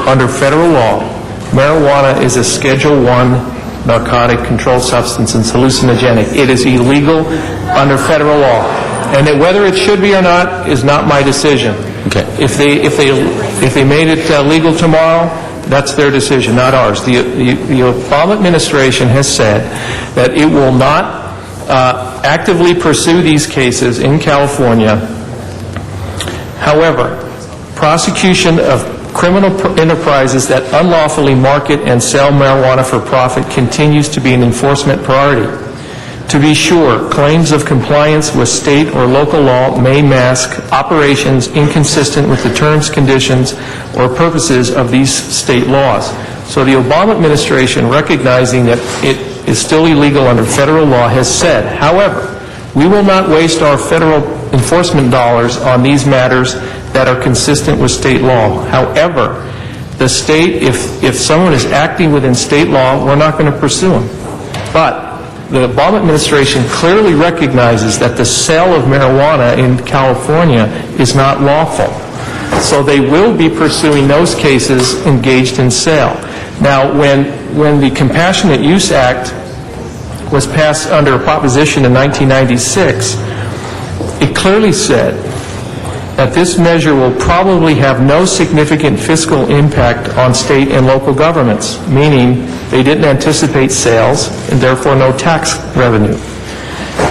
under federal law, marijuana is a Schedule I narcotic, controlled substance, and hallucinogenic. It is illegal under federal law. And that whether it should be or not is not my decision. Okay. If they made it legal tomorrow, that's their decision, not ours. The Obama administration has said that it will not actively pursue these cases in California. However, prosecution of criminal enterprises that unlawfully market and sell marijuana for profit continues to be an enforcement priority. To be sure, claims of compliance with state or local law may mask operations inconsistent with the terms, conditions, or purposes of these state laws. So the Obama administration, recognizing that it is still illegal under federal law, has said, however, we will not waste our federal enforcement dollars on these matters that are consistent with state law. However, the state, if someone is acting within state law, we're not going to pursue them. But the Obama administration clearly recognizes that the sale of marijuana in California is not lawful. So they will be pursuing those cases engaged in sale. Now, when the Compassionate Use Act was passed under a proposition in 1996, it clearly said that this measure will probably have no significant fiscal impact on state and local governments, meaning they didn't anticipate sales and therefore no tax revenue.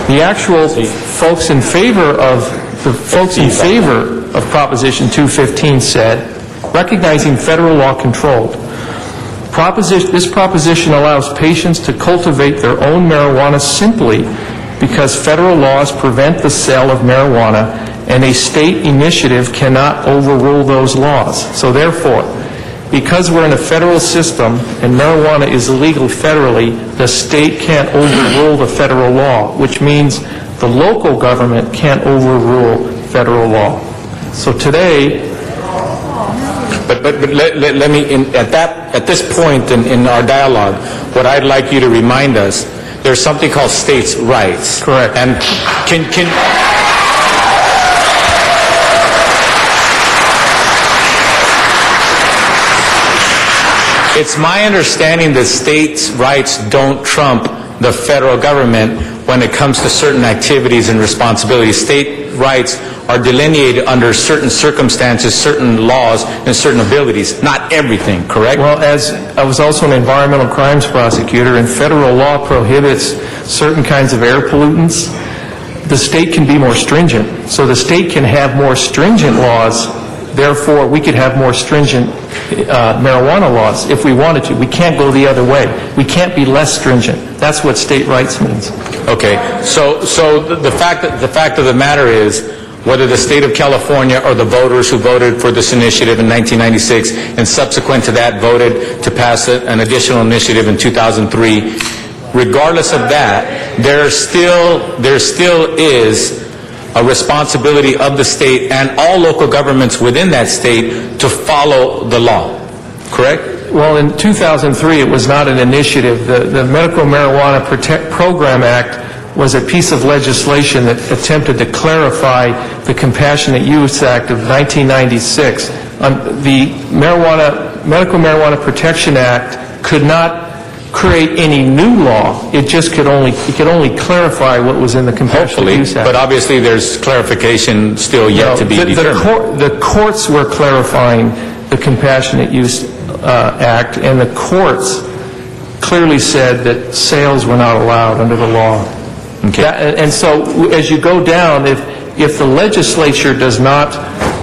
The actual folks in favor of Proposition 215 said, recognizing federal law controlled, this proposition allows patients to cultivate their own marijuana simply because federal laws prevent the sale of marijuana and a state initiative cannot overrule those laws. So therefore, because we're in a federal system and marijuana is illegal federally, the state can't overrule the federal law, which means the local government can't overrule federal law. So today, But let me, at this point in our dialogue, what I'd like you to remind us, there's something called states' rights. Correct. And it's my understanding that states' rights don't trump the federal government when it comes to certain activities and responsibilities. State rights are delineated under certain circumstances, certain laws, and certain abilities. Not everything, correct? well, as I was also an environmental crimes prosecutor, and federal law prohibits certain kinds of air pollutants, the state can be more stringent. So the state can have more stringent laws. Therefore, we could have more stringent marijuana laws if we wanted to. We can't go the other way. We can't be less stringent. That's what state rights means. Okay. So the fact of the matter is, whether the state of California or the voters who voted for this initiative in 1996 and subsequent to that voted to pass an additional initiative in 2003, regardless of that, there still is a responsibility of the state and all local governments within that state to follow the law, correct? Well, in 2003, it was not an initiative. The Medical Marijuana Program Act was a piece of legislation that attempted to clarify the Compassionate Use Act of 1996. The Medical Marijuana Protection Act could not create any new law. It just could only clarify what was in the Compassionate Use Act. But obviously there's clarification still yet to be determined. The courts were clarifying the Compassionate Use Act, and the courts clearly said that sales were not allowed under the law. Okay. And so as you go down, if the legislature does not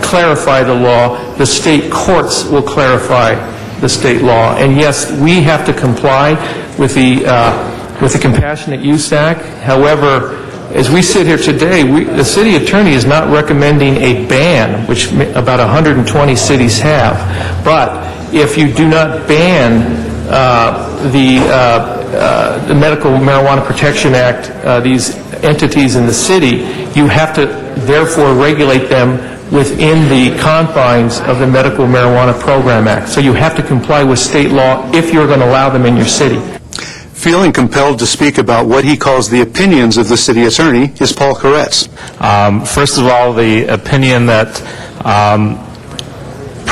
clarify the law, the state courts will clarify the state law. And yes, we have to comply with the Compassionate Use Act. However, as we sit here today, the city attorney is not recommending a ban, which about 120 cities have. But if you do not ban the Medical Marijuana Protection Act, these entities in the city, you have to therefore regulate them within the confines of the Medical Marijuana Program Act. So you have to comply with state law if you're going to allow them in your city. Feeling compelled to speak about what he calls the opinions of the city attorney is Paul Koretz. First of all, the opinion that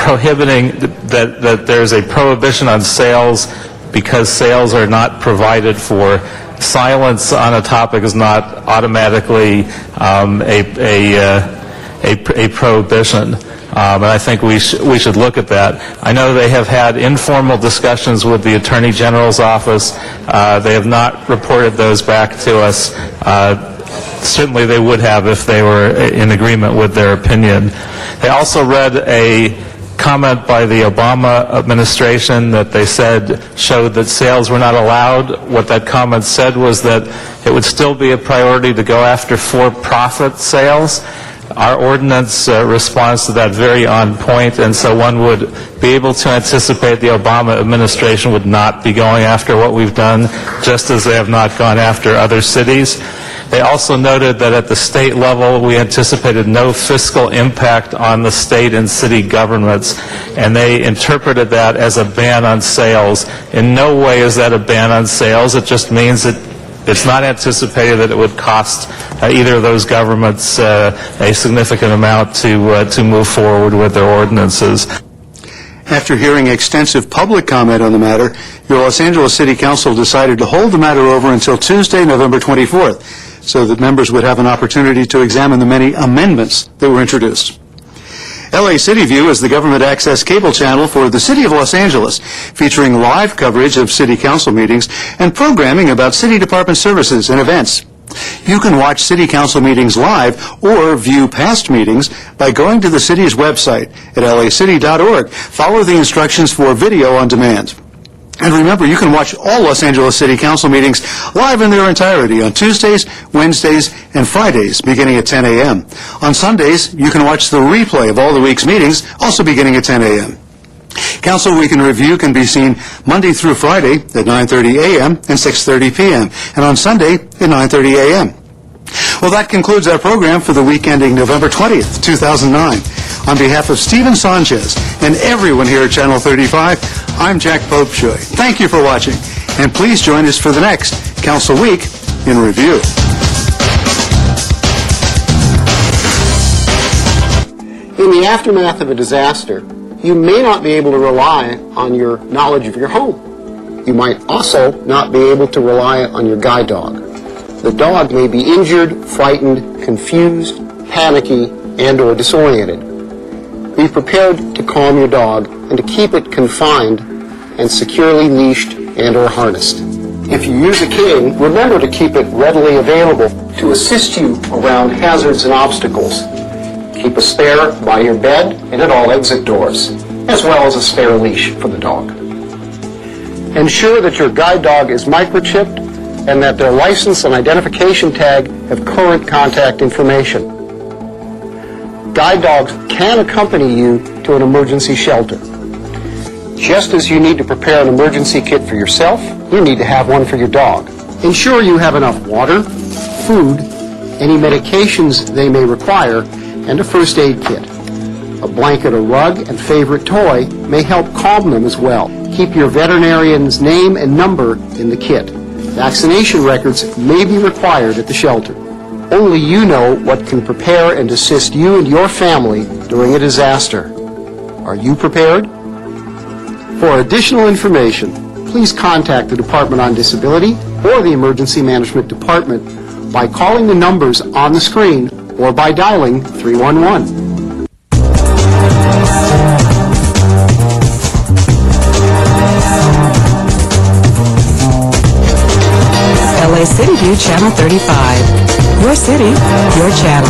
prohibiting, that there's a prohibition on sales because sales are not provided for. Silence on a topic is not automatically a prohibition. And I think we should look at that. I know they have had informal discussions with the Attorney General's office. They have not reported those back to us. Certainly they would have if they were in agreement with their opinion. They also read a comment by the Obama administration that they said showed that sales were not allowed. What that comment said was that it would still be a priority to go after for-profit sales. Our ordinance responds to that very on point, and so one would be able to anticipate the Obama administration would not be going after what we've done, just as they have not gone after other cities. They also noted that at the state level, we anticipated no fiscal impact on the state and city governments, and they interpreted that as a ban on sales. In no way is that a ban on sales. It just means that it's not anticipated that it would cost either of those governments a significant amount to move forward with their ordinances. After hearing extensive public comment on the matter, your Los Angeles City Council decided to hold the matter over until Tuesday, November 24th, so that members would have an opportunity to examine the many amendments that were introduced. LA City View is the government access cable channel for the City of Los Angeles, featuring live coverage of City Council meetings and programming about City Department services and events. You can watch City Council meetings live or view past meetings by going to the city's website at lacity.org. Follow the instructions for video on demand. And remember, you can watch all Los Angeles City Council meetings live in their entirety on Tuesdays, Wednesdays, and Fridays, beginning at 10 a.m. On Sundays, you can watch the replay of all the week's meetings, also beginning at 10 a.m. Council Week in Review can be seen Monday through Friday at 9:30 a.m. and 6:30 p.m., and on Sunday at 9:30 a.m. Well, that concludes our program for the week ending November 20th, 2009. On behalf of Stephen Sanchez and everyone here at Channel 35, I'm Jack Popeshoy. Thank you for watching, and please join us for the next Council Week in Review. In the aftermath of a disaster, you may not be able to rely on your knowledge of your home. You might also not be able to rely on your guide dog. The dog may be injured, frightened, confused, panicky, and/or disoriented. Be prepared to calm your dog and to keep it confined and securely leashed and/or harnessed. If you use a cane, remember to keep it readily available to assist you around hazards and obstacles. Keep a spare by your bed and at all exit doors, as well as a spare leash for the dog. Ensure that your guide dog is microchipped and that their license and identification tag have current contact information. Guide dogs can accompany you to an emergency shelter. Just as you need to prepare an emergency kit for yourself, you need to have one for your dog. Ensure you have enough water, food, any medications they may require, and a first aid kit. A blanket, a rug, and favorite toy may help calm them as well. Keep your veterinarian's name and number in the kit. Vaccination records may be required at the shelter. Only you know what can prepare and assist you and your family during a disaster. Are you prepared? For additional information, please contact the Department on Disability or the Emergency Management Department by calling the numbers on the screen or by dialing 311. LA City View Channel 35. Your city, your channel.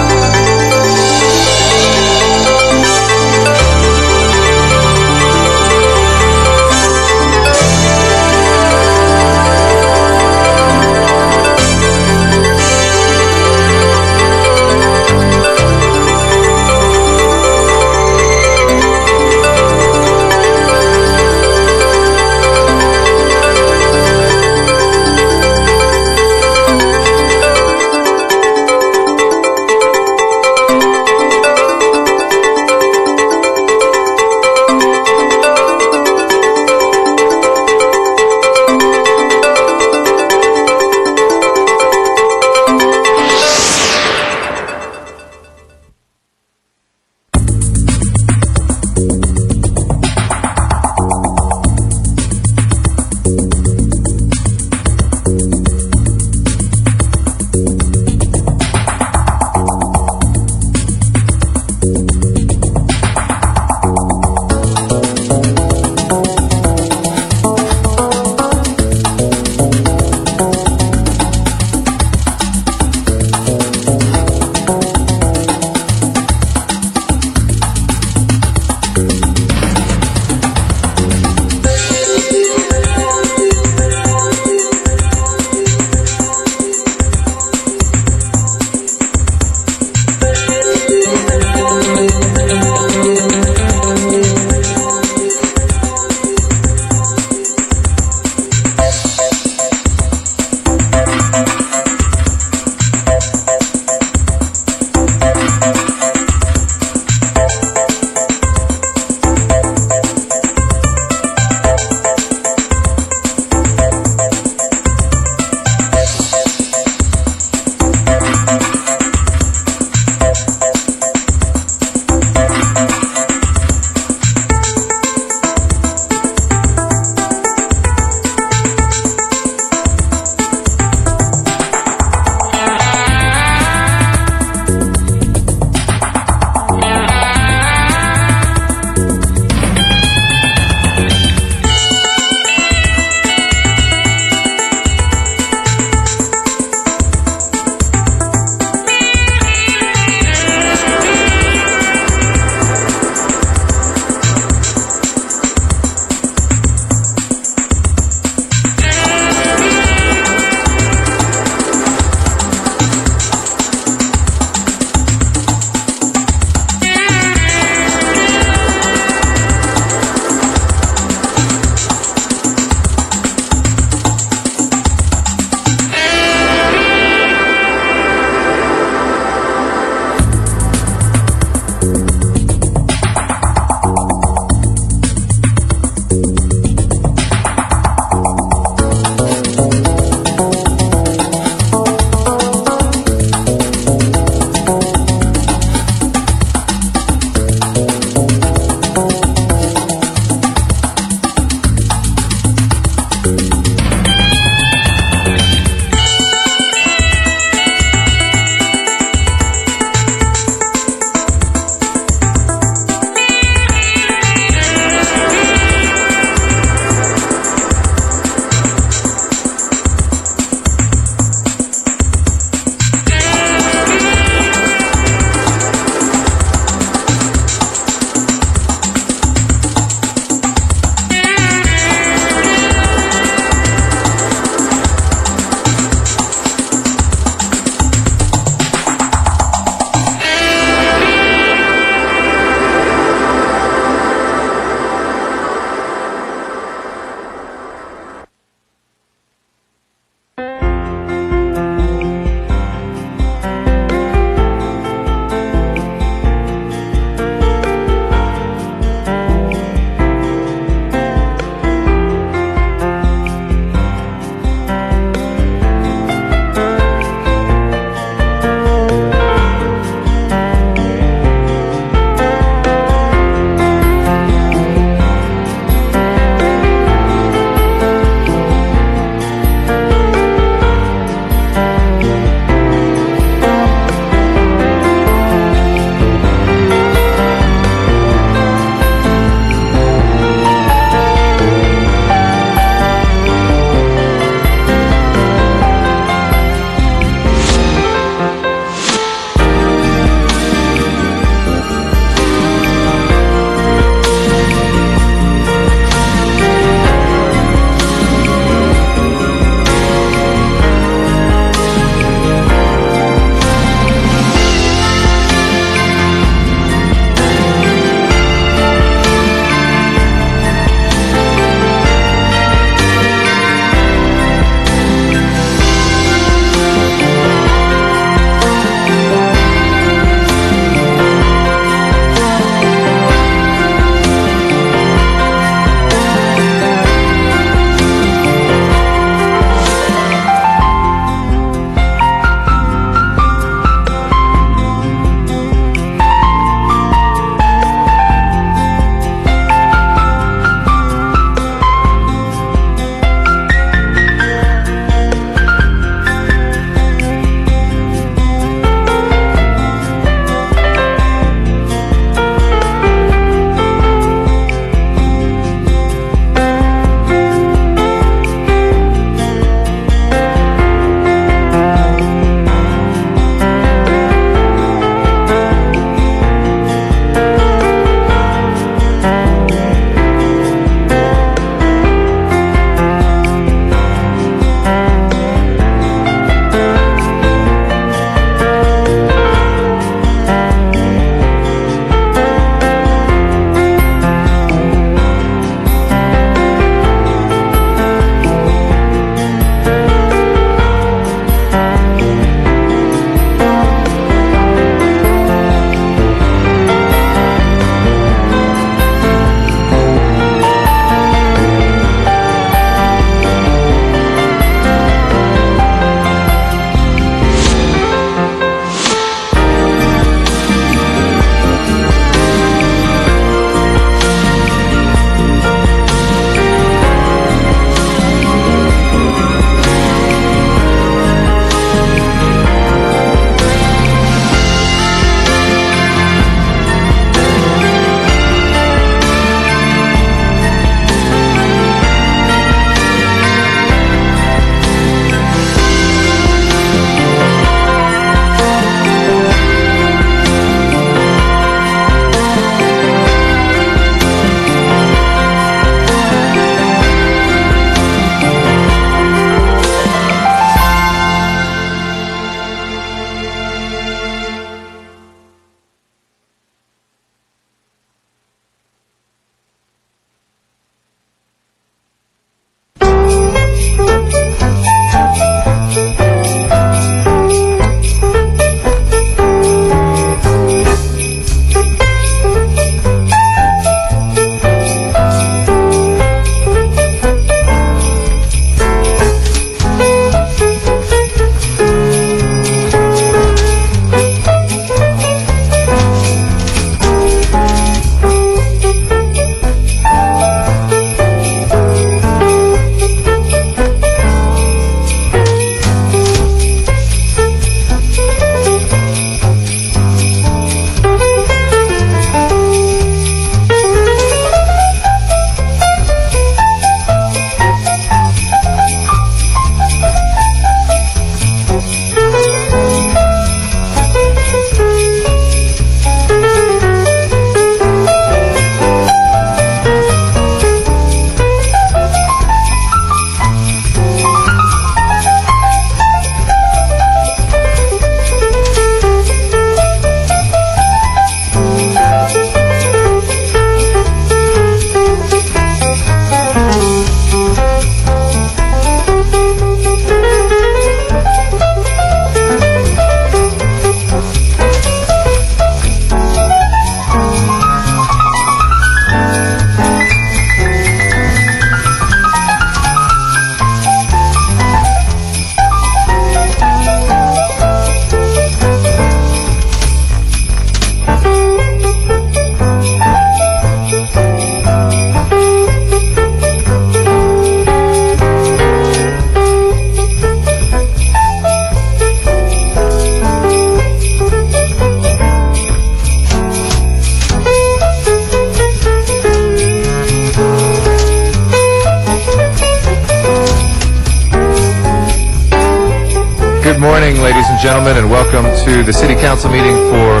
morning, ladies and gentlemen, and welcome to the City Council meeting for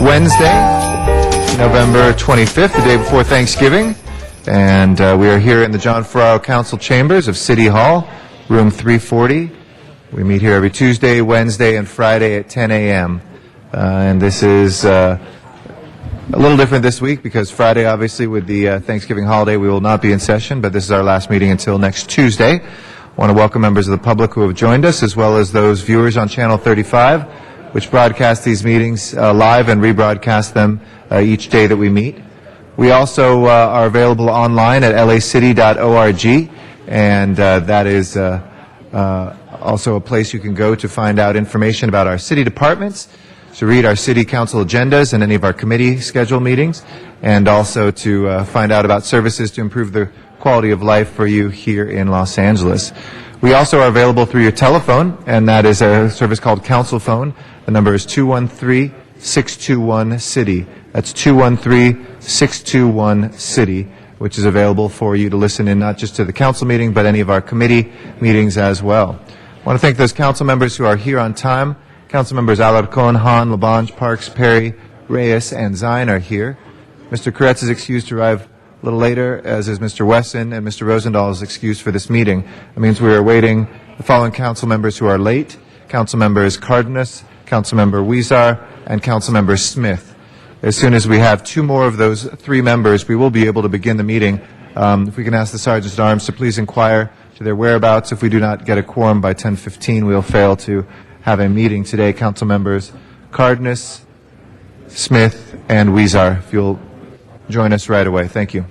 Wednesday, November 25th, the day before Thanksgiving. And we are here in the John Ferraro Council Chambers of City Hall, room 340. We meet here every Tuesday, Wednesday, and Friday at 10 a.m. And this is a little different this week because Friday, obviously, with the Thanksgiving holiday, we will not be in session, but this is our last meeting until next Tuesday. I want to welcome members of the public who have joined us, as well as those viewers on Channel 35, which broadcast these meetings live and rebroadcast them each day that we meet. We also are available online at lacity.org, and that is also a place you can go to find out information about our city departments, to read our city council agendas and any of our committee schedule meetings, and also to find out about services to improve the quality of life for you here in Los Angeles. We also are available through your telephone, and that is a service called Council Phone. The number is 213-621-CITY. That's 213-621-CITY, which is available for you to listen in not just to the council meeting, but any of our committee meetings as well. I want to thank those council members who are here on time. Council members Alarcon, Hahn, Labange, Parks, Perry, Reyes, and Zine are here. Mr. Koretz is excused to arrive a little later, as is Mr. Wesson, and Mr. Rosendahl is excused for this meeting. That means we are awaiting the following council members who are late. Council members Cardenas, Council member Huizar, and Council member Smith. As soon as we have two more of those three members, we will be able to begin the meeting. If we can ask the sergeants at arms to please inquire to their whereabouts. If we do not get a quorum by 10:15, we'll fail to have a meeting today. Council members Cardenas, Smith, and Huizar, if you'll join us right away. Thank you.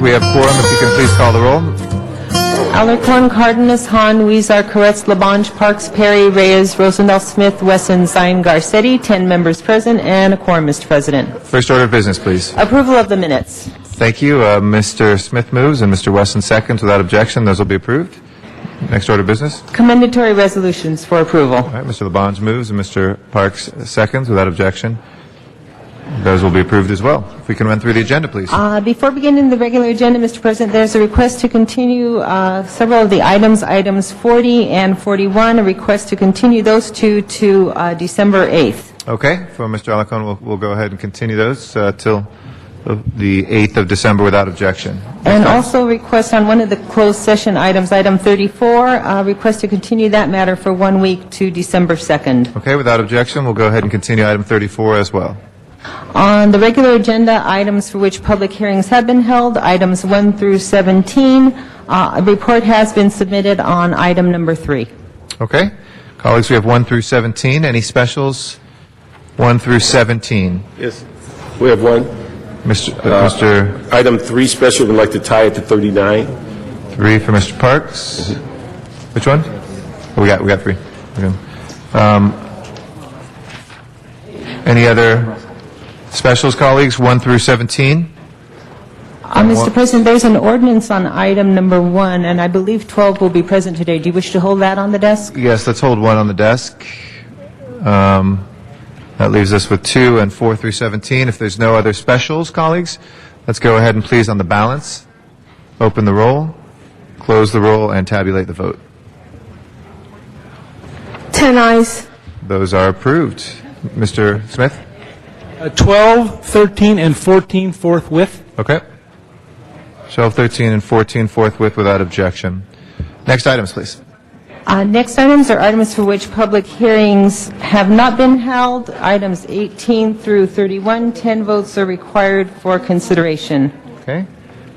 We have quorum. If you can please call the roll. Alarcon, Cardenas, Hahn, Huizar, Koretz, Labange, Parks, Perry, Reyes, Rosendahl, Smith, Wesson, Zine, Garcetti, 10 members present, and a quorum, Mr. President. First order of business, please. Approval of the minutes. Thank you. Mr. Smith moves and Mr. Wesson seconds. Without objection, those will be approved. Next order of business. Commendatory resolutions for approval. All right, Mr. Labange moves and Mr. Parks seconds. Without objection, those will be approved as well. If we can run through the agenda, please. Before beginning the regular agenda, Mr. President, there's a request to continue several of the items 40 and 41, a request to continue those two to December 8th. Okay, for Mr. Alarcon, we'll go ahead and continue those till the 8th of December without objection. And also request on one of the closed session items, item 34, request to continue that matter for 1 week to December 2nd. Okay, without objection, we'll go ahead and continue item 34 as well. On the regular agenda, items for which public hearings have been held, items 1 through 17, a report has been submitted on item number 3. Okay. Colleagues, we have 1 through 17. Any specials? 1 through 17. Yes, we have one. Mr. Item 3 special, we'd like to tie it to 39. 3 for Mr. Parks. Which one? Oh, we got 3. Okay. Any other specials, colleagues? 1 through 17? Mr. President, there's an ordinance on item number 1, and I believe 12 will be present today. Do you wish to hold that on the desk? Yes, let's hold 1 on the desk. That leaves us with 2 and 4 through 17. If there's no other specials, colleagues, let's go ahead and please on the balance. Open the roll, close the roll, and tabulate the vote. 10 ayes. Those are approved. Mr. Smith? 12, 13, and 14 forthwith. Okay. 12, 13, and 14 forthwith without objection. Next items, please. Next items are items for which public hearings have not been held. Items 18 through 31, 10 votes are required for consideration. Okay.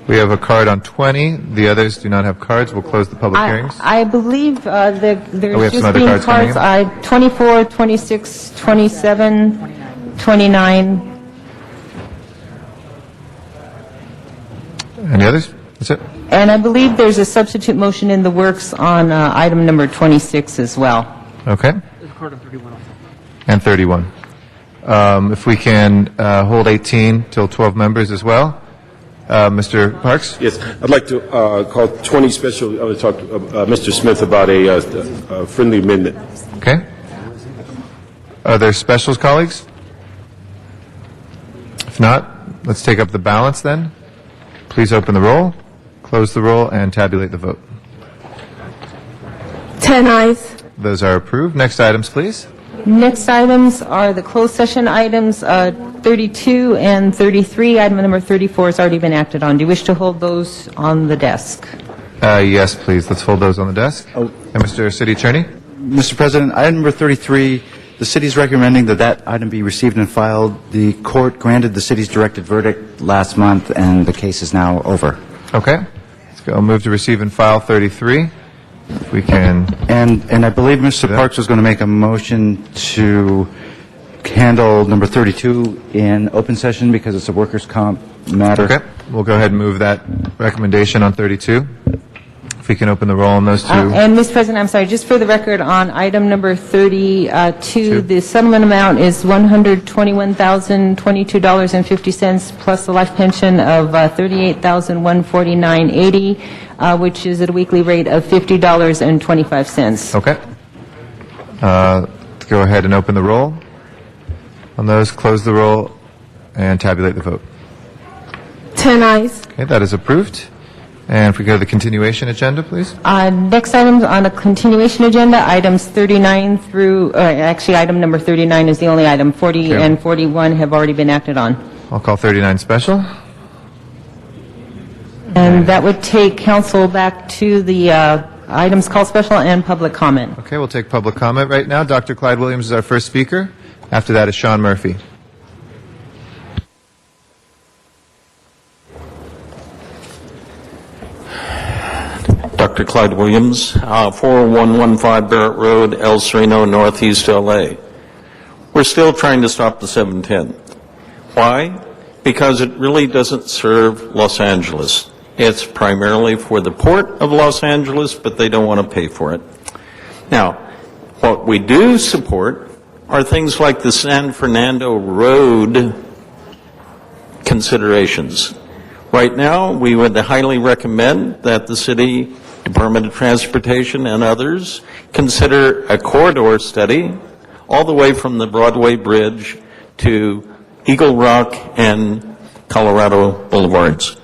We have a card on 20. The others do not have cards. We'll close the public hearings. I believe we have there's some just other being cards coming cards, 24, 26, 27, 29. Any others? That's it? And I believe there's a substitute motion in the works on item number 26 as well. Okay. And 31. If we can hold 18 till 12 members as well. Mr. Parks? Yes, I'd like to call 20 special, I would talk to Mr. Smith about a friendly amendment. Okay. Are there specials, colleagues? If not, let's take up the balance then. Please open the roll, close the roll, and tabulate the vote. 10 ayes. Those are approved. Next items, please. Next items are the closed session items 32 and 33. Item number 34 has already been acted on. Do you wish to hold those on the desk? Yes, please. Let's hold those on the desk. And Mr. City Attorney? Mr. President, item number 33, the city is recommending that that item be received and filed. The court granted the city's directed verdict last month, and the case is now over. Okay. Let's go. Move to receive and file 33. If we can. And I believe Mr. Parks was going to make a motion to handle number 32 in open session because it's a workers' comp matter. Okay. We'll go ahead and move that recommendation on 32. If we can open the roll on those two. And, Mr. President, I'm sorry, just for the record, on item number 32, the settlement amount is $121,022.50 plus the life pension of $38,149.80, which is at a weekly rate of $50.25. Okay. Let's go ahead and open the roll on those, close the roll, and tabulate the vote. 10 ayes. Okay, that is approved. And if we go to the continuation agenda, please. Next items on the continuation agenda, items 39 through, actually, item number 39 is the only item. 40 and 41 have already been acted on. I'll call 39 special. And that would take council back to the items called special and public comment. Okay, we'll take public comment right now. Dr. Clyde Williams is our first speaker. After that is Sean Murphy. Dr. Clyde Williams, 4115 Barrett Road, El Sereno, Northeast LA. We're still trying to stop the 710. Why? Because it really doesn't serve Los Angeles. It's primarily for the Port of Los Angeles, but they don't want to pay for it. Now, what we do support are things like the San Fernando Road considerations. Right now, we would highly recommend that the City Department of Transportation and others consider a corridor study all the way from the Broadway Bridge to Eagle Rock and Colorado Boulevards,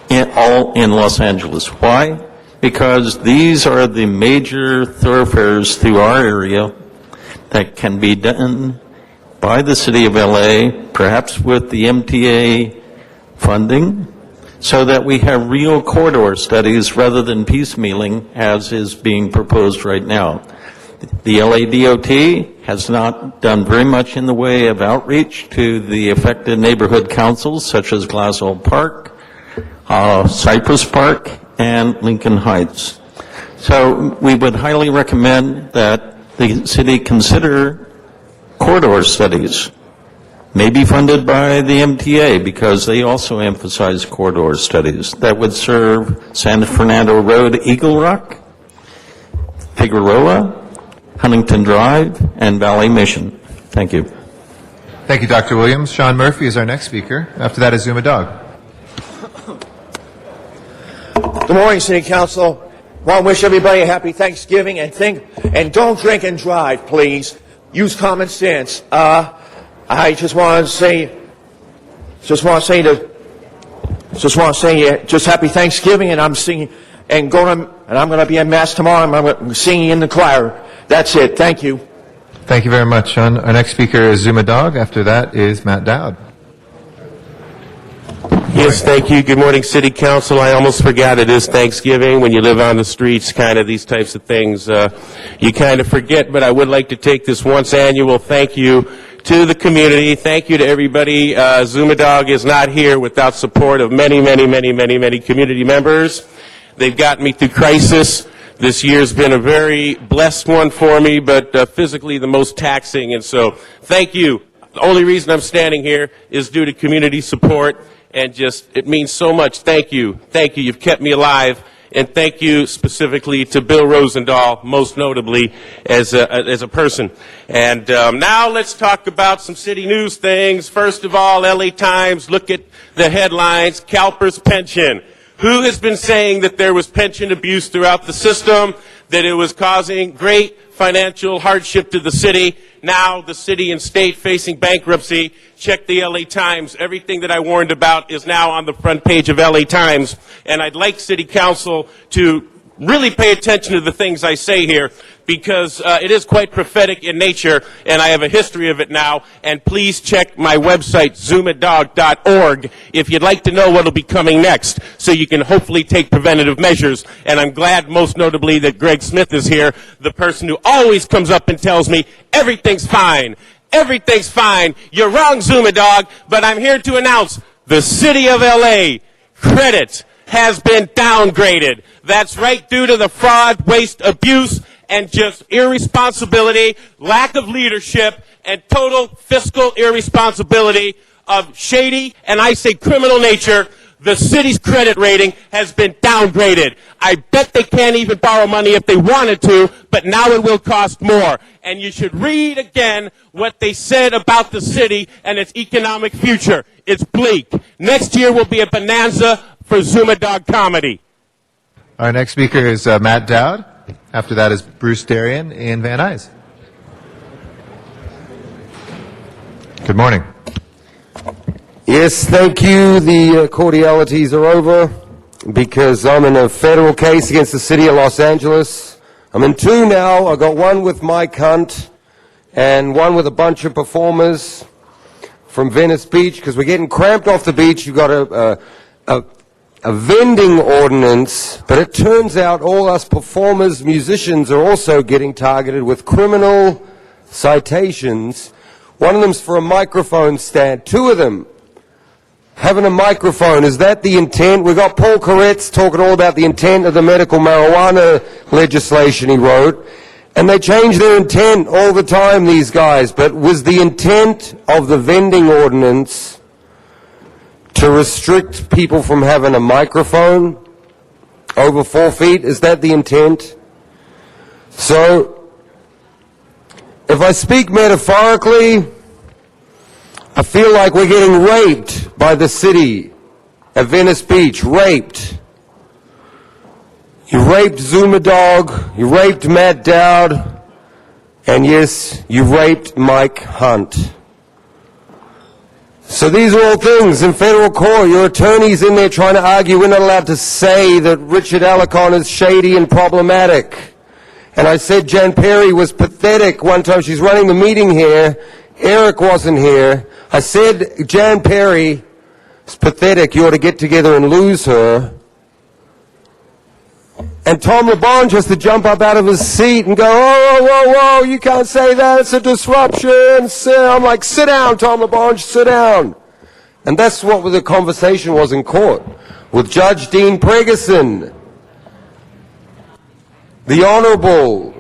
all in Los Angeles. Why? Because these are the major thoroughfares through our area that can be done by the City of LA, perhaps with the MTA funding so that we have real corridor studies rather than piecemealing as is being proposed right now. The LADOT has not done very much in the way of outreach to the affected neighborhood councils such as Glassell Park, Cypress Park, and Lincoln Heights. So we would highly recommend that the city consider corridor studies, maybe funded by the MTA because they also emphasize corridor studies that would serve San Fernando Road, Eagle Rock, Figueroa, Huntington Drive, and Valley Mission. Thank you. Thank you, Dr. Williams. Sean Murphy is our next speaker. After that is Zuma Dog. Good morning, City Council. Want to wish everybody a happy Thanksgiving and don't drink and drive, please. Use common sense. I just want to say happy Thanksgiving, and I'm singing and I'm going to be in mass tomorrow. And I'm singing in the choir. That's it. Thank you. Thank you very much, Sean. Our next speaker is Zuma Dog. After that is Matt Dowd. Yes, thank you. Good morning, City Council. I almost forgot it is Thanksgiving. When you live on the streets, kind of these types of things, you kind of forget. But I would like to take this once annual thank you to the community. Thank you to everybody. Zuma Dog is not here without support of many community members. They've gotten me through crisis. This year's been a very blessed one for me, but physically the most taxing. And so, thank you. The only reason I'm standing here is due to community support, and just, it means so much. Thank you. Thank you. You've kept me alive. And thank you specifically to Bill Rosendahl, most notably as a person. And now let's talk about some city news things. First of all, LA Times, look at the headlines, CalPERS pension. Who has been saying that there was pension abuse throughout the system, that it was causing great financial hardship to the city? Now the city and state facing bankruptcy. Check the LA Times. Everything that I warned about is now on the front page of LA Times. And I'd like City Council to really pay attention to the things I say here, because it is quite prophetic in nature, and I have a history of it now. And please check my website, zumadog.org, if you'd like to know what will be coming next, so you can hopefully take preventative measures. And I'm glad, most notably, that Greg Smith is here, the person who always comes up and tells me, everything's fine. Everything's fine. You're wrong, Zuma Dog, but I'm here to announce the City of LA credit has been downgraded. That's right, due to the fraud, waste, abuse, and just irresponsibility, lack of leadership, and total fiscal irresponsibility of shady, and I say criminal nature. The city's credit rating has been downgraded. I bet they can't even borrow money if they wanted to, but now it will cost more. And you should read again what they said about the city and its economic future. It's bleak. Next year will be a bonanza for Zuma Dog comedy. Our next speaker is Matt Dowd. After that is Bruce Darien in Van Nuys. Good morning. Yes, thank you. The cordialities are over because I'm in a federal case against the city of Los Angeles. I'm in two now. I got one with Mike Hunt and one with a bunch of performers from Venice Beach, because we're getting cramped off the beach. You've got a vending ordinance, but it turns out all us performers, musicians, are also getting targeted with criminal citations. One of them's for a microphone stand. Two of them having a microphone. Is that the intent? We've got Paul Koretz talking all about the intent of the medical marijuana legislation he wrote, and they change their intent all the time, these guys. But was the intent of the vending ordinance to restrict people from having a microphone over 4 feet? Is that the intent? So, if I speak metaphorically, I feel like we're getting raped by the city at Venice Beach. Raped. You raped Zuma Dog, you raped Matt Dowd, and yes, you raped Mike Hunt. So these are all things in federal court. Your attorney's in there trying to argue we're not allowed to say that Richard Alarcon is shady and problematic. And I said Jan Perry was pathetic one time. She's running the meeting here. Eric wasn't here. I said Jan Perry It's pathetic. You ought to get together and lose her. And Tom LeBonge has to jump up out of his seat and go, oh, whoa, whoa, you can't say that. It's a disruption. I'm like, sit down, Tom LeBonge, sit down. And that's what the conversation was in court with Judge Dean Pregerson, the Honorable.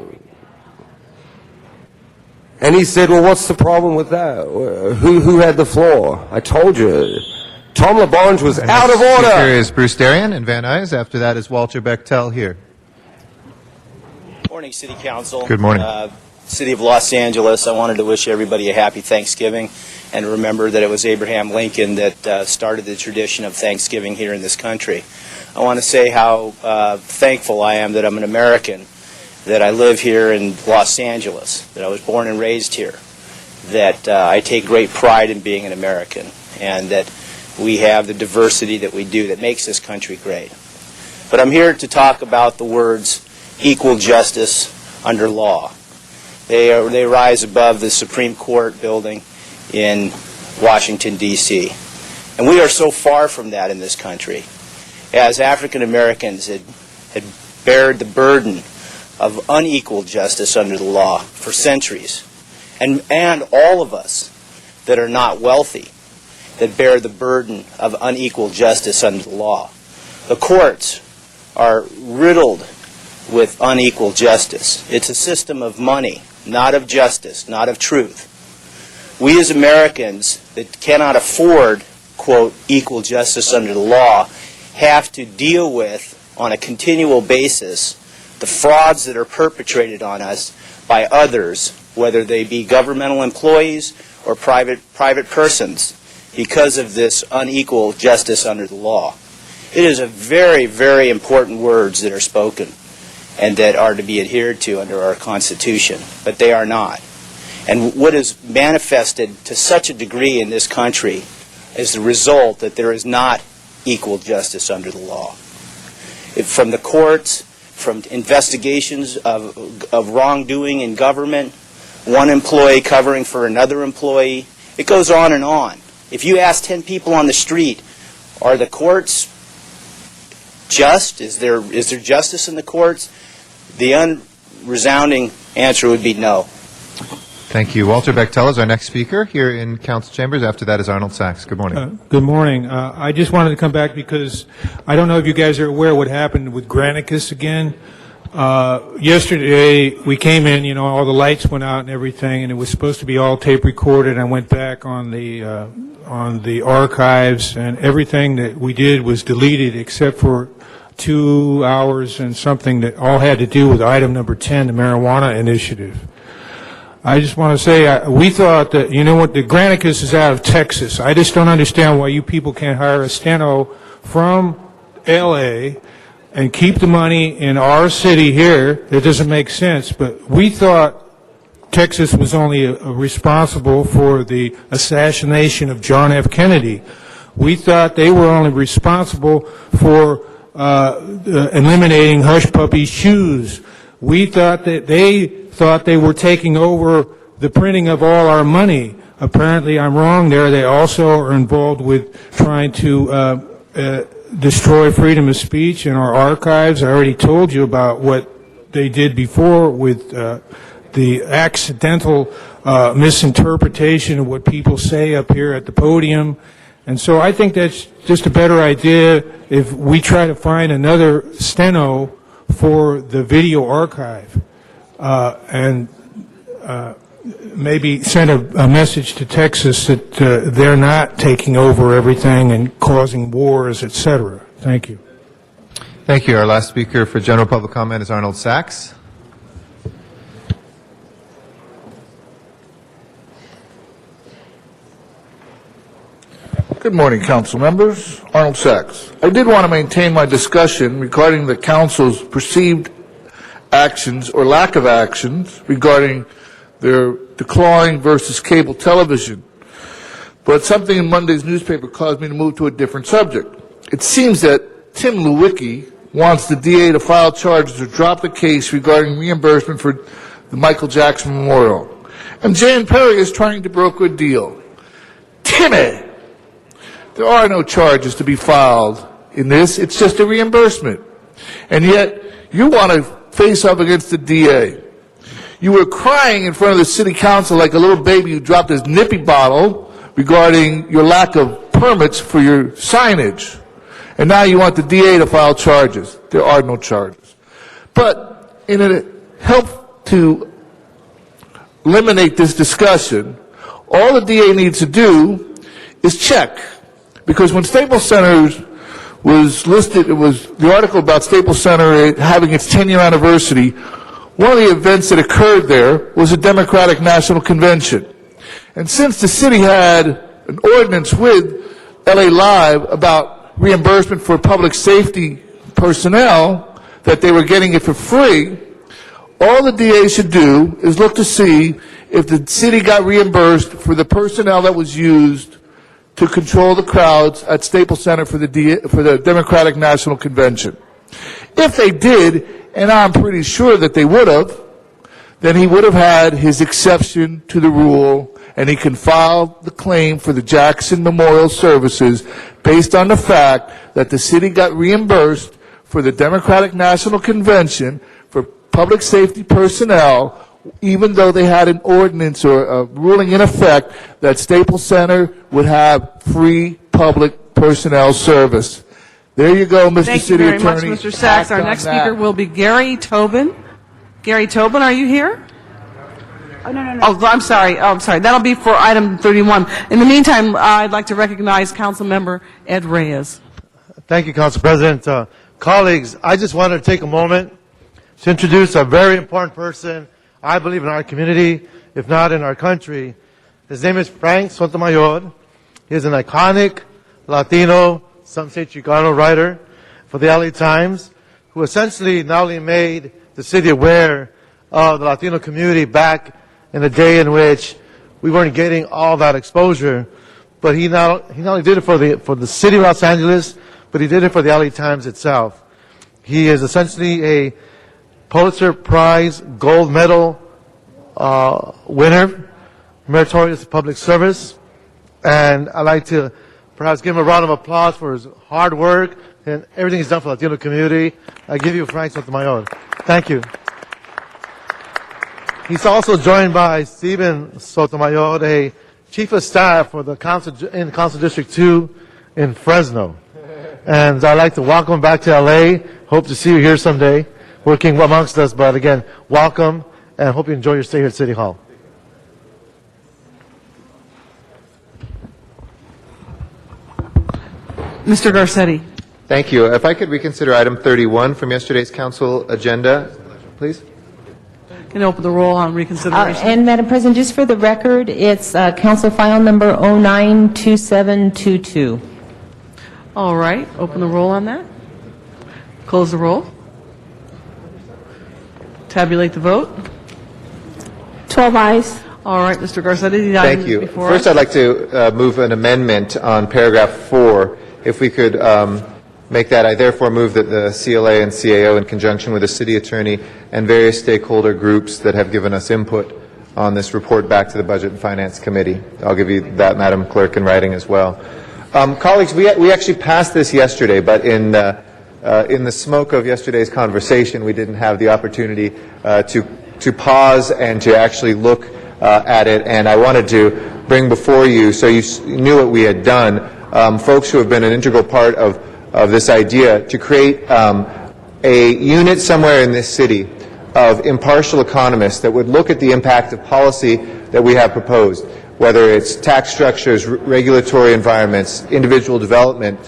And he said, well, what's the problem with that? Who had the floor? I told you. Tom LeBonge was out of order. Speaker is Bruce Darian and Van Nuys. After that is Walter Bechtel here. Morning, City Council. Good morning. City of Los Angeles, I wanted to wish everybody a happy Thanksgiving and remember that it was Abraham Lincoln that started the tradition of Thanksgiving here in this country. I want to say how thankful I am that I'm an American, that I live here in Los Angeles, that I was born and raised here, that I take great pride in being an American, and that we have the diversity that we do that makes this country great. But I'm here to talk about the words equal justice under law. They rise above the Supreme Court building in Washington, D.C. And we are so far from that in this country. As African Americans had bared the burden of unequal justice under the law for centuries, and all of us that are not wealthy that bear the burden of unequal justice under the law. The courts are riddled with unequal justice. It's a system of money, not of justice, not of truth. We as Americans that cannot afford, quote, equal justice under the law, have to deal with, on a continual basis, the frauds that are perpetrated on us by others, whether they be governmental employees or private persons, because of this unequal justice under the law. It is a very, very important words that are spoken and that are to be adhered to under our Constitution, but they are not. And what is manifested to such a degree in this country is the result that there is not equal justice under the law. From the courts, from investigations of wrongdoing in government, one employee covering for another employee, it goes on and on. If you ask 10 people on the street, are the courts just? Is there justice in the courts? The unresounding answer would be no. Thank you. Walter Bechtel is our next speaker here in Council Chambers. After that is Arnold Sachs. Good morning. Good morning. I just wanted to come back because I don't know if you guys are aware what happened with Granicus again. Yesterday we came in, all the lights went out and everything, and it was supposed to be all tape recorded. I went back on the archives, and everything that we did was deleted except for 2 hours and something that all had to do with item number 10, the marijuana initiative. I just want to say, we thought that, the Granicus is out of Texas. I just don't understand why you people can't hire a steno from L.A. and keep the money in our city here. It doesn't make sense, but we thought Texas was only responsible for the assassination of John F. Kennedy. We thought they were only responsible for eliminating Hush Puppy shoes. We thought that they were taking over the printing of all our money. Apparently I'm wrong there. They also are involved with trying to destroy freedom of speech in our archives. I already told you about what they did before with the accidental misinterpretation of what people say up here at the podium. And so I think that's just a better idea if we try to find another steno for the video archive and maybe send a message to Texas that they're not taking over everything and causing wars, etc. Thank you. Thank you. Our last speaker for general public comment is Arnold Sachs. Good morning, council members. Arnold Sachs. I did want to maintain my discussion regarding the council's perceived actions or lack of actions regarding their decline versus cable television. But something in Monday's newspaper caused me to move to a different subject. It seems that Tim Lewicki wants the DA to file charges or drop the case regarding reimbursement for the Michael Jackson Memorial. And Jan Perry is trying to broker a deal. Timmy! there are no charges to be filed in this. It's just a reimbursement. And yet, you want to face up against the DA. You were crying in front of the city council like a little baby who dropped his nippy bottle regarding your lack of permits for your signage. And now you want the DA to file charges. There are no charges. But in a help to eliminate this discussion, all the DA needs to do is check. Because when Staples Center was listed, it was the article about Staples Center having its 10-year anniversary. One of the events that occurred there was a Democratic National Convention. And since the city had an ordinance with LA Live about reimbursement for public safety personnel, that they were getting it for free, all the DA should do is look to see if the city got reimbursed for the personnel that was used to control the crowds at Staples Center for the Democratic National Convention. If they did, and I'm pretty sure that they would have, then he would have had his exception to the rule, and he can file the claim for the Jackson Memorial Services based on the fact that the city got reimbursed for the Democratic National Convention for public safety personnel, even though they had an ordinance or a ruling in effect that Staples Center would have free public personnel service. There you go, Mr. Thank City you very Attorney. much, Mr. Sachs. Our Act on next that. speaker will be Gary Tobin. Gary Tobin, are you here? Oh, no. Oh, I'm sorry. That'll be for item 31. In the meantime, I'd like to recognize Councilmember Ed Reyes. Thank you, Council President. Colleagues, I just wanted to take a moment to introduce a very important person, I believe, in our community, if not in our country. His name is Frank Sotomayor. He is an iconic Latino, some say Chicano writer for the LA Times, who essentially not only made the city aware of the Latino community back in the day in which we weren't getting all that exposure, but he not only did it for the city of Los Angeles, but he did it for the LA Times itself. He is essentially a Pulitzer Prize gold medal winner, meritorious public service, and I'd like to perhaps give him a round of applause for his hard work and everything he's done for the Latino community. I give you Frank Sotomayor. Thank you. He's also joined by Stephen Sotomayor, a chief of staff for the in Council District 2 in Fresno. And I'd like to welcome him back to LA. Hope to see you here someday, working amongst us. But again, welcome, and hope you enjoy your stay here at City Hall. Mr. Garcetti. Thank you. If I could reconsider item 31 from yesterday's council agenda, please. Can you open the roll on reconsideration? And Madam President, just for the record, it's council file number 092722. All right. Open the roll on that. Close the roll. Tabulate the vote. 12 ayes. All right, Mr. Garcetti, the item Thank you. before First, us. I'd like to move an amendment on paragraph 4. If we could make that, I therefore move that the CLA and CAO, in conjunction with the city attorney and various stakeholder groups that have given us input on this, report back to the Budget and Finance Committee. I'll give you that, Madam Clerk, in writing as well. Colleagues, we actually passed this yesterday, but in the smoke of yesterday's conversation, we didn't have the opportunity to pause and to actually look at it. And I wanted to bring before you, so you knew what we had done, folks who have been an integral part of this idea, to create a unit somewhere in this city of impartial economists that would look at the impact of policy that we have proposed, whether it's tax structures, regulatory environments, individual development,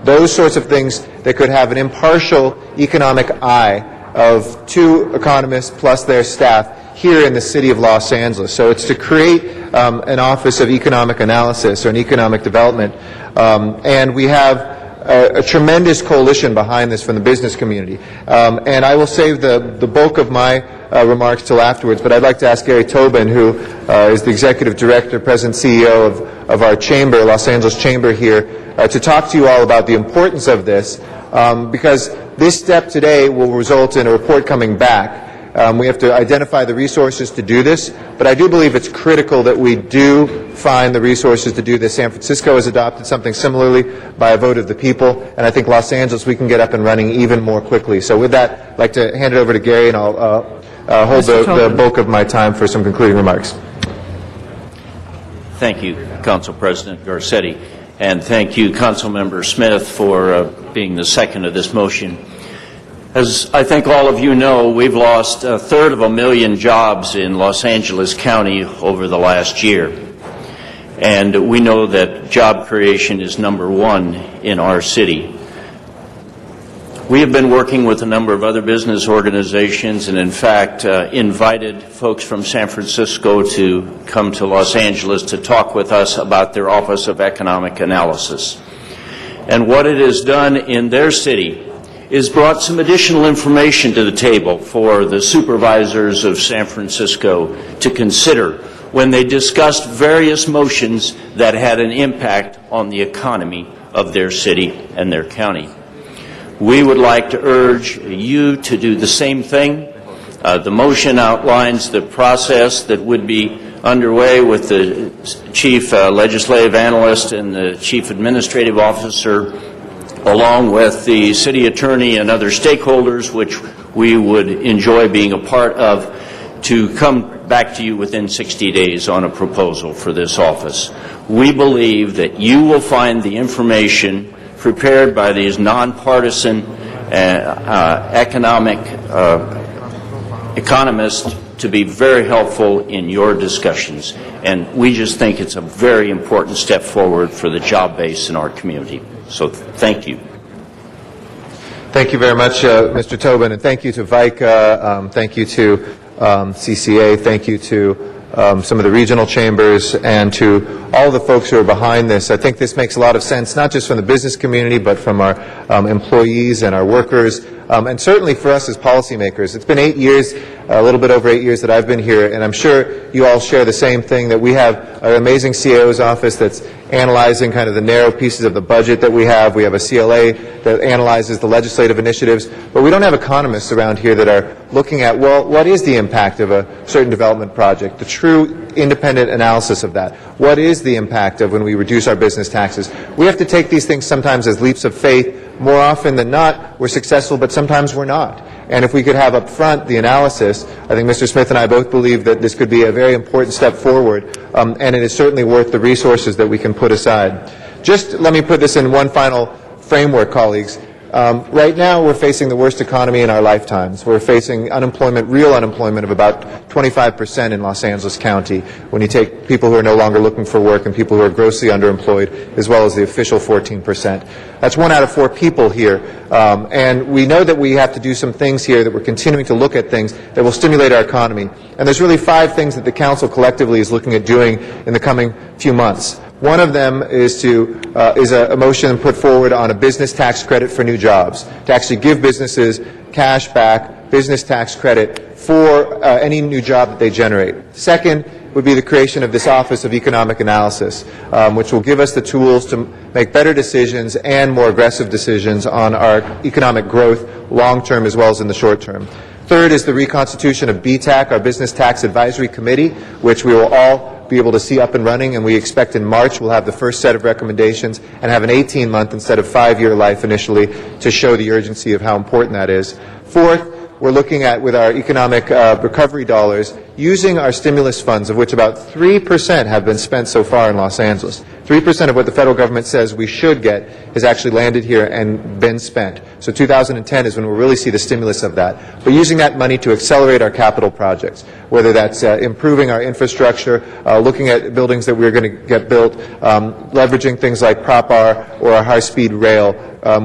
those sorts of things that could have an impartial economic eye of 2 economists plus their staff here in the city of Los Angeles. So it's to create an office of economic analysis or an economic development, and we have a tremendous coalition behind this from the business community. And I will save the bulk of my remarks till afterwards, but I'd like to ask Gary Tobin, who is the Executive Director, President, CEO of our chamber, Los Angeles Chamber here, to talk to you all about the importance of this, because this step today will result in a report coming back We have to identify the resources to do this, but I do believe it's critical that we do find the resources to do this. San Francisco has adopted something similarly by a vote of the people, and I think Los Angeles we can get up and running even more quickly. So with that, I'd like to hand it over to Gary, and I'll hold the bulk of my time for some concluding remarks. Thank you, Council President Garcetti, and thank you, Councilmember Smith, for being the second of this motion. As I think all of you know, we've lost 1/3 jobs in Los Angeles County over the last year. And we know that job creation is #1 in our city. We have been working with a number of other business organizations and, in fact, invited folks from San Francisco to come to Los Angeles to talk with us about their Office of Economic Analysis. And what it has done in their city is brought some additional information to the table for the supervisors of San Francisco to consider when they discussed various motions that had an impact on the economy of their city and their county. We would like to urge you to do the same thing. The motion outlines the process that would be underway with the chief legislative analyst and the chief administrative officer, along with the city attorney and other stakeholders, which we would enjoy being a part of, to come back to you within 60 days on a proposal for this office. We believe that you will find the information prepared by these nonpartisan economists to be very helpful in your discussions. And we just think it's a very important step forward for the job base in our community. So thank you. Thank you very much, Mr. Tobin, and thank you to VICA, thank you to CCA, thank you to some of the regional chambers, and to all the folks who are behind this. I think this makes a lot of sense, not just from the business community, but from our employees and our workers, and certainly for us as policymakers. It's been 8 years, a little bit over 8 years that I've been here, and I'm sure you all share the same thing, that we have an amazing CAO's office that's analyzing kind of the narrow pieces of the budget that we have. We have a CLA that analyzes the legislative initiatives, but we don't have economists around here that are looking at, well, what is the impact of a certain development project, the true independent analysis of that. What is the impact of when we reduce our business taxes? We have to take these things sometimes as leaps of faith. More often than not, we're successful, but sometimes we're not. And if we could have up front the analysis, I think Mr. Smith and I both believe that this could be a very important step forward, and it is certainly worth the resources that we can put aside. Just let me put this in one final framework, colleagues. Right now, we're facing the worst economy in our lifetimes. We're facing unemployment, real unemployment of about 25% in Los Angeles County, when you take people who are no longer looking for work and people who are grossly underemployed, as well as the official 14%. That's 1 out of 4 people here. And we know that we have to do some things here, that we're continuing to look at things that will stimulate our economy. And there's really 5 things that the Council collectively is looking at doing in the coming few months. One of them is a motion put forward on a business tax credit for new jobs, to actually give businesses cash back, business tax credit for any new job that they generate. Second would be the creation of this Office of Economic Analysis, which will give us the tools to make better decisions and more aggressive decisions on our economic growth long term as well as in the short term. Third is the reconstitution of BTAC, our Business Tax Advisory Committee, which we will all be able to see up and running, and we expect in March we'll have the first set of recommendations and have an 18-month instead of 5-year life initially to show the urgency of how important that is. Fourth, we're looking at, with our economic recovery dollars, using our stimulus funds, of which about 3% have been spent so far in Los Angeles. 3% of what the federal government says we should get has actually landed here and been spent. So 2010 is when we'll really see the stimulus of that. We're using that money to accelerate our capital projects, whether that's improving our infrastructure, looking at buildings that we're going to get built, leveraging things like Prop R or our high-speed rail.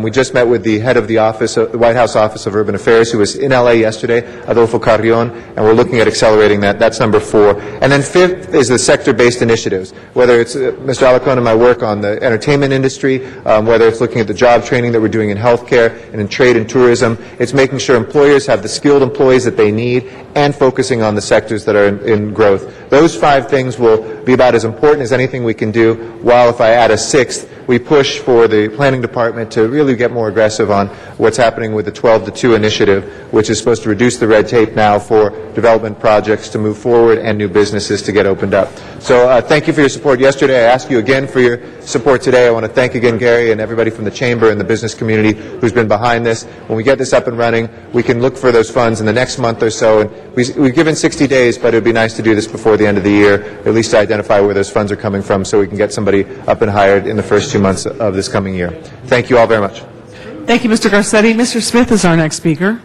We just met with the head of the office, the White House Office of Urban Affairs, who was in LA yesterday, Adolfo Carrion, and we're looking at accelerating that. That's number 4. And then 5th is the sector-based initiatives, whether it's Mr. Alarcon and my work on the entertainment industry, whether it's looking at the job training that we're doing in healthcare and in trade and tourism. It's making sure employers have the skilled employees that they need and focusing on the sectors that are in growth. Those 5 things will be about as important as anything we can do, while if I add a 6th, we push for the planning department to really get more aggressive on what's happening with the 12 to 2 initiative, which is supposed to reduce the red tape now for development projects to move forward and new businesses to get opened up. So thank you for your support yesterday. I ask you again for your support today. I want to thank again Gary and everybody from the Chamber and the business community who's been behind this. When we get this up and running, we can look for those funds in the next month or so. And we've given 60 days, but it would be nice to do this before the end of the year, at least to identify where those funds are coming from so we can get somebody up and hired in the first 2 months of this coming year. Thank you all very much. Thank you, Mr. Garcetti. Mr. Smith is our next speaker.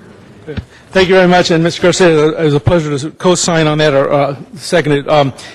Thank you very much, and Mr. Garcetti, it was a pleasure to co-sign on that or second it.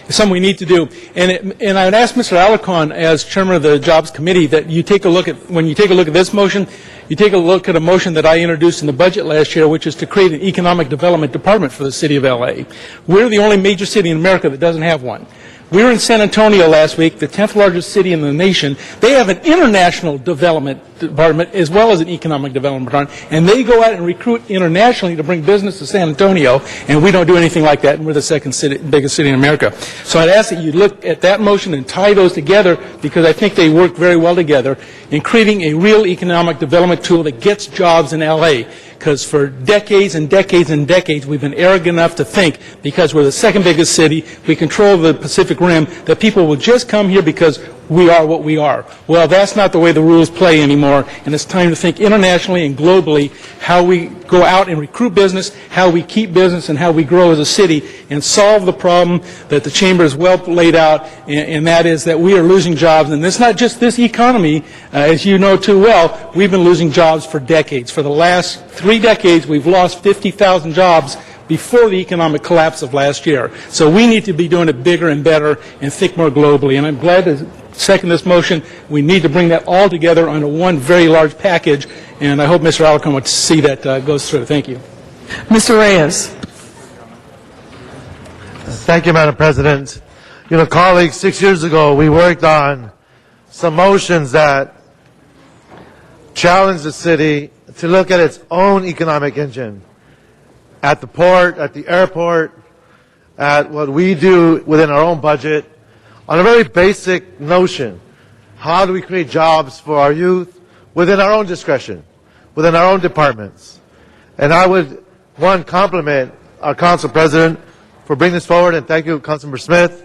It's something we need to do. And I would ask Mr. Alarcon, as chairman of the Jobs Committee, that you take a look at, when you take a look at this motion, you take a look at a motion that I introduced in the budget last year, which is to create an economic development department for the city of L.A. We're the only major city in America that doesn't have one. We were in San Antonio last week, the 10th largest city in the nation. They have an international development department as well as an economic development department, and they go out and recruit internationally to bring business to San Antonio, and we don't do anything like that, and we're the second biggest city in America. So I'd ask that you look at that motion and tie those together, because I think they work very well together in creating a real economic development tool that gets jobs in L.A., because for decades and decades and decades we've been arrogant enough to think, because we're the second biggest city, we control the Pacific Rim, that people will just come here because we are what we are. Well, that's not the way the rules play anymore, and it's time to think internationally and globally how we go out and recruit business, how we keep business, and how we grow as a city and solve the problem that the Chamber has well laid out, and that is that we are losing jobs. And it's not just this economy. As you know too well, we've been losing jobs for decades. For the last 3 decades, we've lost 50,000 jobs before the economic collapse of last year. So we need to be doing it bigger and better and think more globally. And I'm glad to second this motion. We need to bring that all together under one very large package, and I hope Mr. Alarcon would see that goes through. Thank you. Mr. Reyes. Thank you, Madam President. You know, colleagues, 6 years ago, we worked on some motions that challenged the city to look at its own economic engine, at the port, at the airport, at what we do within our own budget, on a very basic notion. How do we create jobs for our youth within our own discretion, within our own departments? And I would, one, compliment our council president for bringing this forward, and thank you, Councilmember Smith.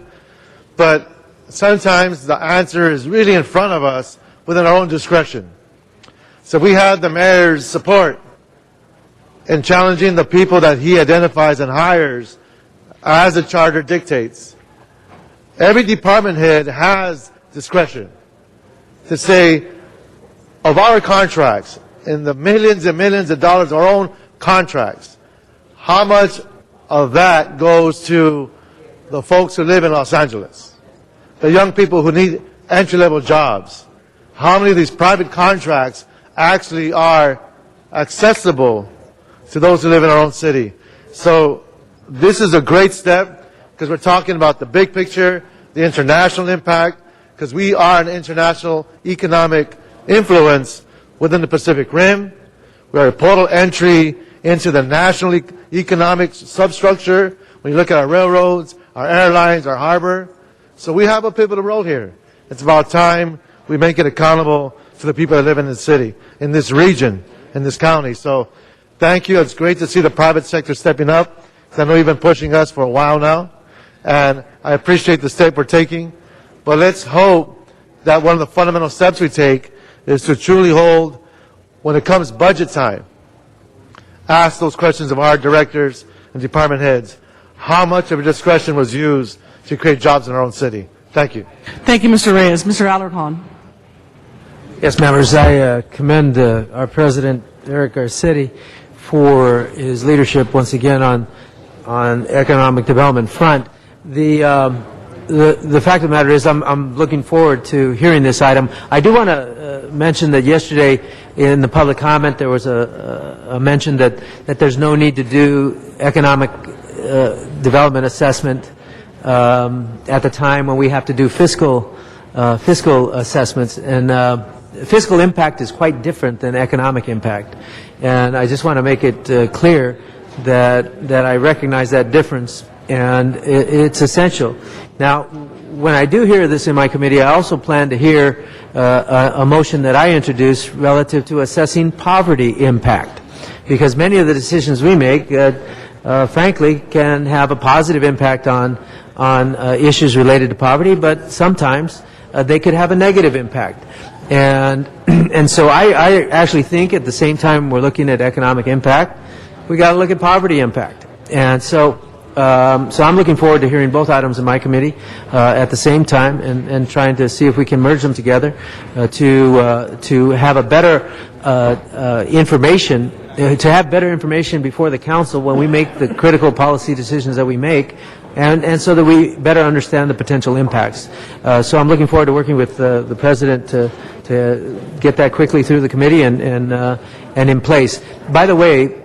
But sometimes the answer is really in front of us within our own discretion. So we had the mayor's support in challenging the people that he identifies and hires as the charter dictates. Every department head has discretion to say, of our contracts, in the millions and millions of dollars, our own contracts, how much of that goes to the folks who live in Los Angeles, the young people who need entry-level jobs? How many of these private contracts actually are accessible to those who live in our own city? So this is a great step, because we're talking about the big picture, the international impact, because we are an international economic influence within the Pacific Rim. We are a portal entry into the national economic substructure when you look at our railroads, our airlines, our harbor. So we have a pivotal role here. It's about time we make it accountable to the people that live in this city, in this region, in this county. So thank you. It's great to see the private sector stepping up, because I know you've been pushing us for a while now. And I appreciate the step we're taking. But let's hope that one of the fundamental steps we take is to truly hold, when it comes budget time, ask those questions of our directors and department heads. How much of your discretion was used to create jobs in our own city? Thank you. Thank you, Mr. Reyes. Mr. Alarcon. Yes, members, I commend our president, Eric Garcetti, for his leadership once again on economic development front. The fact of the matter is I'm looking forward to hearing this item. I do want to mention that yesterday in the public comment there was a mention that there's no need to do economic development assessment at the time when we have to do fiscal assessments, and fiscal impact is quite different than economic impact. And I just want to make it clear that I recognize that difference, and it's essential. Now, when I do hear this in my committee, I also plan to hear a motion that I introduced relative to assessing poverty impact, because many of the decisions we make, frankly, can have a positive impact on issues related to poverty, but sometimes they could have a negative impact. And so I actually think at the same time we're looking at economic impact, we got to look at poverty impact. And so I'm looking forward to hearing both items in my committee at the same time and trying to see if we can merge them together to have a better information, to have better information before the council when we make the critical policy decisions that we make, and so that we better understand the potential impacts. So I'm looking forward to working with the President to get that quickly through the committee and in place. By the way,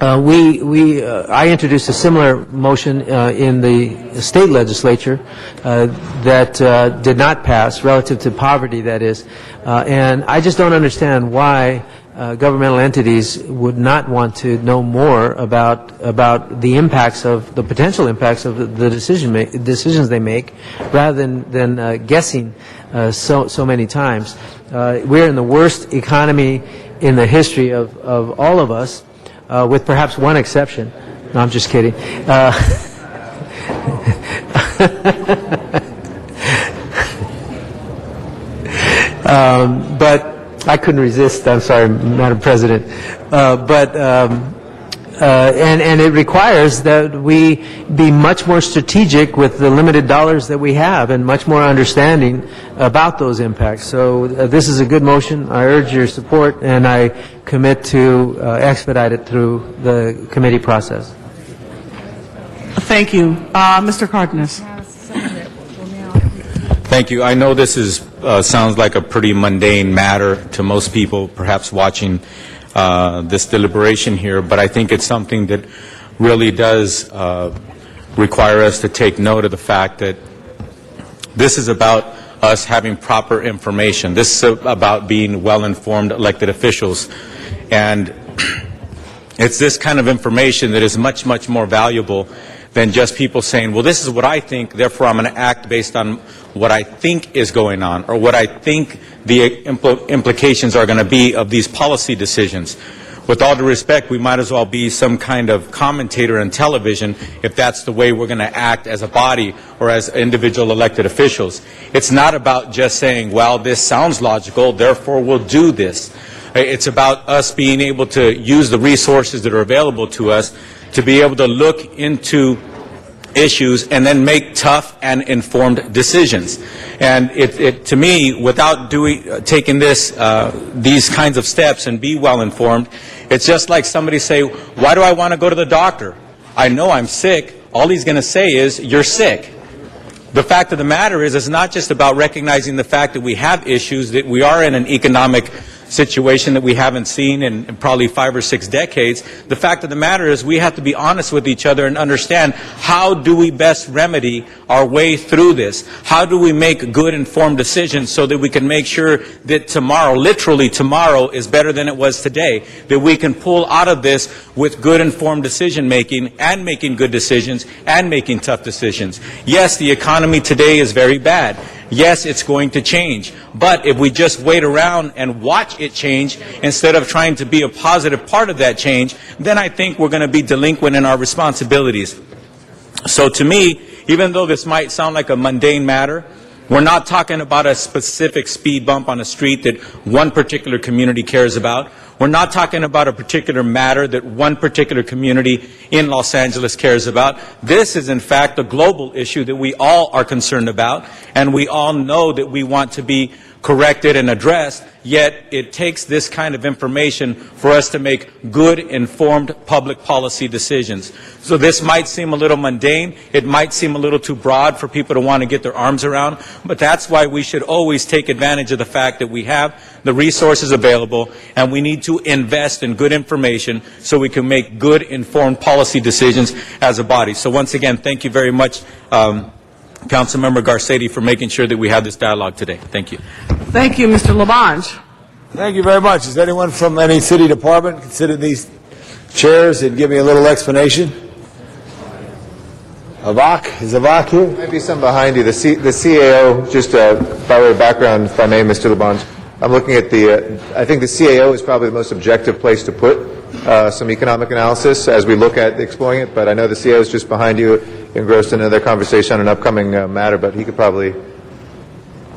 I introduced a similar motion in the state legislature that did not pass, relative to poverty, that is. And I just don't understand why governmental entities would not want to know more about the impacts of the potential impacts of the decisions they make, rather than guessing so many times. We're in the worst economy in the history of all of us, with perhaps one exception. No, I'm just kidding. But I couldn't resist. I'm sorry, Madam President. And it requires that we be much more strategic with the limited dollars that we have and much more understanding about those impacts. So this is a good motion. I urge your support, and I commit to expedite it through the committee process. Thank you. Mr. Cardenas. Thank you. I know this is sounds like a pretty mundane matter to most people, perhaps watching this deliberation here, but I think it's something that really does require us to take note of the fact that this is about us having proper information. This is about being well-informed elected officials. And it's this kind of information that is much, much more valuable than just people saying, well, this is what I think, therefore I'm going to act based on what I think is going on, or what I think the implications are going to be of these policy decisions. With all due respect, we might as well be some kind of commentator on television if that's the way we're going to act as a body or as individual elected officials. It's not about just saying, well, this sounds logical, therefore we'll do this. It's about us being able to use the resources that are available to us to be able to look into issues and then make tough and informed decisions. And to me, without taking these kinds of steps and be well informed, it's just like somebody say, why do I want to go to the doctor? I know I'm sick. All he's going to say is, you're sick. The fact of the matter is, it's not just about recognizing the fact that we have issues, that we are in an economic situation that we haven't seen in probably 5 or 6 decades. The fact of the matter is we have to be honest with each other and understand, how do we best remedy our way through this? How do we make good informed decisions so that we can make sure that tomorrow, literally tomorrow, is better than it was today? That we can pull out of this with good informed decision making and making good decisions and making tough decisions. Yes, the economy today is very bad. Yes, it's going to change. But if we just wait around and watch it change instead of trying to be a positive part of that change, then I think we're going to be delinquent in our responsibilities. So to me, even though this might sound like a mundane matter, we're not talking about a specific speed bump on a street that one particular community cares about. We're not talking about a particular matter that one particular community in Los Angeles cares about. This is, in fact, a global issue that we all are concerned about, and we all know that we want to be corrected and addressed, yet it takes this kind of information for us to make good, informed public policy decisions. So this might seem a little mundane, it might seem a little too broad for people to want to get their arms around, but that's why we should always take advantage of the fact that we have the resources available and we need to invest in good information so we can make good, informed policy decisions as a body. So once again, thank you very much, Councilmember Garcetti, for making sure that we have this dialogue today. Thank you. Thank you, Mr. Labange. Thank you very much. Does anyone from any city department consider these chairs and give me a little explanation? Avak, is Avak here? Might be some behind you. The CAO, just by way of background, if I may, Mr. Labange, I'm looking at I think the CAO is probably the most objective place to put some economic analysis as we look at exploring it, but I know the CAO is just behind you, engrossed in another conversation on an upcoming matter, but he could probably...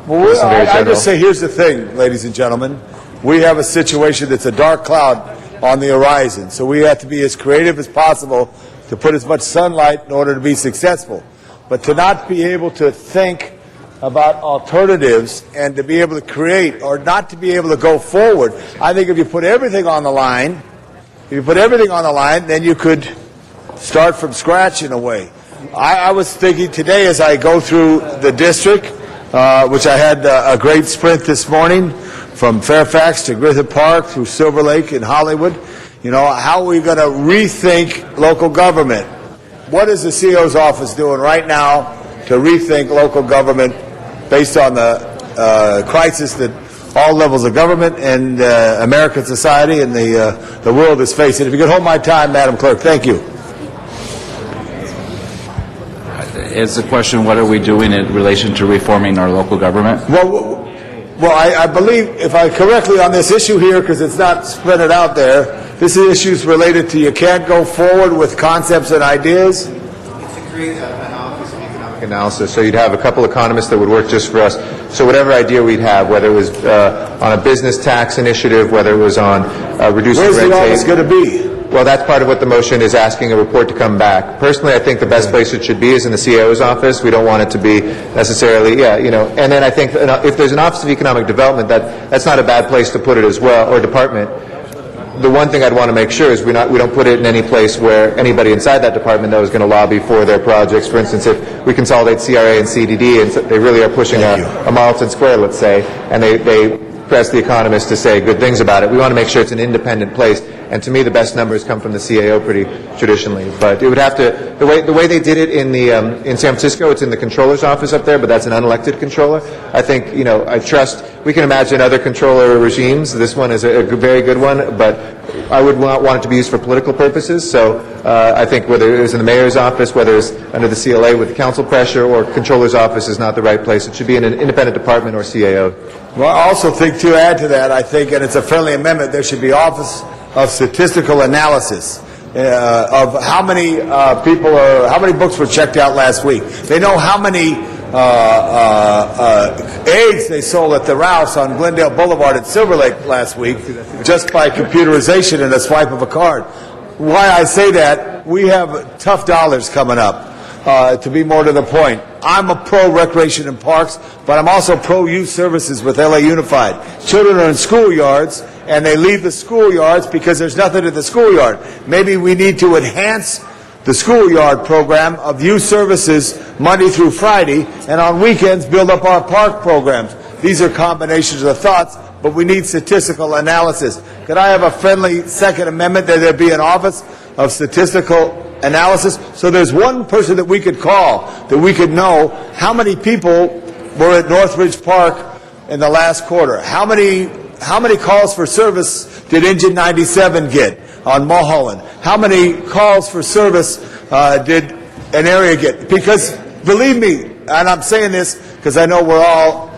Well, I just say, here's the thing, ladies and gentlemen. We have a situation that's a dark cloud on the horizon, so we have to be as creative as possible to put as much sunlight in order to be successful. But to not be able to think about alternatives and to be able to create or not to be able to go forward, I think if you put everything on the line, then you could start from scratch in a way. I was thinking today as I go through the district, which I had a great sprint this morning from Fairfax to Griffith Park through Silver Lake and Hollywood. You know, how are we going to rethink local government? What is the CEO's office doing right now to rethink local government based on the crisis that all levels of government and American society and the world is facing? If you could hold my time, Madam Clerk. Thank you. Is the question, what are we doing in relation to reforming our local government? Well, I believe, if I correctly on this issue here, because it's not spread out there, this issue is related to you can't go forward with concepts and ideas. To create an office of economic analysis, so you'd have a couple economists that would work just for us. So whatever idea we'd have, whether it was on a business tax initiative, whether it was on reducing red tape. Where's the office going to be? Well, that's part of what the motion is, asking a report to come back. Personally, I think the best place it should be is in the CEO's office. We don't want it to be necessarily, and then I think if there's an Office of Economic Development, that's not a bad place to put it as well, or department. The one thing I'd want to make sure is we don't put it in any place where anybody inside that department that was going to lobby for their projects. For instance, if we consolidate CRA and CDD, and they really are pushing a Marlton Square, let's say, and they press the economists to say good things about it, we want to make sure it's an independent place. And to me, the best numbers come from the CAO pretty traditionally. But it would have to, the way they did it in San Francisco, it's in the controller's office up there, but that's an unelected controller. I think, I trust, we can imagine other controller regimes. This one is a very good one, but I would not want it to be used for political purposes. So I think whether it was in the mayor's office, whether it's under the CLA with the council pressure, or controller's office is not the right place. It should be in an independent department or CAO. Well, I also think, to add to that, I think, and it's a friendly amendment, there should be Office of Statistical Analysis of how many how many books were checked out last week. They know how many eggs they sold at the Ralph's on Glendale Boulevard at Silver Lake last week just by computerization and a swipe of a card. Why I say that, we have tough dollars coming up. To be more to the point, I'm a pro-recreation and parks, but I'm also pro-youth services with LA Unified. Children are in schoolyards, and they leave the schoolyards because there's nothing at the schoolyard. Maybe we need to enhance the schoolyard program of youth services Monday through Friday, and on weekends build up our park programs. These are combinations of thoughts, but we need statistical analysis. Could I have a friendly second amendment that there be an Office of Statistical Analysis? So there's one person that we could call, that we could know how many people were at Northridge Park in the last quarter. How many calls for service did Engine 97 get on Mulholland? How many calls for service did an area get? Because believe me, and I'm saying this because I know we're all,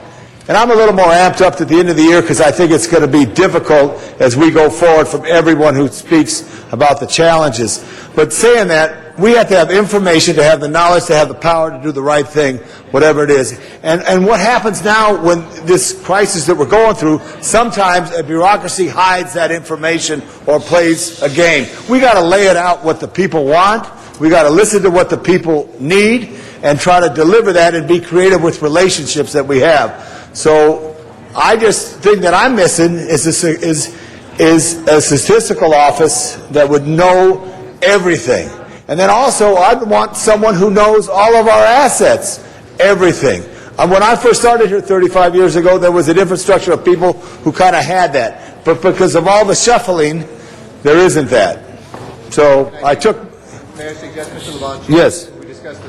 and I'm a little more amped up at the end of the year because I think it's going to be difficult as we go forward from everyone who speaks about the challenges. But saying that, we have to have information, to have the knowledge, to have the power to do the right thing, whatever it is. And what happens now when this crisis that we're going through, sometimes a bureaucracy hides that information or plays a game. We got to lay it out what the people want. We got to listen to what the people need and try to deliver that and be creative with relationships that we have. So I just think that I'm missing is a statistical office that would know everything. And then also, I'd want someone who knows all of our assets, everything. When I first started here 35 years ago, there was an infrastructure of people who kind of had that. But because of all the shuffling, there isn't that. So I took... May I suggest, Mr. Labange? Yes. We discussed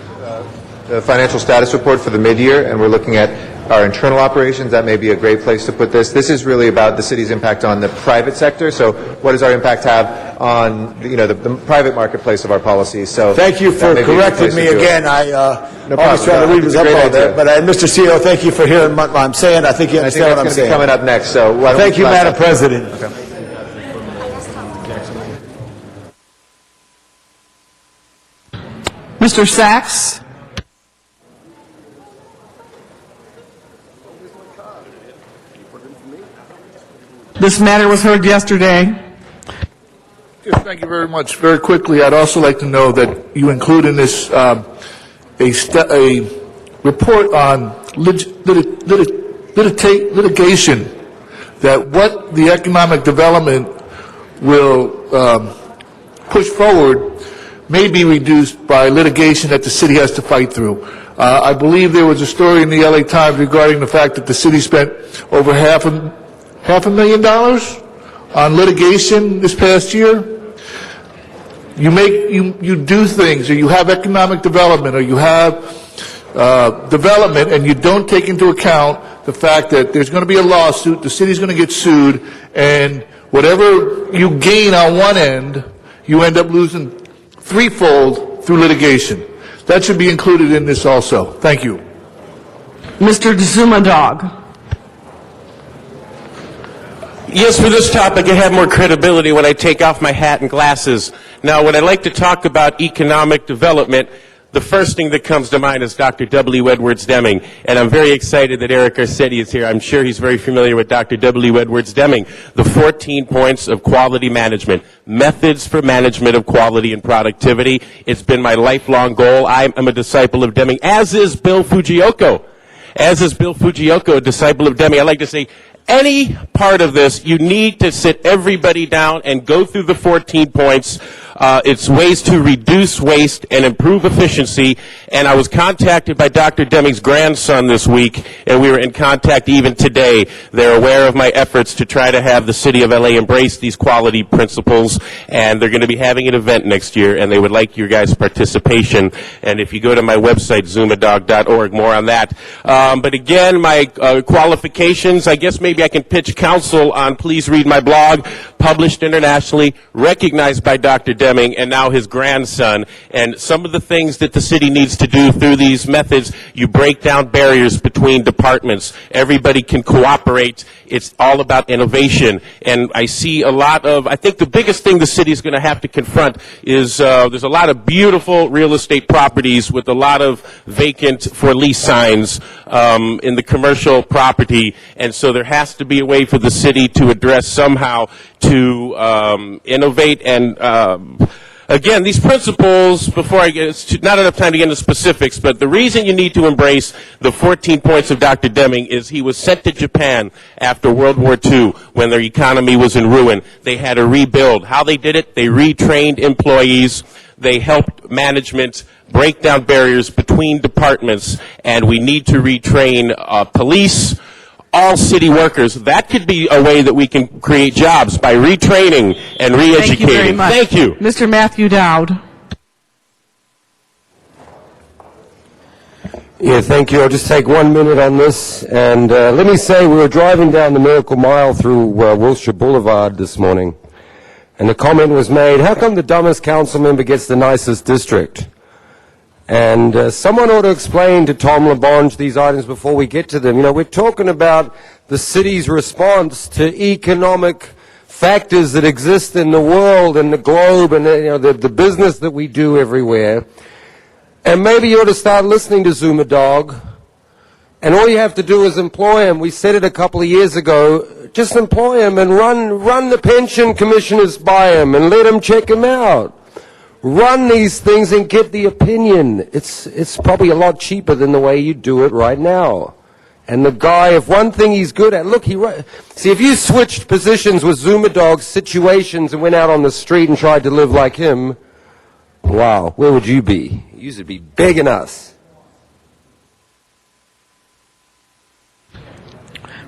the financial status report for the mid-year, and we're looking at our internal operations, that may be a great place to put this. This is really about the city's impact on the private sector. So what does our impact have on the private marketplace of our policies? So thank you for correcting me again. I always try to read this up on that. But Mr. CEO, thank you for hearing what I'm saying. I think you understand what I'm saying. Coming up next. So thank you, Madam President. Okay. Mr. Sachs? This matter was heard yesterday. Yes, thank you very much. Very quickly, I'd also like to know that you include in this a report on litigation, that what the economic development will push forward may be reduced by litigation that the city has to fight through. I believe there was a story in the LA Times regarding the fact that the city spent over half a million dollars on litigation this past year. You do things, or you have economic development, or you have development, and you don't take into account the fact that there's going to be a lawsuit, the city's going to get sued, and whatever you gain on one end, you end up losing threefold through litigation. That should be included in this also. Thank you. Mr. Zumadog. Yes, for this topic, I have more credibility when I take off my hat and glasses. Now, when I like to talk about economic development, the first thing that comes to mind is Dr. W. Edwards Deming, and I'm very excited that Eric Garcetti is here. I'm sure he's very familiar with Dr. W. Edwards Deming. The 14 points of quality management, methods for management of quality and productivity. It's been my lifelong goal. I'm a disciple of Deming, as is Bill Fujioka. As is Bill Fujioka, a disciple of Deming. I like to say, any part of this, you need to sit everybody down and go through the 14 points. It's ways to reduce waste and improve efficiency. And I was contacted by Dr. Deming's grandson this week, and we were in contact even today. They're aware of my efforts to try to have the city of LA embrace these quality principles, and they're going to be having an event next year, and they would like your guys' participation. And if you go to my website, zumadog.org, more on that. But again, my qualifications, I guess maybe I can pitch counsel on Please Read My Blog, published internationally, recognized by Dr. Deming, and now his grandson. And some of the things that the city needs to do through these methods, you break down barriers between departments. Everybody can cooperate. It's all about innovation. And I see a lot of, I think the biggest thing the city is going to have to confront is there's a lot of beautiful real estate properties with a lot of vacant for lease signs in the commercial property. And so there has to be a way for the city to address somehow to innovate. And again, these principles, before I get, it's not enough time to get into specifics, but the reason you need to embrace the 14 points of Dr. Deming is he was sent to Japan after World War II when their economy was in ruin. They had to rebuild. How they did it? They retrained employees. They helped management break down barriers between departments, and we need to retrain police, all city workers. That could be a way that we can create jobs, by retraining and re-educating. Thank you very much. Thank you. Mr. Matthew Dowd. Yeah, thank you. I'll just take 1 minute on this. And let me say, we were driving down the Miracle Mile through Wilshire Boulevard this morning, and the comment was made, how come the dumbest council member gets the nicest district? And someone ought to explain to Tom LaBonge these items before we get to them. You know, we're talking about the city's response to economic factors that exist in the world and the globe, and the business that we do everywhere. And maybe you ought to start listening to Zumadog. And all you have to do is employ him. We said it a couple of years ago. Just employ him and run the pension commissioners by him and let him check him out. Run these things and get the opinion. It's probably a lot cheaper than the way you do it right now. And the guy, if one thing he's good at, look, see, if you switched positions with Zumadog's situations and went out on the street and tried to live like him, wow, where would you be? You'd be begging us.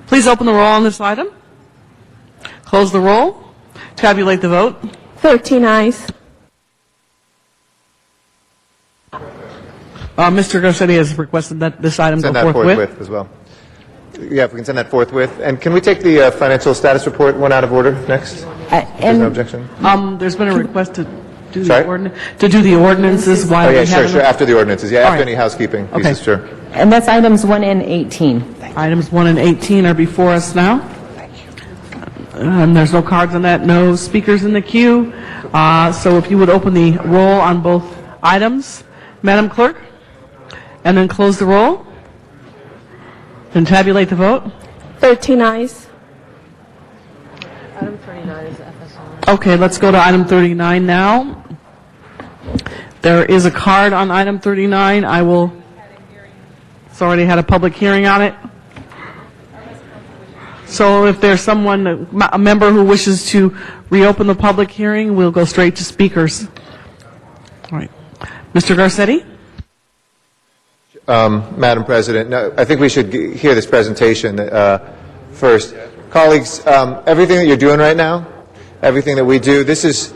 Please open the roll on this item. Close the roll. Tabulate the vote. 13 ayes. Mr. Garcetti has requested that this item Send go that forthwith. as well. Yeah, if we can send that forthwith. And can we take the financial status report one out of order next? There's no objection. There's been a request to do Sorry? the ordinances while Oh, yeah, we sure, have sure, after the ordinances. Yeah, All after right. any housekeeping Okay. pieces, sure. And that's items 1 and 18. Items 1 and 18 are before us now. And there's no cards on that, no speakers in the queue. So if you would open the roll on both items, Madam Clerk, and then close the roll, and tabulate the vote. 13 ayes. Item 39 is FSR. Okay, let's go to item 39 now. There is a card on item 39. It's already had a public hearing on it. So if there's someone, a member who wishes to reopen the public hearing, we'll go straight to speakers. All right. Mr. Garcetti? Madam President, no, I think we should hear this presentation first. Colleagues, everything that you're doing right now, everything that we do, this is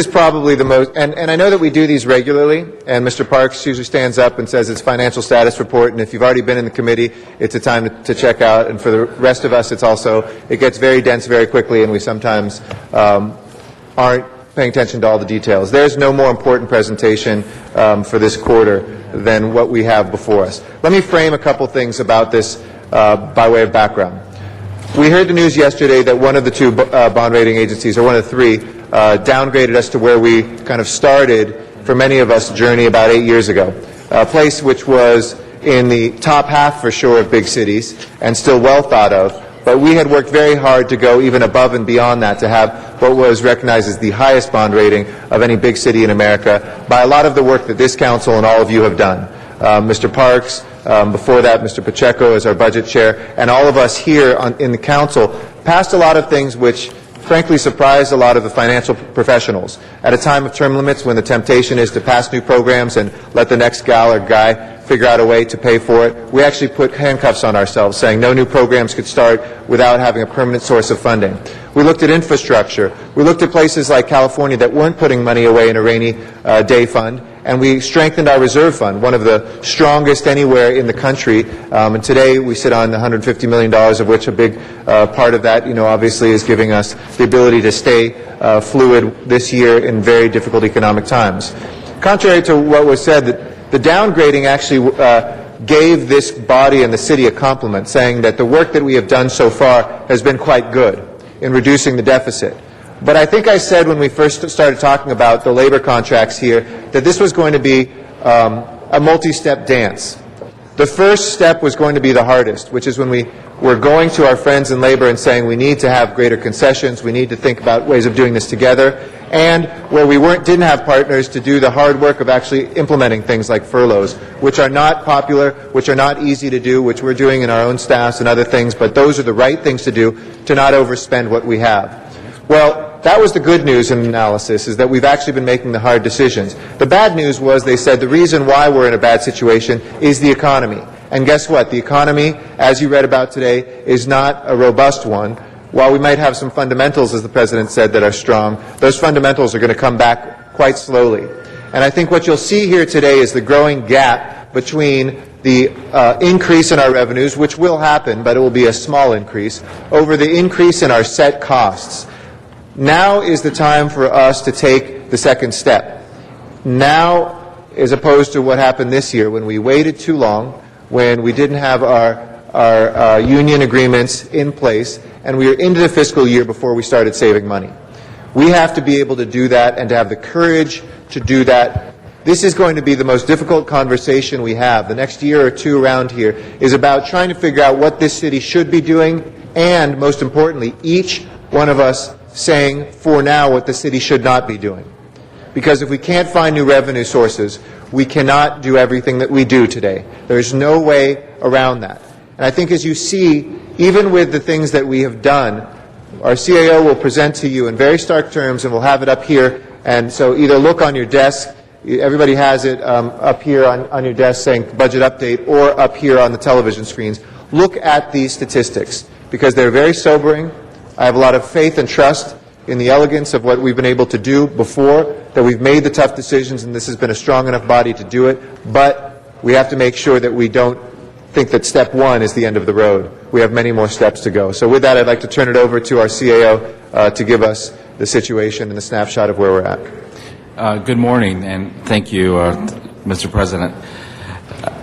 probably the most, and I know that we do these regularly, and Mr. Parks usually stands up and says it's financial status report, and if you've already been in the committee, it's a time to check out, and for the rest of us, it gets very dense very quickly, and we sometimes aren't paying attention to all the details. There's no more important presentation for this quarter than what we have before us. Let me frame a couple things about this by way of background. We heard the news yesterday that one of the two bond rating agencies, or one of the three, downgraded us to where we kind of started, for many of us, journey about 8 years ago. A place which was in the top half, for sure, of big cities, and still well thought of, but we had worked very hard to go even above and beyond that to have what was recognized as the highest bond rating of any big city in America by a lot of the work that this council and all of you have done. Mr. Parks, before that, Mr. Pacheco as our budget chair, and all of us here in the council passed a lot of things which frankly surprised a lot of the financial professionals. At a time of term limits, when the temptation is to pass new programs and let the next gal or guy figure out a way to pay for it, we actually put handcuffs on ourselves, saying no new programs could start without having a permanent source of funding. We looked at infrastructure. We looked at places like California that weren't putting money away in a rainy day fund, and we strengthened our reserve fund, one of the strongest anywhere in the country. And today we sit on $150 million, of which a big part of that, obviously is giving us the ability to stay fluid this year in very difficult economic times. Contrary to what was said, the downgrading actually gave this body and the city a compliment, saying that the work that we have done so far has been quite good in reducing the deficit. But I think I said when we first started talking about the labor contracts here that this was going to be a multi-step dance. The first step was going to be the hardest, which is when we were going to our friends in labor and saying we need to have greater concessions, we need to think about ways of doing this together, and where we didn't have partners to do the hard work of actually implementing things like furloughs, which are not popular, which are not easy to do, which we're doing in our own staffs and other things, but those are the right things to do to not overspend what we have. Well, that was the good news in analysis, is that we've actually been making the hard decisions. The bad news was they said the reason why we're in a bad situation is the economy. And guess what? The economy, as you read about today, is not a robust one. While we might have some fundamentals, as the President said, that are strong, those fundamentals are going to come back quite slowly. And I think what you'll see here today is the growing gap between the increase in our revenues, which will happen, but it will be a small increase, over the increase in our set costs. Now is the time for us to take the second step. Now, as opposed to what happened this year, when we waited too long, when we didn't have our union agreements in place, and we were into the fiscal year before we started saving money. We have to be able to do that and to have the courage to do that. This is going to be the most difficult conversation we have. The next year or two around here is about trying to figure out what this city should be doing, and most importantly, each one of us saying for now what the city should not be doing. Because if we can't find new revenue sources, we cannot do everything that we do today. There's no way around that. And I think as you see, even with the things that we have done, our CAO will present to you in very stark terms, and we'll have it up here. And so either look on your desk, everybody has it up here on your desk saying budget update, or up here on the television screens. Look at these statistics, because they're very sobering. I have a lot of faith and trust in the elegance of what we've been able to do before, that we've made the tough decisions, and this has been a strong enough body to do it. But we have to make sure that we don't think that step one is the end of the road. We have many more steps to go. So with that, I'd like to turn it over to our CAO to give us the situation and the snapshot of where we're at. Good morning, and thank you, Mr. President.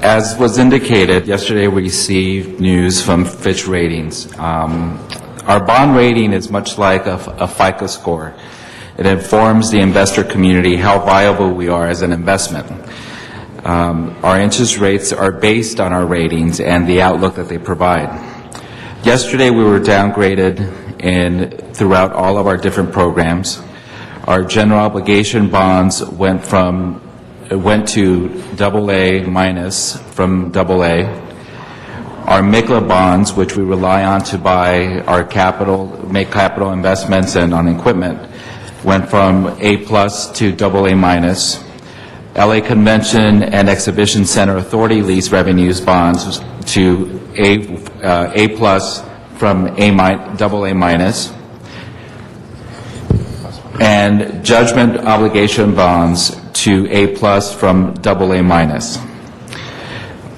As was indicated, yesterday we received news from Fitch Ratings. Our bond rating is much like a FICO score. It informs the investor community how viable we are as an investment. Our interest rates are based on our ratings and the outlook that they provide. Yesterday we were downgraded throughout all of our different programs. Our general obligation bonds went to AA minus from AA. Our MICLA bonds, which we rely on to buy our make capital investments and on equipment, went from A plus to AA minus. LA Convention and Exhibition Center Authority lease revenues bonds to A plus from AA minus. And judgment obligation bonds to A plus from AA minus.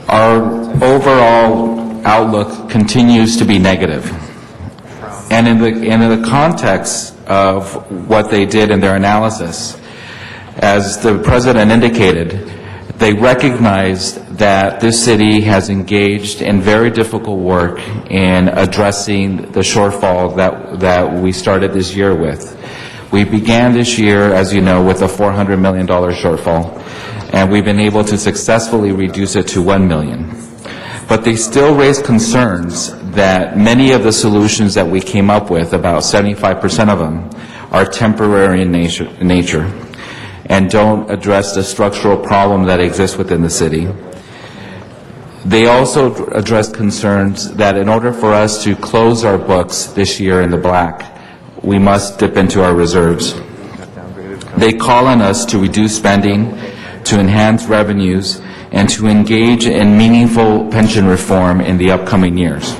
Our overall outlook continues to be negative. And in the context of what they did in their analysis, as the President indicated, they recognized that this city has engaged in very difficult work in addressing the shortfall that we started this year with. We began this year, as you know, with a $400 million shortfall, and we've been able to successfully reduce it to $1 million. But they still raise concerns that many of the solutions that we came up with, about 75% of them, are temporary in nature and don't address the structural problem that exists within the city. They also address concerns that in order for us to close our books this year in the black, we must dip into our reserves. They call on us to reduce spending, to enhance revenues, and to engage in meaningful pension reform in the upcoming years.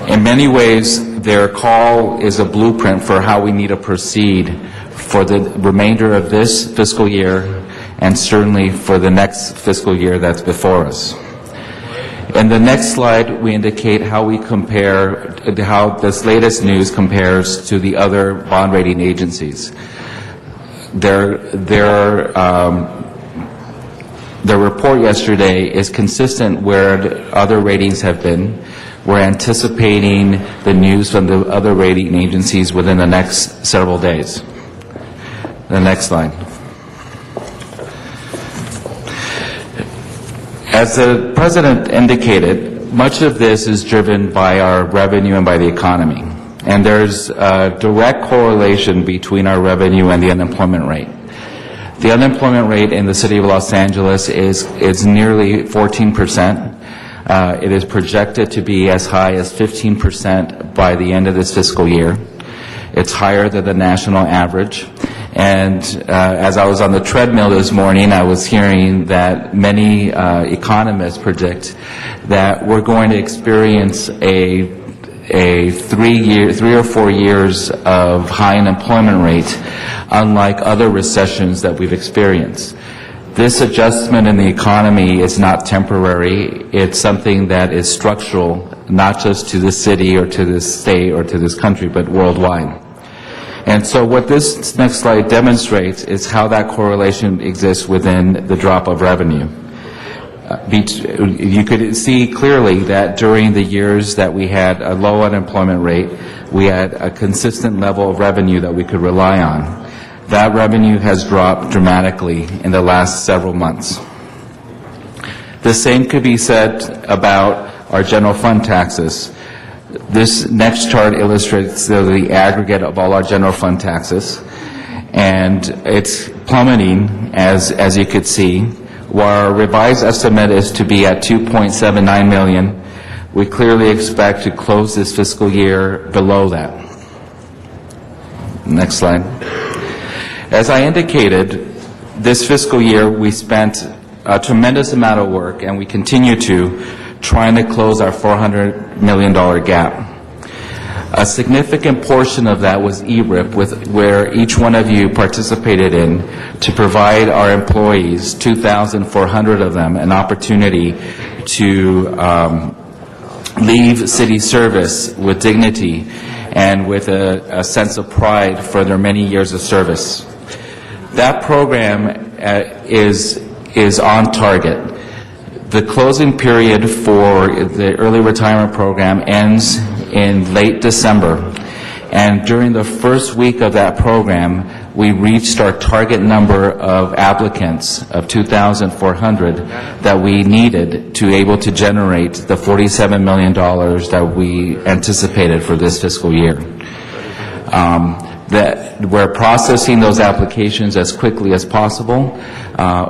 In many ways, their call is a blueprint for how we need to proceed for the remainder of this fiscal year and certainly for the next fiscal year that's before us. In the next slide, we indicate how we compare, how this latest news compares to the other bond rating agencies. Their report yesterday is consistent where other ratings have been. We're anticipating the news from the other rating agencies within the next several days. The next slide. As the President indicated, much of this is driven by our revenue and by the economy. And there's a direct correlation between our revenue and the unemployment rate. The unemployment rate in the city of Los Angeles is nearly 14%. It is projected to be as high as 15% by the end of this fiscal year. It's higher than the national average. And as I was on the treadmill this morning, I was hearing that many economists predict that we're going to experience a 3 or 4 years of high unemployment rate, unlike other recessions that we've experienced. This adjustment in the economy is not temporary. It's something that is structural, not just to this city or to this state or to this country, but worldwide. And so what this next slide demonstrates is how that correlation exists within the drop of revenue. You could see clearly that during the years that we had a low unemployment rate, we had a consistent level of revenue that we could rely on. That revenue has dropped dramatically in the last several months. The same could be said about our general fund taxes. This next chart illustrates the aggregate of all our general fund taxes, and it's plummeting, as you could see. While our revised estimate is to be at $2.79 million, we clearly expect to close this fiscal year below that. Next slide. As I indicated, this fiscal year we spent a tremendous amount of work, and we continue to, trying to close our $400 million gap. A significant portion of that was ERIP, where each one of you participated in to provide our employees, 2,400 of them, an opportunity to leave city service with dignity and with a sense of pride for their many years of service. That program is on target. The closing period for the early retirement program ends in late December, and during the first week of that program, we reached our target number of applicants of 2,400 that we needed to able to generate the $47 million that we anticipated for this fiscal year. That we're processing those applications as quickly as possible.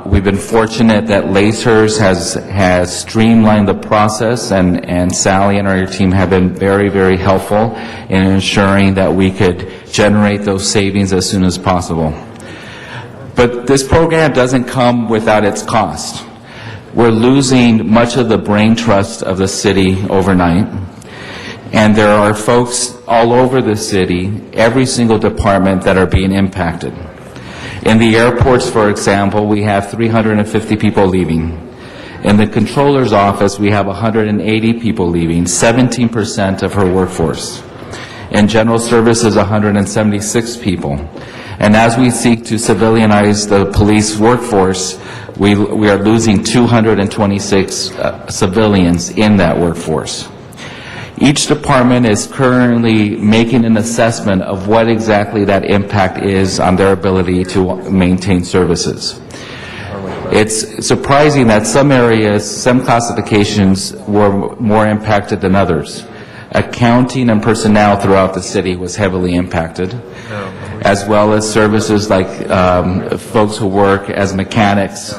We've been fortunate that LACERS has streamlined the process, and Sally and our team have been very, very helpful in ensuring that we could generate those savings as soon as possible. But this program doesn't come without its cost. We're losing much of the brain trust of the city overnight. And there are folks all over the city, every single department, that are being impacted. In the airports, for example, we have 350 people leaving. In the controller's office, we have 180 people leaving, 17% of her workforce. In general services, 176 people. And as we seek to civilianize the police workforce, we are losing 226 civilians in that workforce. Each department is currently making an assessment of what exactly that impact is on their ability to maintain services. It's surprising that some areas, some classifications were more impacted than others. Accounting and personnel throughout the city was heavily impacted, as well as services like folks who work as mechanics,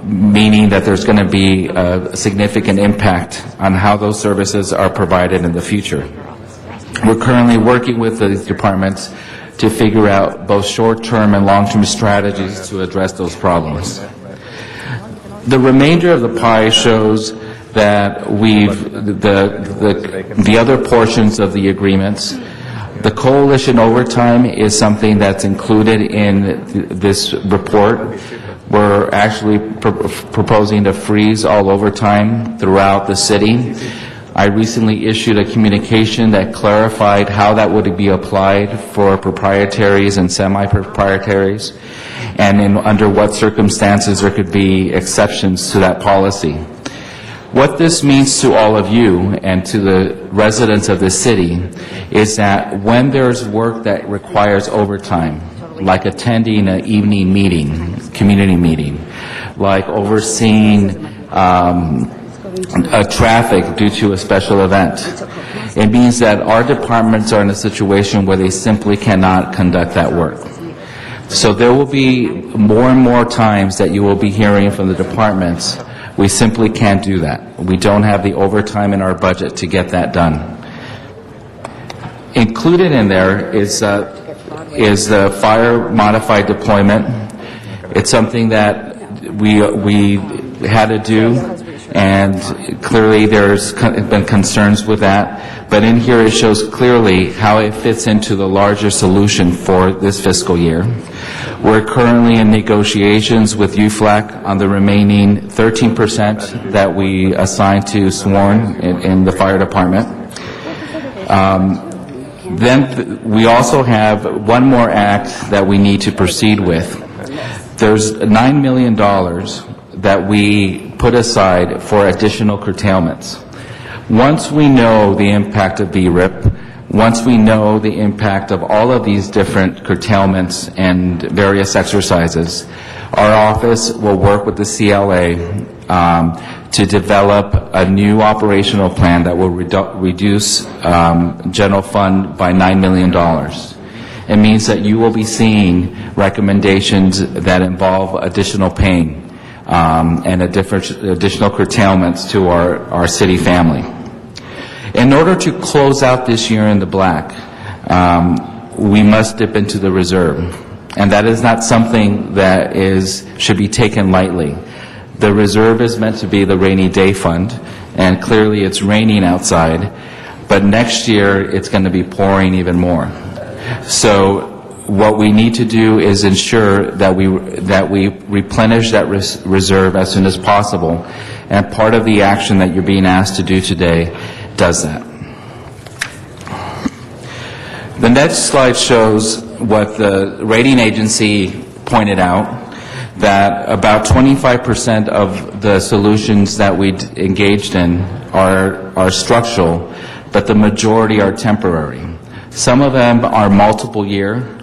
meaning that there's going to be a significant impact on how those services are provided in the future. We're currently working with these departments to figure out both short-term and long-term strategies to address those problems. The remainder of the pie shows that the other portions of the agreements. The coalition overtime is something that's included in this report. We're actually proposing to freeze all overtime throughout the city. I recently issued a communication that clarified how that would be applied for proprietaries and semi-proprietaries, and under what circumstances there could be exceptions to that policy. What this means to all of you and to the residents of the city is that when there's work that requires overtime, like attending an evening meeting, community meeting, like overseeing traffic due to a special event, it means that our departments are in a situation where they simply cannot conduct that work. So there will be more and more times that you will be hearing from the departments, we simply can't do that. We don't have the overtime in our budget to get that done. Included in there is the fire modified deployment. It's something that we had to do, and clearly there's been concerns with that. But in here it shows clearly how it fits into the larger solution for this fiscal year. We're currently in negotiations with UFLAC on the remaining 13% that we assigned to sworn in the fire department. Then we also have one more act that we need to proceed with. There's $9 million that we put aside for additional curtailments. Once we know the impact of BRIP, once we know the impact of all of these different curtailments and various exercises, our office will work with the CLA to develop a new operational plan that will reduce general fund by $9 million. It means that you will be seeing recommendations that involve additional paying and additional curtailments to our city family. In order to close out this year in the black, we must dip into the reserve. And that is not something that should be taken lightly. The reserve is meant to be the rainy day fund, and clearly it's raining outside, but next year it's going to be pouring even more. So what we need to do is ensure that we replenish that reserve as soon as possible, and part of the action that you're being asked to do today does that. The next slide shows what the rating agency pointed out, that about 25% of the solutions that we engaged in are structural, but the majority are temporary. Some of them are multiple year,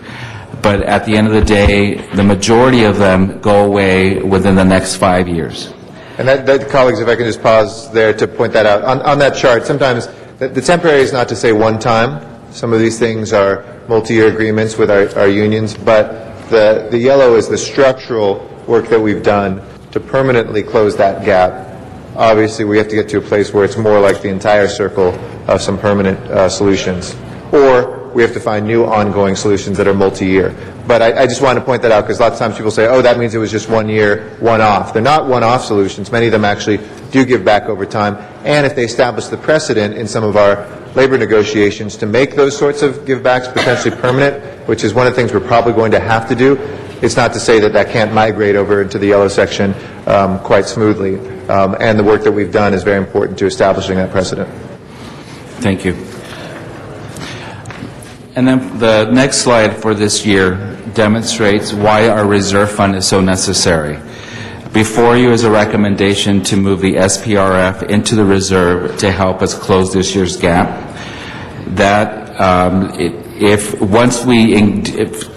but at the end of the day, the majority of them go away within the next 5 years. And that, colleagues, if I can just pause there to point that out. On that chart, sometimes the temporary is not to say one time. Some of these things are multi-year agreements with our unions, but the yellow is the structural work that we've done to permanently close that gap. Obviously, we have to get to a place where it's more like the entire circle of some permanent solutions. Or we have to find new ongoing solutions that are multi-year. But I just want to point that out because lots of times people say, oh, that means it was just 1 year, one-off. They're not one-off solutions. Many of them actually do give back over time. And if they establish the precedent in some of our labor negotiations to make those sorts of givebacks potentially permanent, which is one of the things we're probably going to have to do, it's not to say that that can't migrate over into the yellow section quite smoothly. And the work that we've done is very important to establishing that precedent. Thank you. And then the next slide for this year demonstrates why our reserve fund is so necessary. Before you is a recommendation to move the SPRF into the reserve to help us close this year's gap. That if once we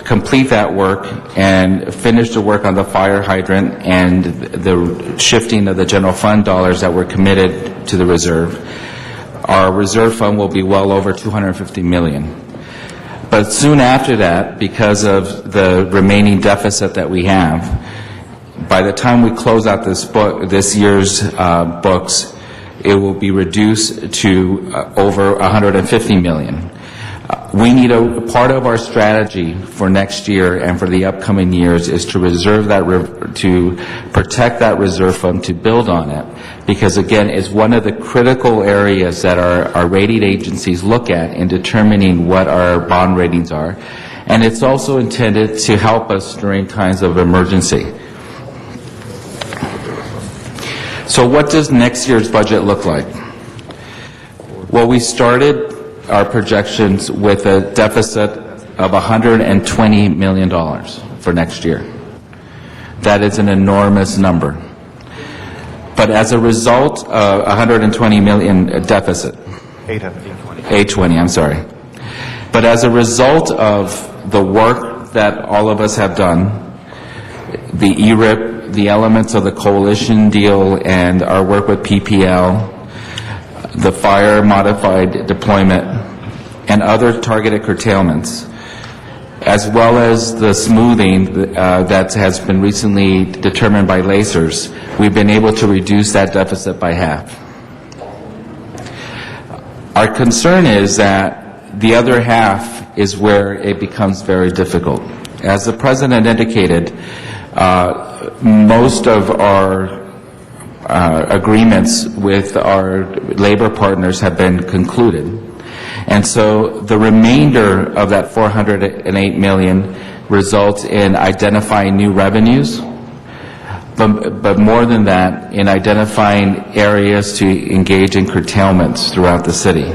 complete that work and finish the work on the fire hydrant and the shifting of the general fund dollars that were committed to the reserve, our reserve fund will be well over $250 million. But soon after that, because of the remaining deficit that we have, by the time we close out this year's books, it will be reduced to over $150 million. We need part of our strategy for next year and for the upcoming years is to reserve that, to protect that reserve fund, to build on it, because again, it's one of the critical areas that our rating agencies look at in determining what our bond ratings are, and it's also intended to help us during times of emergency. So what does next year's budget look like? Well, we started our projections with a deficit of $120 million for next year. That is an enormous number. But as a result of $120 million deficit, 820, I'm sorry. But as a result of the work that all of us have done, the ERIP, the elements of the coalition deal, and our work with PPL, the fire modified deployment, and other targeted curtailments, as well as the smoothing that has been recently determined by lasers, we've been able to reduce that deficit by half. Our concern is that the other half is where it becomes very difficult. As the President indicated, most of our agreements with our labor partners have been concluded. And so the remainder of that $408 million results in identifying new revenues, but more than that, in identifying areas to engage in curtailments throughout the city.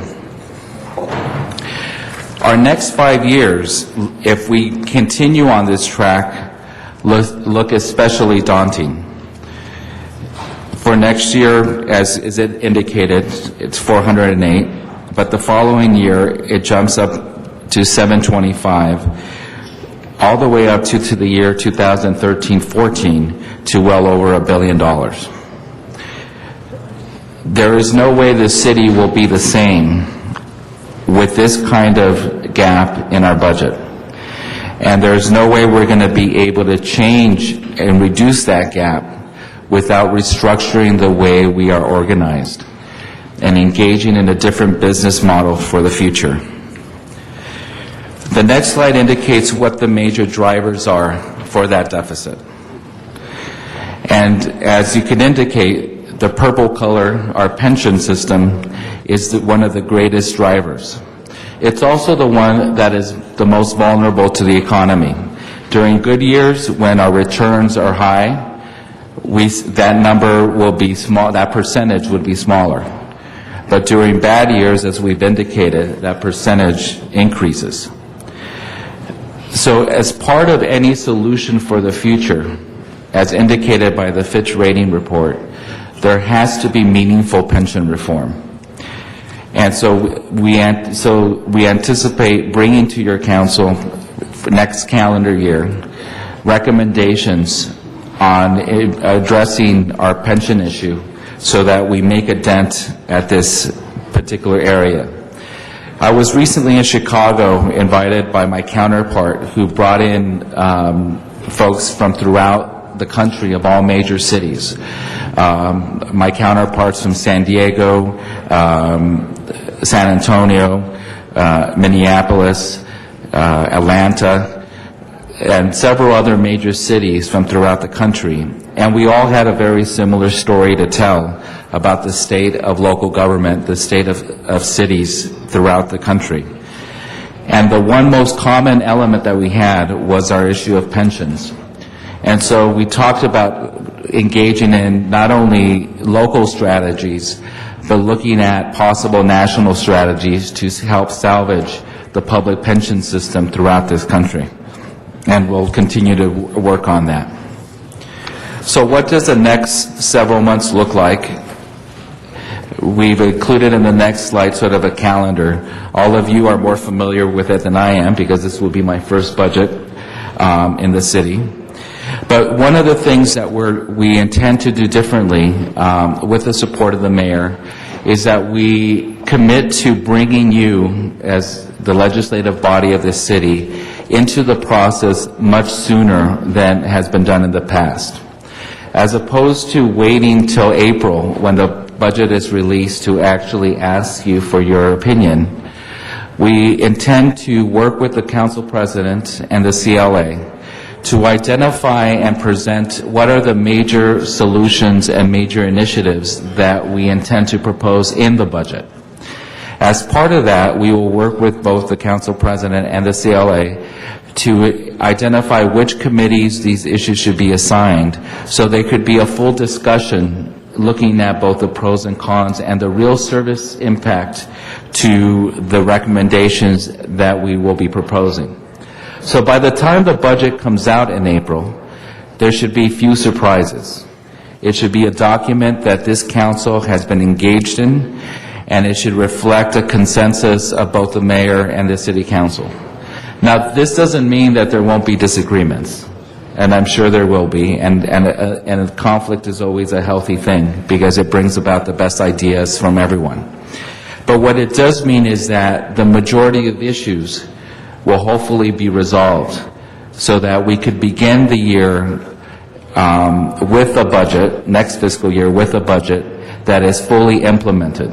Our next 5 years, if we continue on this track, look especially daunting. For next year, as is it indicated, it's 408, but the following year it jumps up to 725, all the way up to the year 2013-14 to well over $1 billion. There is no way the city will be the same with this kind of gap in our budget. And there's no way we're going to be able to change and reduce that gap without restructuring the way we are organized and engaging in a different business model for the future. The next slide indicates what the major drivers are for that deficit. And as you can indicate, the purple color, our pension system, is one of the greatest drivers. it's also the one that is the most vulnerable to the economy. During good years, when our returns are high, that number will be small, that percentage would be smaller. But during bad years, as we've indicated, that percentage increases. So as part of any solution for the future, as indicated by the Fitch rating report, there has to be meaningful pension reform. And so we anticipate bringing to your council for next calendar year recommendations on addressing our pension issue so that we make a dent at this particular area. I was recently in Chicago, invited by my counterpart, who brought in folks from throughout the country of all major cities. My counterparts from San Diego, San Antonio, Minneapolis, Atlanta, and several other major cities from throughout the country. And we all had a very similar story to tell about the state of local government, the state of cities throughout the country. And the one most common element that we had was our issue of pensions. And so we talked about engaging in not only local strategies, but looking at possible national strategies to help salvage the public pension system throughout this country. And we'll continue to work on that. So what does the next several months look like? We've included in the next slide sort of a calendar. All of you are more familiar with it than I am because this will be my first budget in the city. But one of the things that we intend to do differently with the support of the mayor is that we commit to bringing you, as the legislative body of this city, into the process much sooner than has been done in the past. As opposed to waiting till April when the budget is released to actually ask you for your opinion, we intend to work with the council president and the CLA to identify and present what are the major solutions and major initiatives that we intend to propose in the budget. As part of that, we will work with both the council president and the CLA to identify which committees these issues should be assigned so they could be a full discussion looking at both the pros and cons and the real service impact to the recommendations that we will be proposing. So by the time the budget comes out in April, there should be few surprises. It should be a document that this council has been engaged in, and it should reflect a consensus of both the mayor and the city council. Now, this doesn't mean that there won't be disagreements, and I'm sure there will be, and conflict is always a healthy thing because it brings about the best ideas from everyone. But what it does mean is that the majority of issues will hopefully be resolved so that we could begin the year with a budget, next fiscal year with a budget that is fully implemented.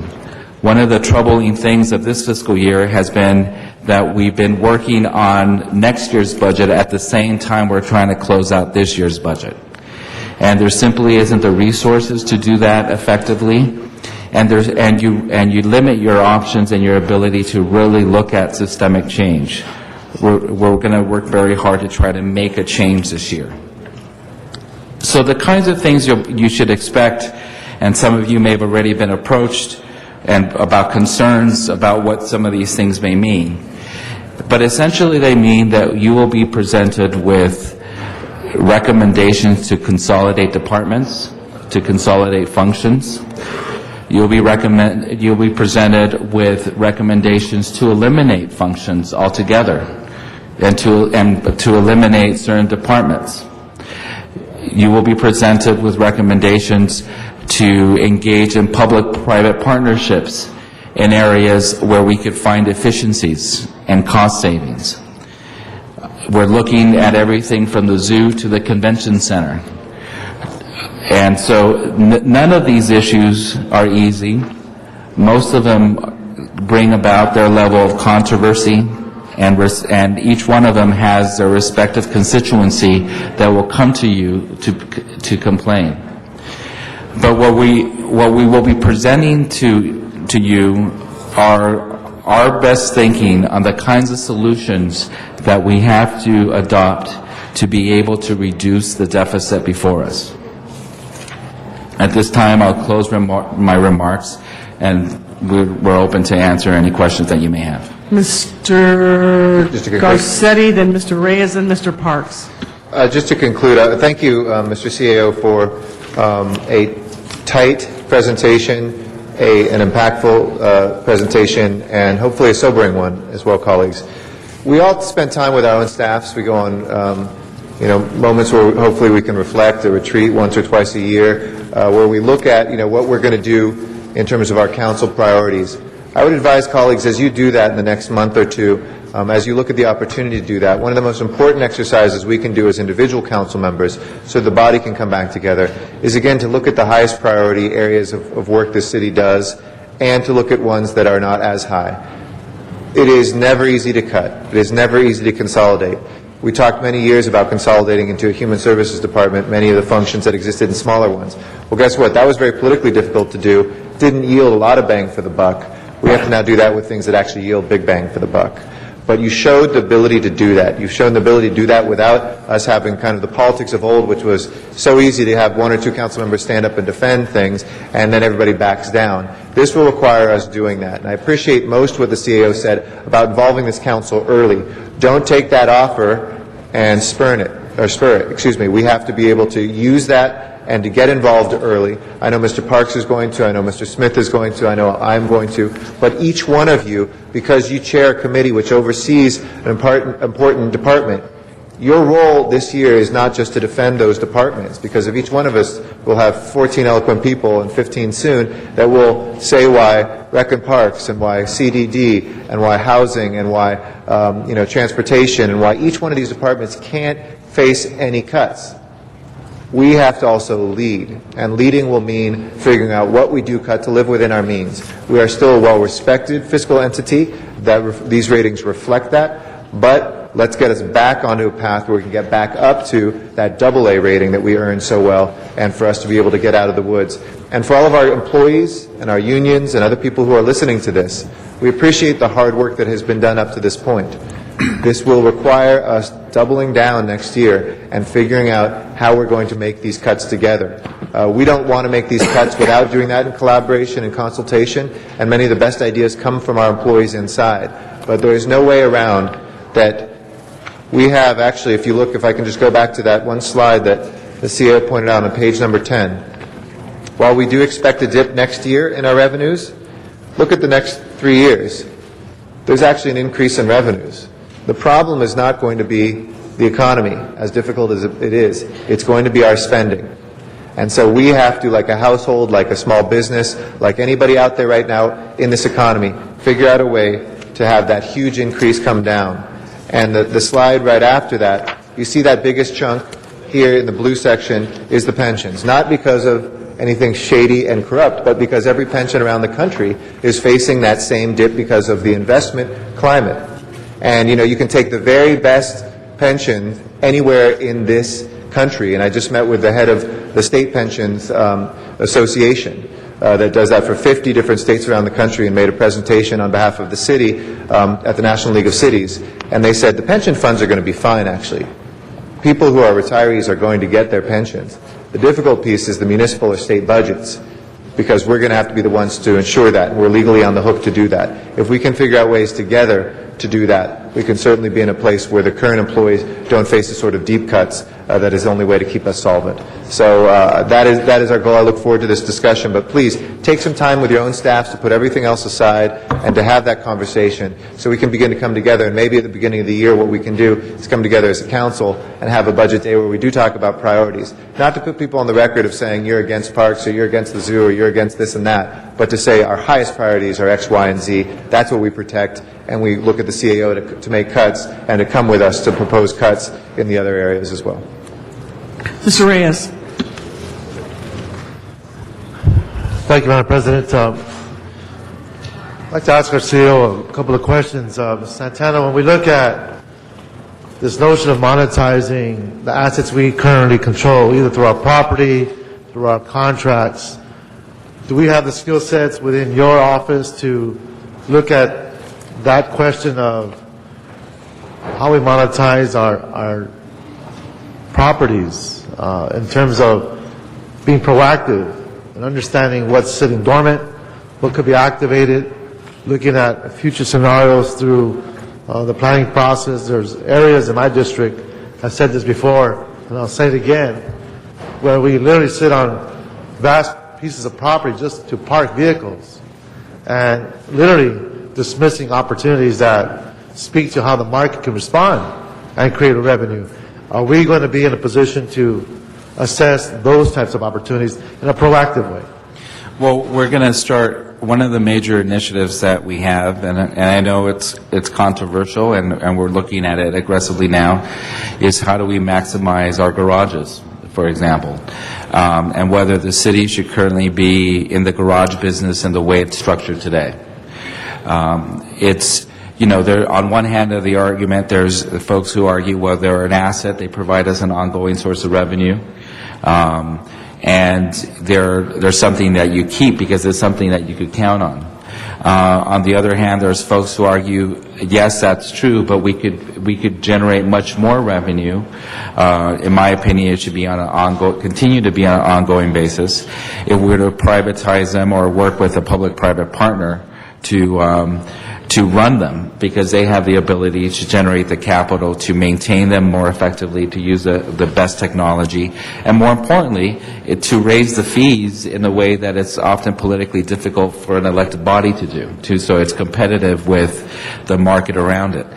One of the troubling things of this fiscal year has been that we've been working on next year's budget at the same time we're trying to close out this year's budget. And there simply isn't the resources to do that effectively. And you limit your options and your ability to really look at systemic change. We're going to work very hard to try to make a change this year. So the kinds of things you should expect, and some of you may have already been approached and about concerns about what some of these things may mean. But essentially they mean that you will be presented with recommendations to consolidate departments, to consolidate functions. You'll be presented with recommendations to eliminate functions altogether and to eliminate certain departments. You will be presented with recommendations to engage in public-private partnerships in areas where we could find efficiencies and cost savings. We're looking at everything from the zoo to the convention center. And so none of these issues are easy. Most of them bring about their level of controversy, and each one of them has their respective constituency that will come to you to complain. But what we will be presenting to you are our best thinking on the kinds of solutions that we have to adopt to be able to reduce the deficit before us. At this time, I'll close my remarks, and we're open to answer any questions that you may have. Mr. Garcetti, then Mr. Reyes, and Mr. Parks. Just to conclude, thank you, Mr. CAO, for a tight presentation, an impactful presentation, and hopefully a sobering one as well, colleagues. We all spend time with our own staffs. We go on, moments where hopefully we can reflect, a retreat once or twice a year, where we look at, what we're going to do in terms of our council priorities. I would advise colleagues, as you do that in the next month or two, as you look at the opportunity to do that, one of the most important exercises we can do as individual council members, so the body can come back together, is again to look at the highest priority areas of work this city does, and to look at ones that are not as high. It is never easy to cut. It is never easy to consolidate. We talked many years about consolidating into a human services department many of the functions that existed in smaller ones. Well, guess what? That was very politically difficult to do. Didn't yield a lot of bang for the buck. We have to now do that with things that actually yield big bang for the buck. But you showed the ability to do that. You've shown the ability to do that without us having kind of the politics of old, which was so easy to have one or two council members stand up and defend things, and then everybody backs down. This will require us doing that. And I appreciate most what the CAO said about involving this council early. Don't take that offer and spur it. We have to be able to use that and to get involved early. I know Mr. Parks is going to, I know Mr. Smith is going to, I know I'm going to, but each one of you, because you chair a committee which oversees an important department, your role this year is not just to defend those departments, because if each one of us will have 14 eloquent people and 15 soon that will say why Rec and Parks and why CDD and why housing and why transportation and why each one of these departments can't face any cuts. We have to also lead, and leading will mean figuring out what we do cut to live within our means. We are still a well-respected fiscal entity. These ratings reflect that, but let's get us back onto a path where we can get back up to that AA rating that we earned so well, and for us to be able to get out of the woods. And for all of our employees and our unions and other people who are listening to this, we appreciate the hard work that has been done up to this point. This will require us doubling down next year and figuring out how we're going to make these cuts together. We don't want to make these cuts without doing that in collaboration and consultation, and many of the best ideas come from our employees inside. But there is no way around that. We have actually, if I can just go back to that one slide that the CEO pointed out on page number 10. While we do expect a dip next year in our revenues, look at the next 3 years. There's actually an increase in revenues. The problem is not going to be the economy, as difficult as it is. It's going to be our spending. And so we have to, like a household, like a small business, like anybody out there right now in this economy, figure out a way to have that huge increase come down. And the slide right after that, you see that biggest chunk here in the blue section is the pensions. Not because of anything shady and corrupt, but because every pension around the country is facing that same dip because of the investment climate. And, you can take the very best pension anywhere in this country. And I just met with the head of the State Pensions Association that does that for 50 different states around the country, and made a presentation on behalf of the city at the National League of Cities. And they said the pension funds are going to be fine, actually. People who are retirees are going to get their pensions. The difficult piece is the municipal or state budgets, because we're going to have to be the ones to ensure that, and we're legally on the hook to do that. If we can figure out ways together to do that, we can certainly be in a place where the current employees don't face the sort of deep cuts that is the only way to keep us solvent. So that is our goal. I look forward to this discussion, but please take some time with your own staffs to put everything else aside and to have that conversation so we can begin to come together. And maybe at the beginning of the year what we can do is come together as a council and have a budget day where we do talk about priorities. Not to put people on the record of saying you're against parks or you're against the zoo or you're against this and that, but to say our highest priorities are X, Y, and Z. That's what we protect, and we look at the CAO to make cuts and to come with us to propose cuts in the other areas as well. Mr. Reyes. Thank you, Madam President. I'd like to ask our CEO a couple of questions. Santana, when we look at this notion of monetizing the assets we currently control, either through our property, through our contracts, do we have the skill sets within your office to look at that question of how we monetize our properties in terms of being proactive and understanding what's sitting dormant, what could be activated, looking at future scenarios through the planning process. There's areas in my district, I've said this before, and I'll say it again, where we literally sit on vast pieces of property just to park vehicles and literally dismissing opportunities that speak to how the market can respond and create a revenue. Are we going to be in a position to assess those types of opportunities in a proactive way? Well, we're going to start, one of the major initiatives that we have, and I know it's controversial, and we're looking at it aggressively now, is how do we maximize our garages, for example, and whether the city should currently be in the garage business in the way it's structured today. It's, you know, there, on one hand of the argument, there's folks who argue, well, they're an asset, they provide us an ongoing source of revenue, and they're something that you keep because it's something that you could count on. On the other hand, there's folks who argue, yes, that's true, but we could generate much more revenue. In my opinion, it should be on continue to be on an ongoing basis. If we were to privatize them or work with a public-private partner to run them, because they have the ability to generate the capital to maintain them more effectively, to use the best technology, and more importantly, to raise the fees in a way that it's often politically difficult for an elected body to do, so it's competitive with the market around it.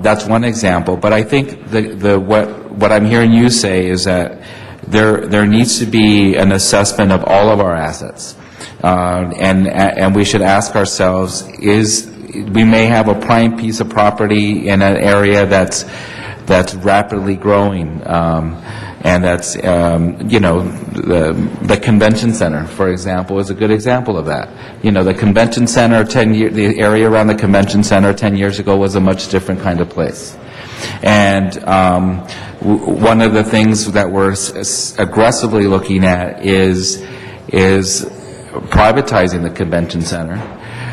That's one example, but I think what I'm hearing you say is that there needs to be an assessment of all of our assets. And we should ask ourselves, we may have a prime piece of property in an area that's rapidly growing, and that's, you know, the convention center, for example, is a good example of that. You know, the convention center, the area around the convention center 10 years ago was a much different kind of place. And one of the things that we're aggressively looking at is privatizing the convention center,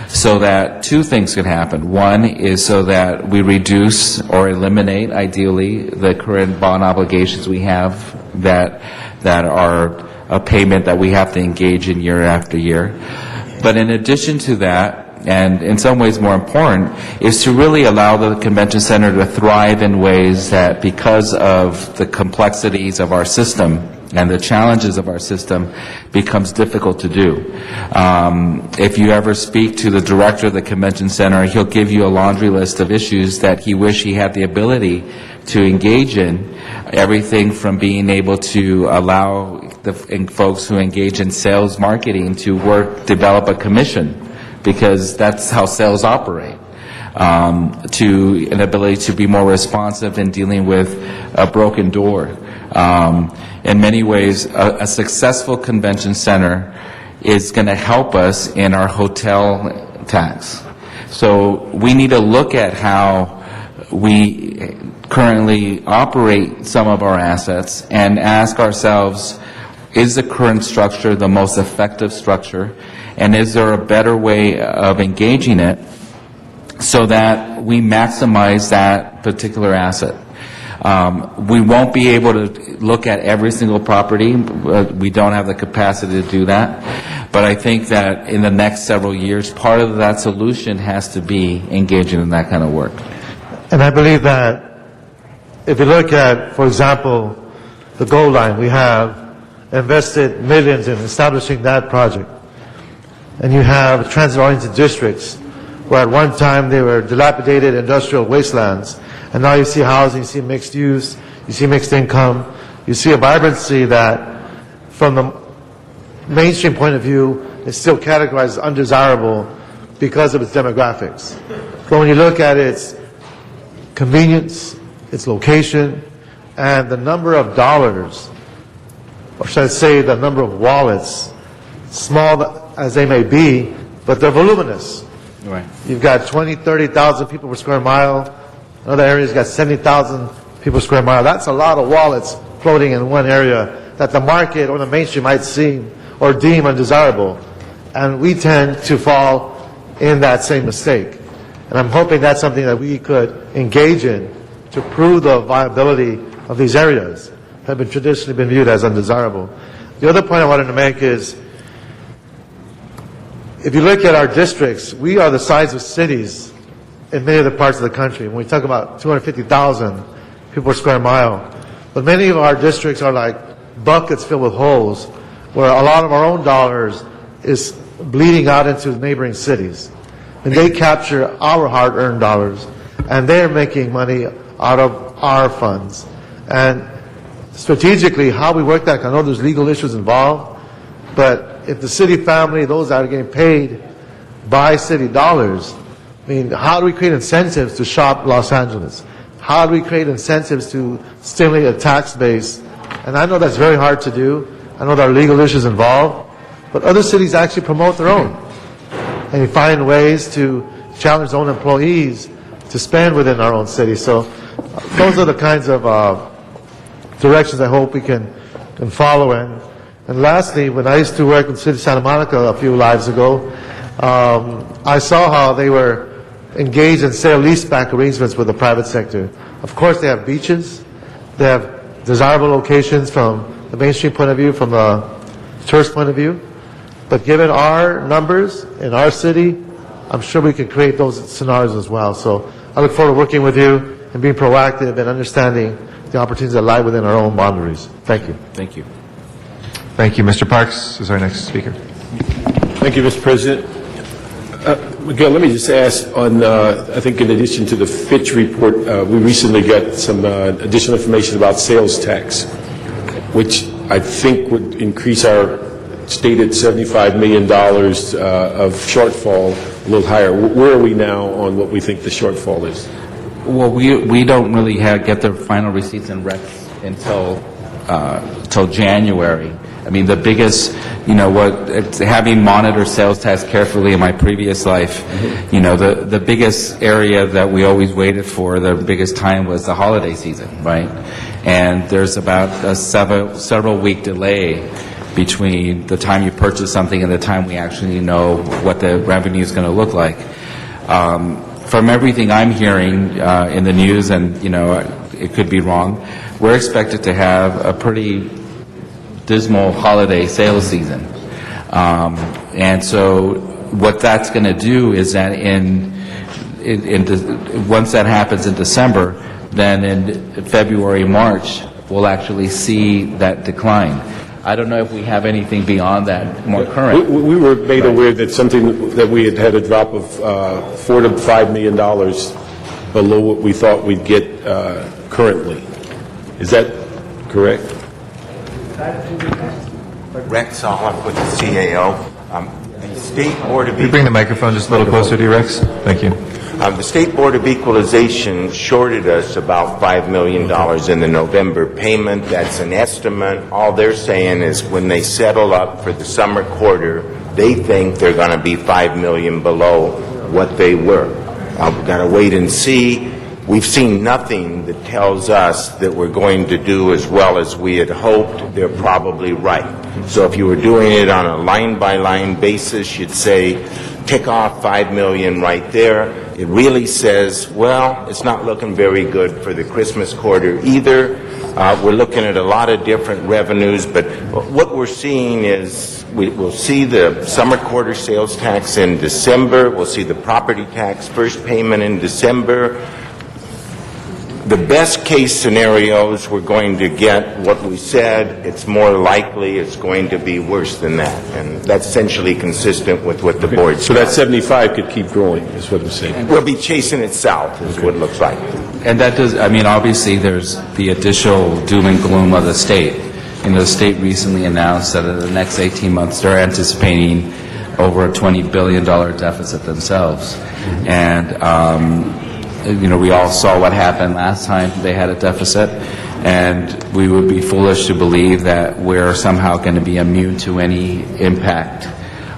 so that two things could happen. One is so that we reduce or eliminate, ideally, the current bond obligations we have that are a payment that we have to engage in year after year. But in addition to that, and in some ways more important, is to really allow the convention center to thrive in ways that, because of the complexities of our system and the challenges of our system, becomes difficult to do. If you ever speak to the director of the convention center, he'll give you a laundry list of issues that he wish he had the ability to engage in, everything from being able to allow the folks who engage in sales marketing to develop a commission, because that's how sales operate, to an ability to be more responsive in dealing with a broken door. In many ways, a successful convention center is going to help us in our hotel tax. So we need to look at how we currently operate some of our assets and ask ourselves, is the current structure the most effective structure, and is there a better way of engaging it so that we maximize that particular asset? We won't be able to look at every single property. We don't have the capacity to do that. But I think that in the next several years, part of that solution has to be engaging in that kind of work. And I believe that if you look at, for example, the Gold Line, we have invested millions in establishing that project. And you have transit-oriented districts where at one time they were dilapidated industrial wastelands. And now you see housing, you see mixed use, you see mixed income, you see a vibrancy that, from the mainstream point of view, is still categorized as undesirable because of its demographics. But when you look at its convenience, its location, and the number of dollars, or should I say the number of wallets, small as they may be, but they're voluminous. Right. You've got 20, 30,000 people per square mile. Other areas got 70,000 people per square mile. That's a lot of wallets floating in one area that the market or the mainstream might seem or deem undesirable. And we tend to fall in that same mistake. And I'm hoping that's something that we could engage in to prove the viability of these areas that have been traditionally been viewed as undesirable. The other point I wanted to make is, if you look at our districts, we are the size of cities in many other parts of the country. When we talk about 250,000 people per square mile, but many of our districts are like buckets filled with holes, where a lot of our own dollars is bleeding out into neighboring cities. And they capture our hard-earned dollars, and they're making money out of our funds. And strategically, how we work that, I know there's legal issues involved, but if the city family, those that are getting paid by city dollars, I mean, how do we create incentives to shop Los Angeles? How do we create incentives to stimulate a tax base? And I know that's very hard to do. I know there are legal issues involved, but other cities actually promote their own. And you find ways to challenge their own employees to spend within our own city. So those are the kinds of directions I hope we can follow in. And lastly, when I used to work in the city of Santa Monica a few lives ago, I saw how they were engaged in sale-leaseback arrangements with the private sector. Of course, they have beaches. They have desirable locations from the mainstream point of view, from the tourist point of view. But given our numbers in our city, I'm sure we can create those scenarios as well. So I look forward to working with you and being proactive and understanding the opportunities that lie within our own boundaries. Thank you. Thank you. Thank you. Mr. Parks is our next speaker. Thank you, Mr. President. Miguel, let me just ask on, I think in addition to the Fitch report, we recently got some additional information about sales tax, which I think would increase our stated $75 million of shortfall a little higher. Where are we now on what we think the shortfall is? Well, we don't really get the final receipts and recs until January. I mean, the biggest, having monitored sales tax carefully in my previous life, the biggest area that we always waited for, the biggest time was the holiday season, right? And there's about a several week delay between the time you purchase something and the time we actually know what the revenue is going to look like. From everything I'm hearing in the news, and it could be wrong, we're expected to have a pretty dismal holiday sales season. And so what that's going to do is that once that happens in December, then in February, March, we'll actually see that decline. I don't know if we have anything beyond that more current. We were made aware that we had a drop of $4 to $5 million below what we thought we'd get currently. Is that correct? Rex Olive with the CAO. The State Board of Can you bring the microphone just a little closer to you, Rex? Thank you. The State Board of Equalization shorted us about $5 million in the November payment. That's an estimate. All they're saying is when they settle up for the summer quarter, they think they're going to be $5 million below what they were. We've got to wait and see. We've seen nothing that tells us that we're going to do as well as we had hoped. They're probably right. So if you were doing it on a line-by-line basis, you'd say, tick off $5 million right there. It really says, well, it's not looking very good for the Christmas quarter either. We're looking at a lot of different revenues, but what we're seeing is we'll see the summer quarter sales tax in December. We'll see the property tax first payment in December. The best case scenarios, we're going to get what we said. It's more likely it's going to be worse than that. And that's essentially consistent with what the board said. So that 75 could keep growing, is what I'm saying. We'll be chasing it south, is what it looks like. And that does, obviously there's the additional doom and gloom of the state. The state recently announced that in the next 18 months they're anticipating over a $20 billion deficit themselves. And, we all saw what happened last time they had a deficit, and we would be foolish to believe that we're somehow going to be immune to any impact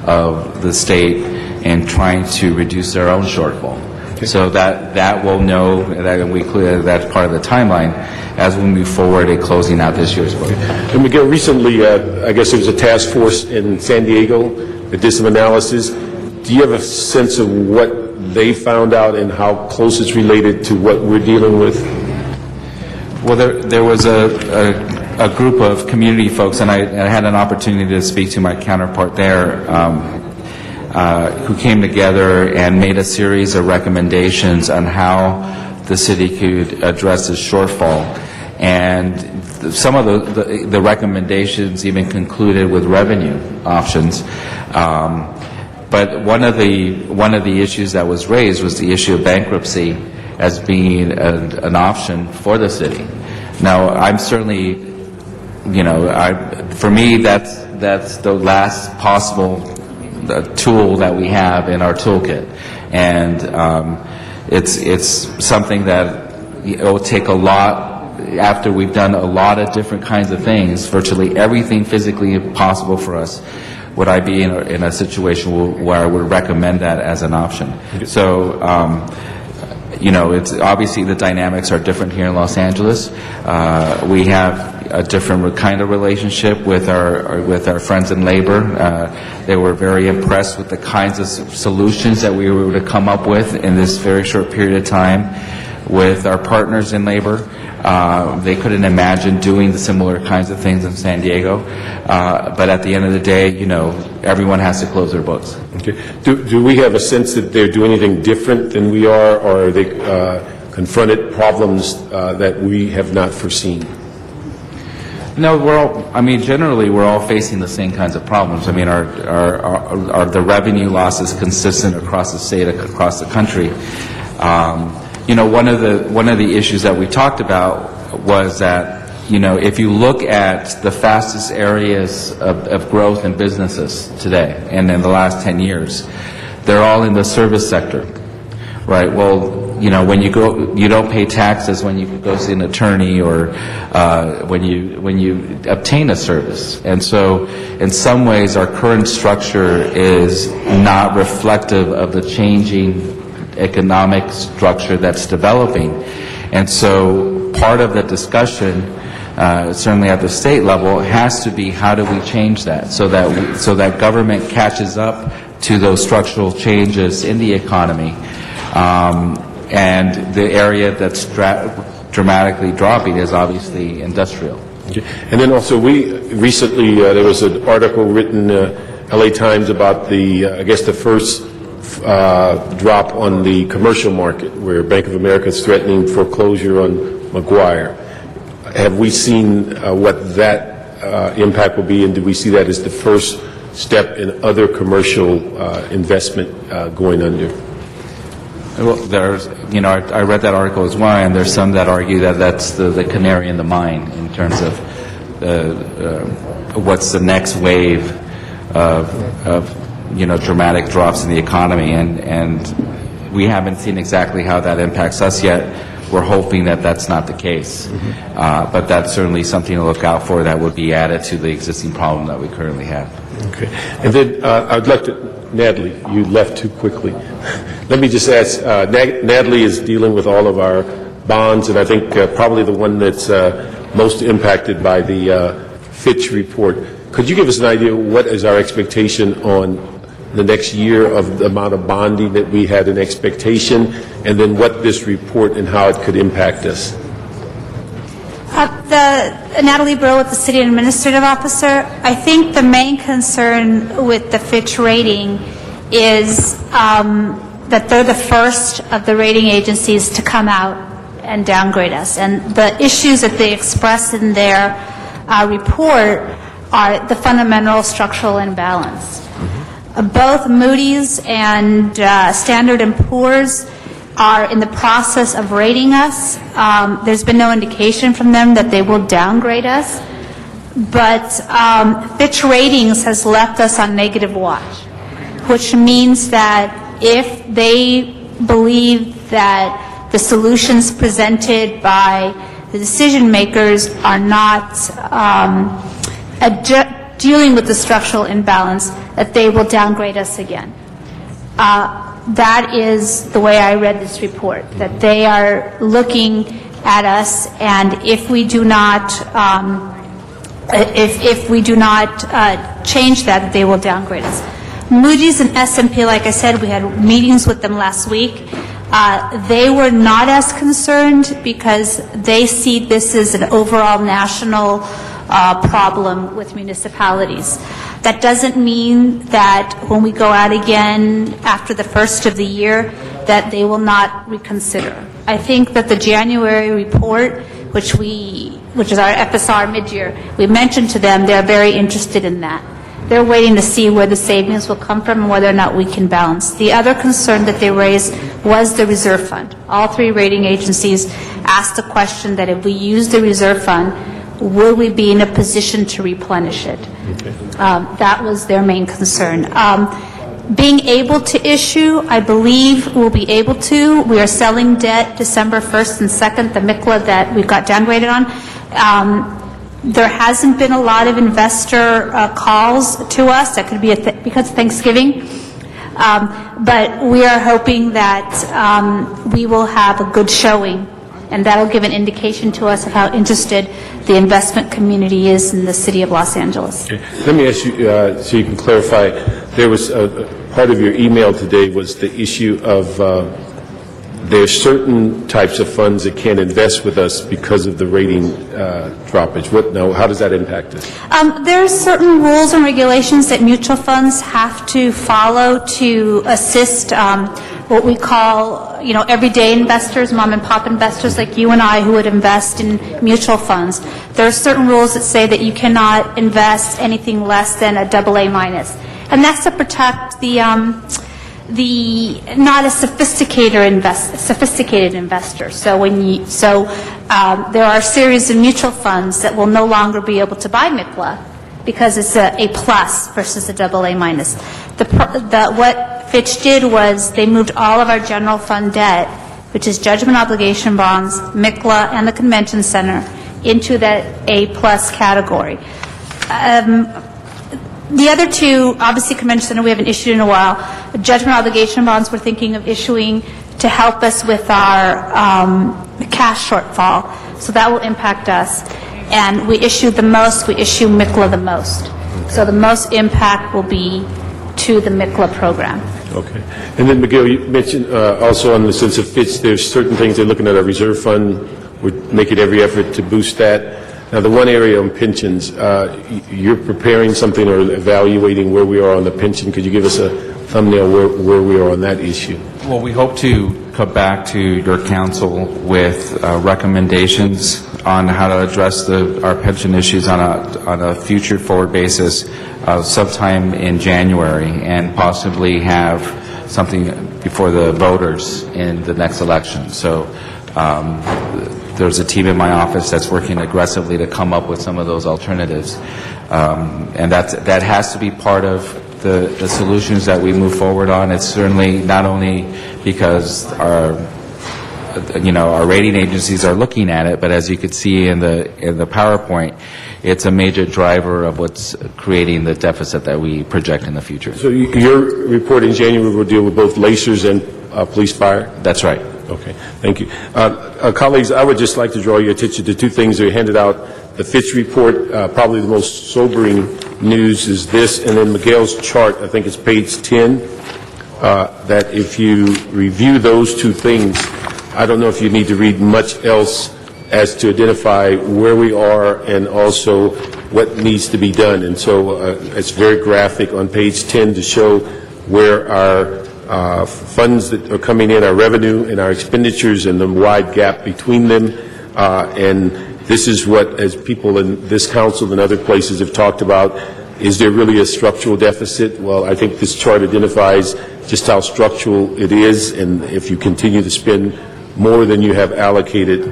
of the state in trying to reduce their own shortfall. Okay. So that we'll know, and we clear that's part of the timeline as we move forward in closing out this year's budget. And Miguel, recently, I guess there was a task force in San Diego that did some analysis. Do you have a sense of what they found out and how close it's related to what we're dealing with? Well, there was a group of community folks, and I had an opportunity to speak to my counterpart there, who came together and made a series of recommendations on how the city could address this shortfall. And some of the recommendations even concluded with revenue options. But one of the issues that was raised was the issue of bankruptcy as being an option for the city. Now, I'm certainly, for me, that's the last possible tool that we have in our toolkit, and it's something that it will take a lot. After we've done a lot of different kinds of things, virtually everything physically possible for us, would I be in a situation where I would recommend that as an option. So, it's obviously the dynamics are different here in Los Angeles. We have a different kind of relationship with our friends in labor. They were very impressed with the kinds of solutions that we were able to come up with in this very short period of time with our partners in labor. They couldn't imagine doing the similar kinds of things in San Diego. But at the end of the day, everyone has to close their books. Okay. Do we have a sense that they're doing anything different than we are, or are they confronted problems that we have not foreseen? No, generally we're all facing the same kinds of problems. The revenue loss is consistent across the state, across the country. One of the issues that we talked about was that, if you look at the fastest areas of growth in businesses today and in the last 10 years, they're all in the service sector, right? Well, when you go, you don't pay taxes when you go see an attorney or when you obtain a service. And so, in some ways, our current structure is not reflective of the changing economic structure that's developing. And so part of the discussion, certainly at the state level, has to be how do we change that so that government catches up to those structural changes in the economy. And the area that's dramatically dropping is obviously industrial. Okay. And then also recently there was an article written in LA Times about the first drop on the commercial market, where Bank of America is threatening foreclosure on McGuire. Have we seen what that impact will be, and do we see that as the first step in other commercial investment going under? Well, I read that article as well, and there's some that argue that that's the canary in the mine in terms of what's the next wave of dramatic drops in the economy, and we haven't seen exactly how that impacts us yet. We're hoping that that's not the case, but that's certainly something to look out for that would be added to the existing problem that we currently have. Okay. And then I'd like to, Natalie, you left too quickly. Let me just ask, Natalie is dealing with all of our bonds, and I think probably the one that's most impacted by the Fitch report. Could you give us an idea what is our expectation on the next year of the amount of bonding that we had an expectation, and then what this report and how it could impact us? Natalie Brill with the City Administrative Officer. I think the main concern with the Fitch rating is that they're the first of the rating agencies to come out and downgrade us. And the issues that they express in their report are the fundamental structural imbalance. Both Moody's and Standard & Poor's are in the process of rating us. There's been no indication from them that they will downgrade us. But Fitch Ratings has left us on negative watch, which means that if they believe that the solutions presented by the decision makers are not dealing with the structural imbalance, that they will downgrade us again. That is the way I read this report, that they are looking at us, and if we do not change that, they will downgrade us. Moody's and S&P, like I said, we had meetings with them last week. They were not as concerned because they see this as an overall national problem with municipalities. That doesn't mean that when we go out again after the first of the year that they will not reconsider. I think that the January report, which is our FSR mid-year, we mentioned to them they're very interested in that. They're waiting to see where the savings will come from and whether or not we can balance. The other concern that they raised was the reserve fund. All three rating agencies asked the question that if we use the reserve fund, will we be in a position to replenish it? That was their main concern. Being able to issue, I believe we'll be able to. We are selling debt December 1st and 2nd, the MICLA that we got downgraded on. There hasn't been a lot of investor calls to us. That could be because of Thanksgiving. But we are hoping that we will have a good showing, and that'll give an indication to us of how interested the investment community is in the city of Los Angeles. Okay. Let me ask you, so you can clarify, there was part of your email today was the issue of there are certain types of funds that can't invest with us because of the rating droppage. How does that impact us? There are certain rules and regulations that mutual funds have to follow to assist what we call, everyday investors, mom and pop investors like you and I who would invest in mutual funds. There are certain rules that say that you cannot invest anything less than a AA minus. And that's to protect the not a sophisticated investor. So there are a series of mutual funds that will no longer be able to buy MICLA because it's a plus versus a AA minus. What Fitch did was they moved all of our general fund debt, which is judgment obligation bonds, MICLA, and the convention center, into that A plus category. The other two, obviously convention center, we haven't issued in a while. Judgment obligation bonds we're thinking of issuing to help us with our cash shortfall. So that will impact us. And we issue the most, we issue MICLA the most. So the most impact will be to the MICLA program. Okay. And then, Miguel, you mentioned also on the sense of Fitch, there's certain things they're looking at our reserve fund. We're making every effort to boost that. Now, the one area on pensions, you're preparing something or evaluating where we are on the pension. Could you give us a thumbnail where we are on that issue? Well, we hope to come back to your council with recommendations on how to address our pension issues on a future forward basis sometime in January, and possibly have something before the voters in the next election. So there's a team in my office that's working aggressively to come up with some of those alternatives. And that has to be part of the solutions that we move forward on. It's certainly not only because our rating agencies are looking at it, but as you could see in the PowerPoint, it's a major driver of what's creating the deficit that we project in the future. So your report in January will deal with both LACERs and police fire? That's right. Okay, thank you. Colleagues, I would just like to draw your attention to two things. We handed out the Fitch report. Probably the most sobering news is this, and then Miguel's chart, I think it's page 10, that if you review those two things, I don't know if you need to read much else as to identify where we are and also what needs to be done. And so it's very graphic on page 10 to show where our funds that are coming in, our revenue and our expenditures, and the wide gap between them. And this is what, as people in this council and other places have talked about, is there really a structural deficit? Well, I think this chart identifies just how structural it is, and if you continue to spend more than you have allocated,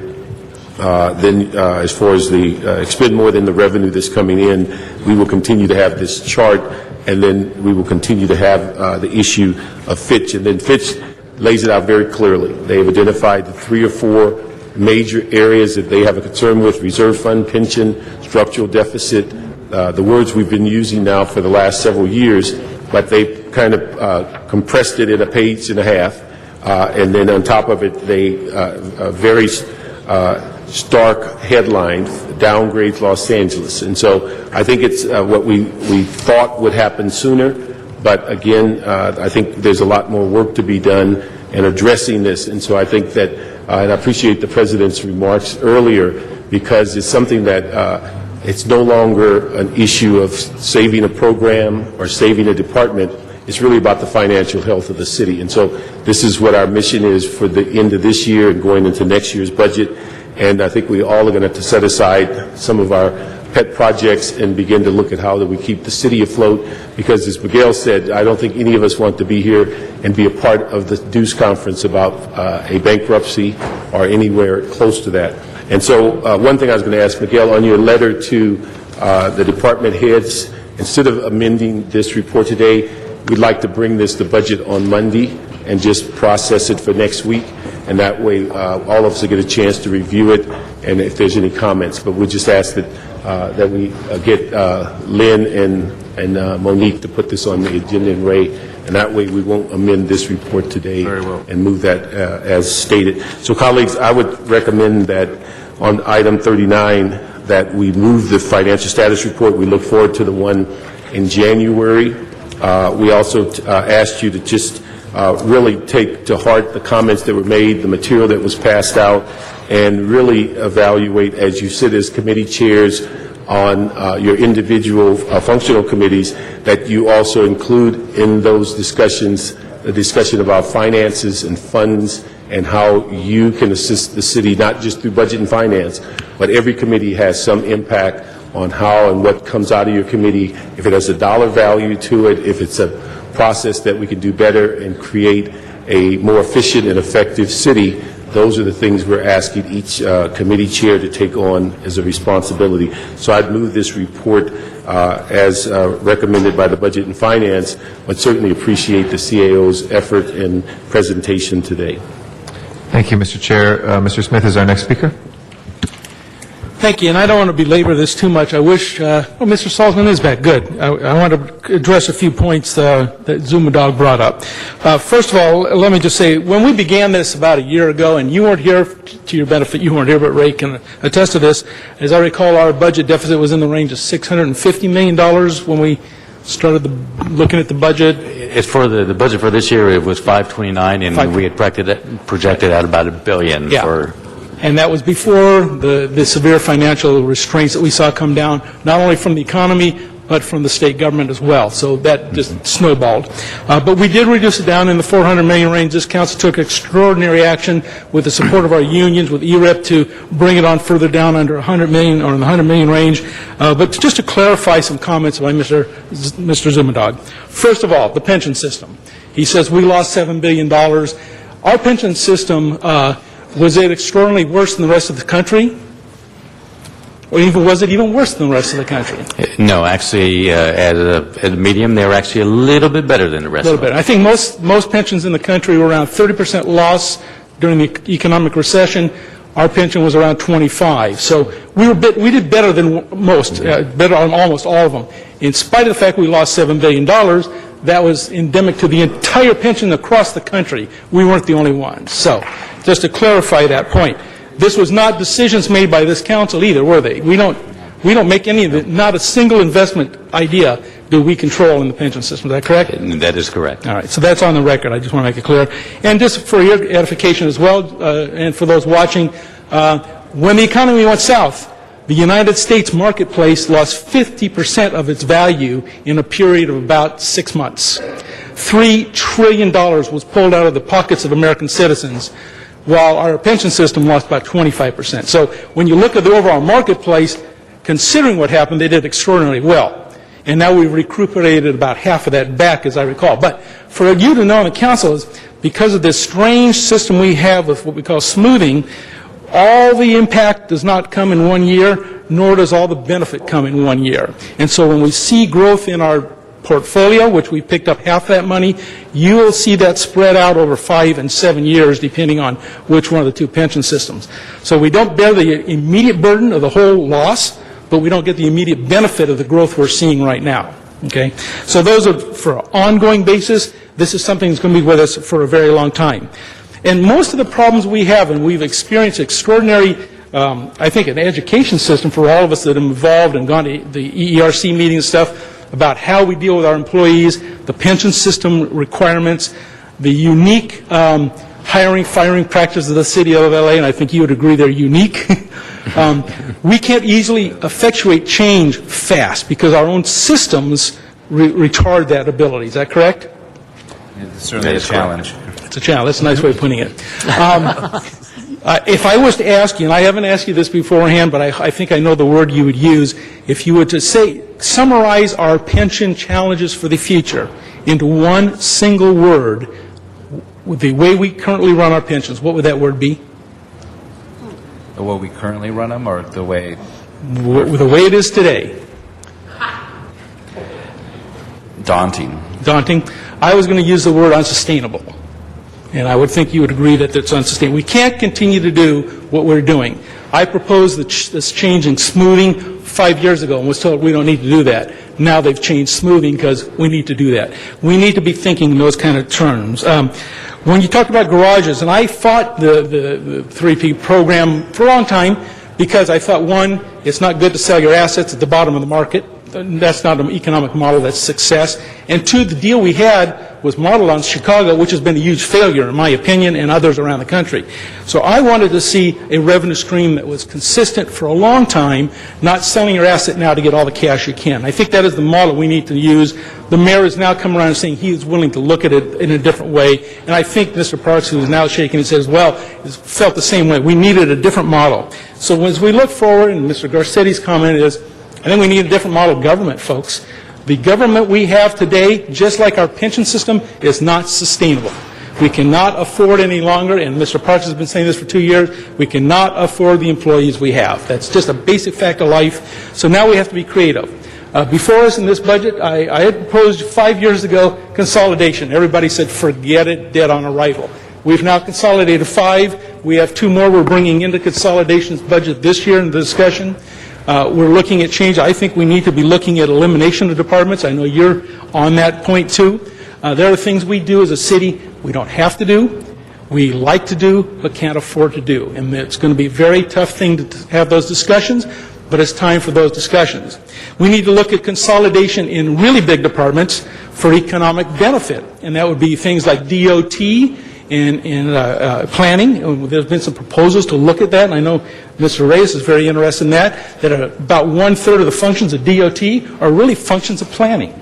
then as far as expend more than the revenue that's coming in, we will continue to have this chart, and then we will continue to have the issue of Fitch. And then Fitch lays it out very clearly. They have identified the 3 or 4 major areas that they have a concern with: reserve fund, pension, structural deficit, the words we've been using now for the last several years, but they've kind of compressed it in a page and a half. And then on top of it, they very stark headline, downgrades Los Angeles. And so I think it's what we thought would happen sooner, But again, I think there's a lot more work to be done in addressing this. And so I think that, and I appreciate the President's remarks earlier, because it's something that it's no longer an issue of saving a program or saving a department. It's really about the financial health of the city. And so this is what our mission is for the end of this year and going into next year's budget. And I think we all are going to have to set aside some of our pet projects and begin to look at how do we keep the city afloat, because as Miguel said, I don't think any of us want to be here and be a part of the Deuce Conference about a bankruptcy or anywhere close to that. And so one thing I was going to ask Miguel, on your letter to the department heads, instead of amending this report today, we'd like to bring this to budget on Monday and just process it for next week. And that way all of us will get a chance to review it and if there's any comments. But we'll just ask that we get Lynn and Monique to put this on the agenda, and Ray, and that way we won't amend this report today and move that as stated. So colleagues, I would recommend that on item 39 that we move the financial status report. We look forward to the one in January. We also asked you to just really take to heart the comments that were made, the material that was passed out, and really evaluate, as you sit as committee chairs on your individual functional committees, that you also include in those discussions the discussion about finances and funds and how you can assist the city, not just through budget and finance, but every committee has some impact on how and what comes out of your committee, if it has a dollar value to it, if it's a process that we can do better and create a more efficient and effective city. Those are the things we're asking each committee chair to take on as a responsibility. So I'd move this report as recommended by the Budget and Finance, but certainly appreciate the CAO's effort and presentation today. Thank you, Mr. Chair. Mr. Smith is our next speaker. Thank you, and I don't want to belabor this too much. I wish, Mr. Salzman is back. Good. I want to address a few points that Zumadog brought up. First of all, let me just say, when we began this about a year ago, and you weren't here, to your benefit, you weren't here, but Ray can attest to this. As I recall, our budget deficit was in the range of $650 million when we started looking at the budget. It's for the budget for this year, it was 529, and we had projected at about $1 billion for... And that was before the severe financial restraints that we saw come down, not only from the economy, but from the state government as well. So that just snowballed. But we did reduce it down in the $400 million range. This council took extraordinary action with the support of our unions, with ERIP, to bring it on further down under $100 million, or in the $100 million range. But just to clarify some comments by Mr. Zumadog. First of all, the pension system. He says we lost $7 billion. Our pension system... was it extraordinarily worse than the rest of the country? Or was it even worse than the rest of the country? No, actually, at a medium, they were actually a little bit better than the rest of them. I think most pensions in the country were around 30% loss during the economic recession. Our pension was around 25%. So we did better than most, better on almost all of them. In spite of the fact we lost $7 billion, that was endemic to the entire pension across the country. We weren't the only ones. So, just to clarify that point, this was not decisions made by this council either, were they? We don't make any of it. Not a single investment idea do we control in the pension system. Is that correct? That is correct. All right. So that's on the record. I just want to make it clear. And just for your edification as well, and for those watching, when the economy went south, the United States marketplace lost 50% of its value in a period of about 6 months. $3 trillion was pulled out of the pockets of American citizens, while our pension system lost about 25%. So when you look at the overall marketplace, considering what happened, they did extraordinarily well. And now we've recuperated about half of that back, as I recall. But for you to know on the council is because of this strange system we have with what we call smoothing, all the impact does not come in 1 year, nor does all the benefit come in 1 year. And so when we see growth in our portfolio, which we picked up half that money, you will see that spread out over 5 and 7 years, depending on which one of the two pension systems. So we don't bear the immediate burden of the whole loss, but we don't get the immediate benefit of the growth we're seeing right now. Okay? So those are for an ongoing basis. This is something that's going to be with us for a very long time. And most of the problems we have, and we've experienced extraordinary, I think, an education system for all of us that have involved and gone to the EERC meetings and stuff. about how we deal with our employees, the pension system requirements, the unique hiring, firing practices of the city of L.A., and I think you would agree they're unique. We can't easily effectuate change fast because our own systems retard that ability. Is that correct? It's certainly a challenge. It's a challenge. That's a nice way of putting it. If I was to ask you, and I haven't asked you this beforehand, but I think I know the word you would use, if you were to summarize our pension challenges for the future into one single word, with the way we currently run our pensions, what would that word be? The way we currently run them, or the way? The way it is today. Daunting. Daunting. I was going to use the word unsustainable. And I would think you would agree that it's unsustainable. We can't continue to do what we're doing. I proposed this change in smoothing 5 years ago and was told we don't need to do that. Now they've changed smoothing because we need to do that. We need to be thinking in those kind of terms. When you talked about garages, and I fought the 3P program for a long time because I thought, one, it's not good to sell your assets at the bottom of the market. That's not an economic model, that's success. And two, the deal we had was modeled on Chicago, which has been a huge failure, in my opinion, and others around the country. So I wanted to see a revenue stream that was consistent for a long time, not selling your asset now to get all the cash you can. I think that is the model we need to use. The mayor has now come around and saying he is willing to look at it in a different way. And I think Mr. Parks, who is now shaking his head as well, has felt the same way. We needed a different model. So as we look forward, and Mr. Garcetti's comment is, I think we need a different model of government, folks. The government we have today, just like our pension system, is not sustainable. We cannot afford any longer, and Mr. Parks has been saying this for 2 years, we cannot afford the employees we have. That's just a basic fact of life. So now we have to be creative. Before us in this budget, I had proposed 5 years ago consolidation. Everybody said, forget it, dead on arrival. We've now consolidated 5. We have 2 more we're bringing into consolidation's budget this year in the discussion. We're looking at change. I think we need to be looking at elimination of departments. I know you're on that point too. There are things we do as a city we don't have to do, we like to do, but can't afford to do. And it's going to be a very tough thing to have those discussions, but it's time for those discussions. We need to look at consolidation in really big departments for economic benefit, and that would be things like DOT, in planning. There's been some proposals to look at that, and I know Mr. Reyes is very interested in that about 1/3 of the functions of DOT are really functions of planning.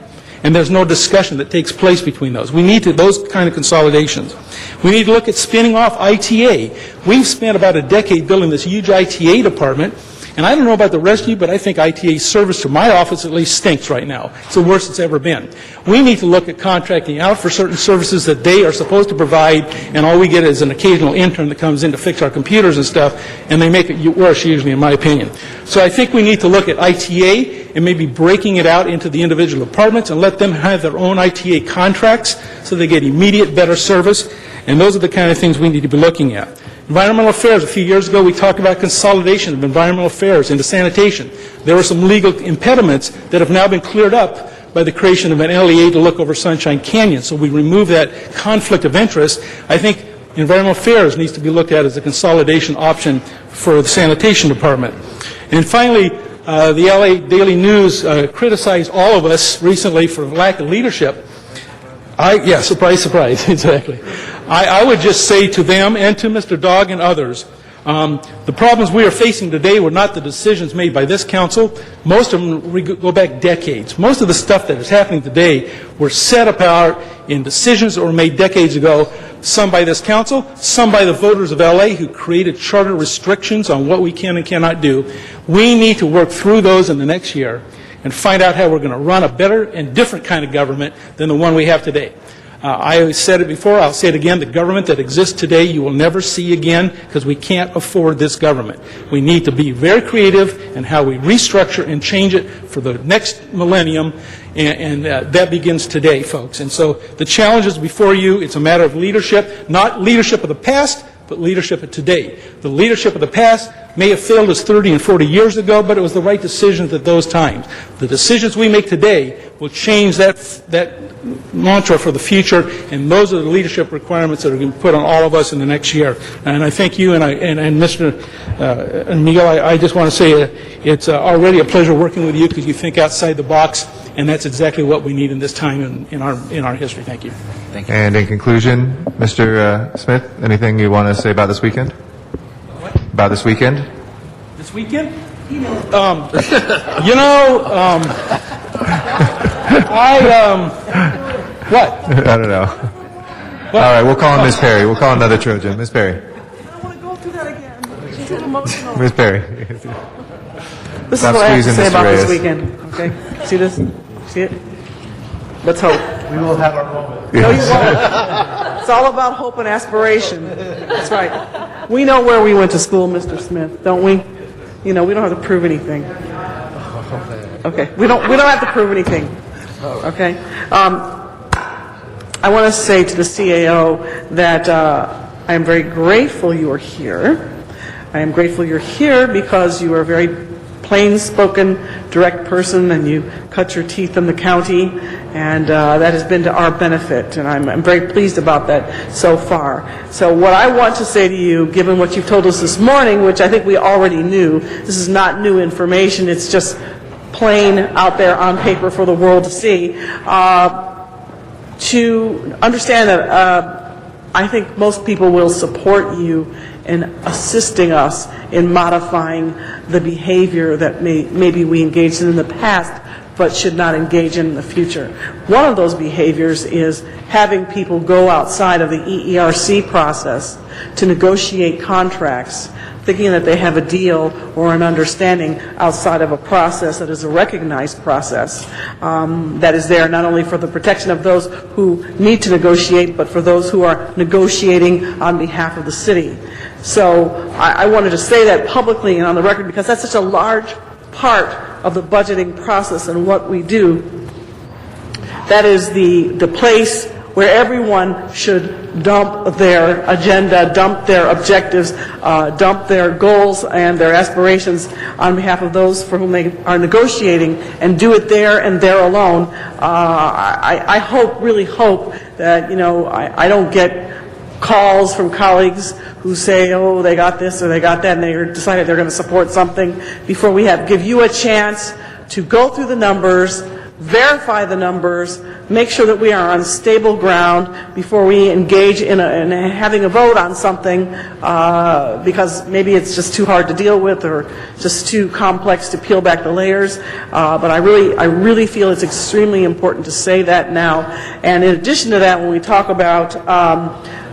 And there's no discussion that takes place between those. We need those kind of consolidations. We need to look at spinning off ITA. We've spent about a decade building this huge ITA department, and I don't know about the rest of you, but I think ITA's service to my office at least stinks right now. It's the worst it's ever been. We need to look at contracting out for certain services that they are supposed to provide, and all we get is an occasional intern that comes in to fix our computers and stuff, and they make it worse usually, in my opinion. So I think we need to look at ITA and maybe breaking it out into the individual departments and let them have their own ITA contracts so they get immediate, better service, and those are the kind of things we need to be looking at. Environmental affairs, a few years ago we talked about consolidation of environmental affairs into sanitation. There were some legal impediments that have now been cleared up by the creation of an LEA to look over Sunshine Canyon. So we remove that conflict of interest. I think environmental affairs needs to be looked at as a consolidation option for the sanitation department. And finally, the LA Daily News criticized all of us recently for lack of leadership. Yeah, surprise, surprise, exactly. I would just say to them and to Mr. Dogg and others, the problems we are facing today were not the decisions made by this council. Most of them go back decades. Most of the stuff that is happening today were set apart in decisions that were made decades ago, some by this council, some by the voters of LA who created charter restrictions on what we can and cannot do. We need to work through those in the next year and find out how we're going to run a better and different kind of government than the one we have today. I said it before, I'll say it again, the government that exists today you will never see again because we can't afford this government. We need to be very creative in how we restructure and change it for the next millennium, and that begins today, folks. And so the challenge is before you. It's a matter of leadership, not leadership of the past, but leadership of today. The leadership of the past may have failed us 30 and 40 years ago, but it was the right decisions at those times. The decisions we make today will change that mantra for the future, and those are the leadership requirements that are going to be put on all of us in the next year. And I thank you, and Mr. Miguel, I just want to say it's already a pleasure working with you because you think outside the box, and that's exactly what we need in this time in our history. Thank you. And in conclusion, Mr. Smith, anything you want to say about this weekend? About this weekend? This weekend? What? I don't know. All right, we'll call on Ms. Perry. We'll call another Trojan. Ms. Perry. Ms. Perry. This Stop is what I have to squeezing say Mr. about Reyes. this weekend, okay? See this? See it? Let's hope. We will have our moment. No, you won't. It's all about hope and aspiration. That's right. We know where we went to school, Mr. Smith, don't we? You know, we don't have to prove anything. Okay, we don't have to prove anything. Okay? I want to say to the CAO that I am very grateful you are here. I am grateful you're here because you are a very plain-spoken, direct person, and you cut your teeth in the county, and that has been to our benefit, and I'm very pleased about that so far. So what I want to say to you, given what you've told us this morning, which I think we already knew, this is not new information, it's just plain out there on paper for the world to see, to understand that I think most people will support you in assisting us in modifying the behavior that maybe we engaged in the past but should not engage in the future. One of those behaviors is having people go outside of the EERC process to negotiate contracts, thinking that they have a deal or an understanding outside of a process that is a recognized process that is there not only for the protection of those who need to negotiate, but for those who are negotiating on behalf of the city. So I wanted to say that publicly and on the record because that's such a large part of the budgeting process and what we do. That is the place where everyone should dump their agenda, dump their objectives, dump their goals and their aspirations on behalf of those for whom they are negotiating, and do it there and there alone. I hope, really hope that, I don't get calls from colleagues who say, oh, they got this or they got that, and they decided they're going to support something before we give you a chance to go through the numbers, verify the numbers, make sure that we are on stable ground before we engage in having a vote on something because maybe it's just too hard to deal with or just too complex to peel back the layers. But I really feel it's extremely important to say that now. And in addition to that, when we talk about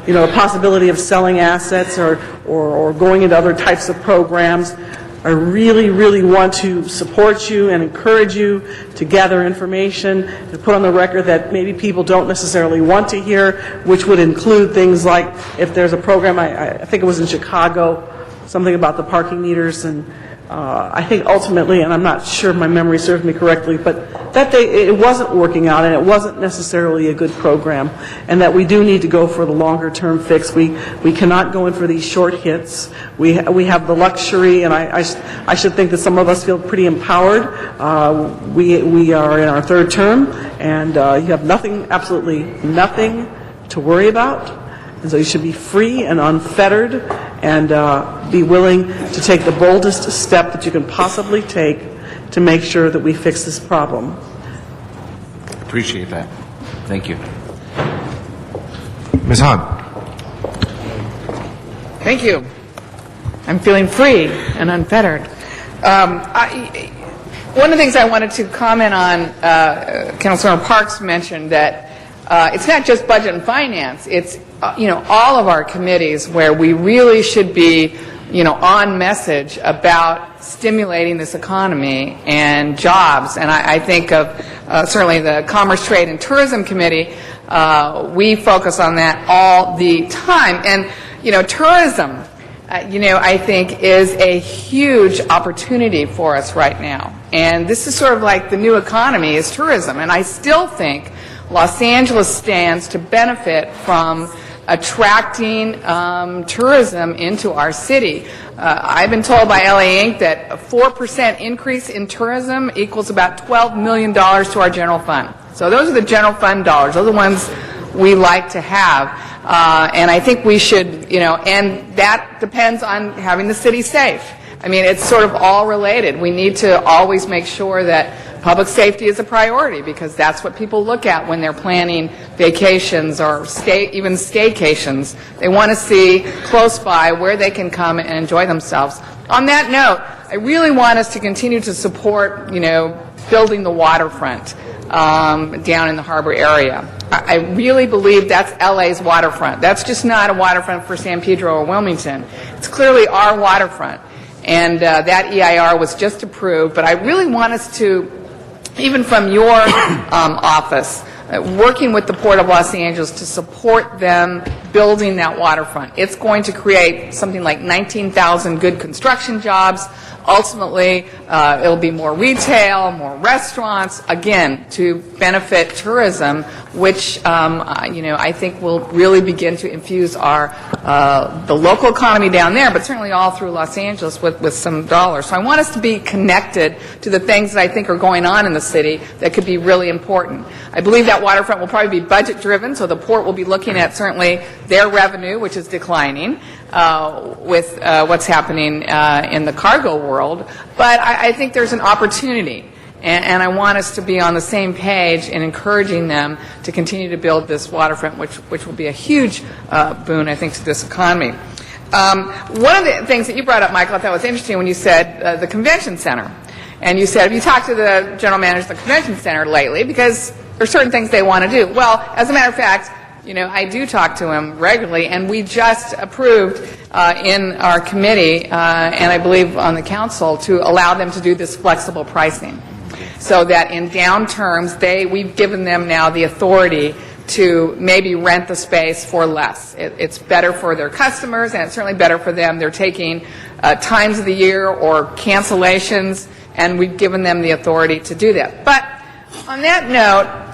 the possibility of selling assets or going into other types of programs, I really, really want to support you and encourage you to gather information, to put on the record that maybe people don't necessarily want to hear, which would include things like if there's a program, I think it was in Chicago, something about the parking meters, and I think ultimately, and I'm not sure my memory serves me correctly, but that it wasn't working out and it wasn't necessarily a good program, and that we do need to go for the longer term fix. We cannot go in for these short hits. We have the luxury, and I should think that some of us feel pretty empowered. We are in our third term, and you have absolutely nothing to worry about. And so you should be free and unfettered and be willing to take the boldest step that you can possibly take to make sure that we fix this problem. Appreciate that. Thank you. Ms. Hahn. Thank you. I'm feeling free and unfettered. One of the things I wanted to comment on, Councilor Parks mentioned that it's not just budget and finance. It's all of our committees where we really should be on message about stimulating this economy and jobs. And I think of certainly the Commerce, Trade, and Tourism Committee. We focus on that all the time. And tourism, I think is a huge opportunity for us right now. And this is sort of like the new economy is tourism. And I still think Los Angeles stands to benefit from attracting tourism into our city. I've been told by LA Inc. that a 4% increase in tourism equals about $12 million to our general fund. So those are the general fund dollars. Those are the ones we like to have. And I think we should, and that depends on having the city safe. I mean, it's sort of all related. We need to always make sure that public safety is a priority because that's what people look at when they're planning vacations or even staycations. They want to see close by where they can come and enjoy themselves. On that note, I really want us to continue to support, building the waterfront down in the harbor area. I really believe that's LA's waterfront. That's just not a waterfront for San Pedro or Wilmington. It's clearly our waterfront. And that EIR was just approved. But I really want us to, even from your office, working with the Port of Los Angeles to support them building that waterfront. It's going to create something like 19,000 good construction jobs. Ultimately, it'll be more retail, more restaurants, again, to benefit tourism, which, I think will really begin to infuse the local economy down there, but certainly all through Los Angeles with some dollars. So I want us to be connected to the things that I think are going on in the city that could be really important. I believe that waterfront will probably be budget-driven, so the port will be looking at certainly their revenue, which is declining, with what's happening in the cargo world. But I think there's an opportunity, and I want us to be on the same page in encouraging them to continue to build this waterfront, which will be a huge boon, I think, to this economy. One of the things that you brought up, Michael, I thought was interesting when you said the convention center. And you said, have you talked to the general manager of the convention center lately? Because there are certain things they want to do. Well, as a matter of fact, I do talk to him regularly, and we just approved in our committee, and I believe on the council, to allow them to do this flexible pricing. So that in down terms, we've given them now the authority to maybe rent the space for less. It's better for their customers, and it's certainly better for them. They're taking times of the year or cancellations, and we've given them the authority to do that. But on that note,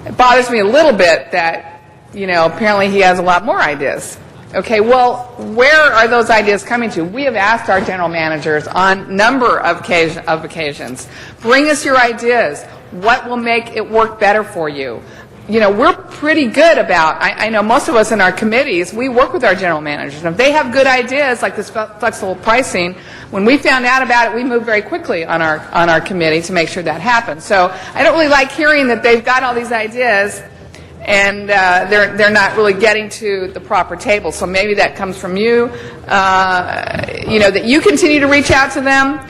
it bothers me a little bit that, apparently he has a lot more ideas. Okay, well, where are those ideas coming to? We have asked our general managers on a number of occasions, bring us your ideas. What will make it work better for you? We're pretty good about, I know most of us in our committees, we work with our general managers. And if they have good ideas like this flexible pricing, when we found out about it, we moved very quickly on our committee to make sure that happened. So I don't really like hearing that they've got all these ideas and they're not really getting to the proper table. So maybe that comes from you, that you continue to reach out to them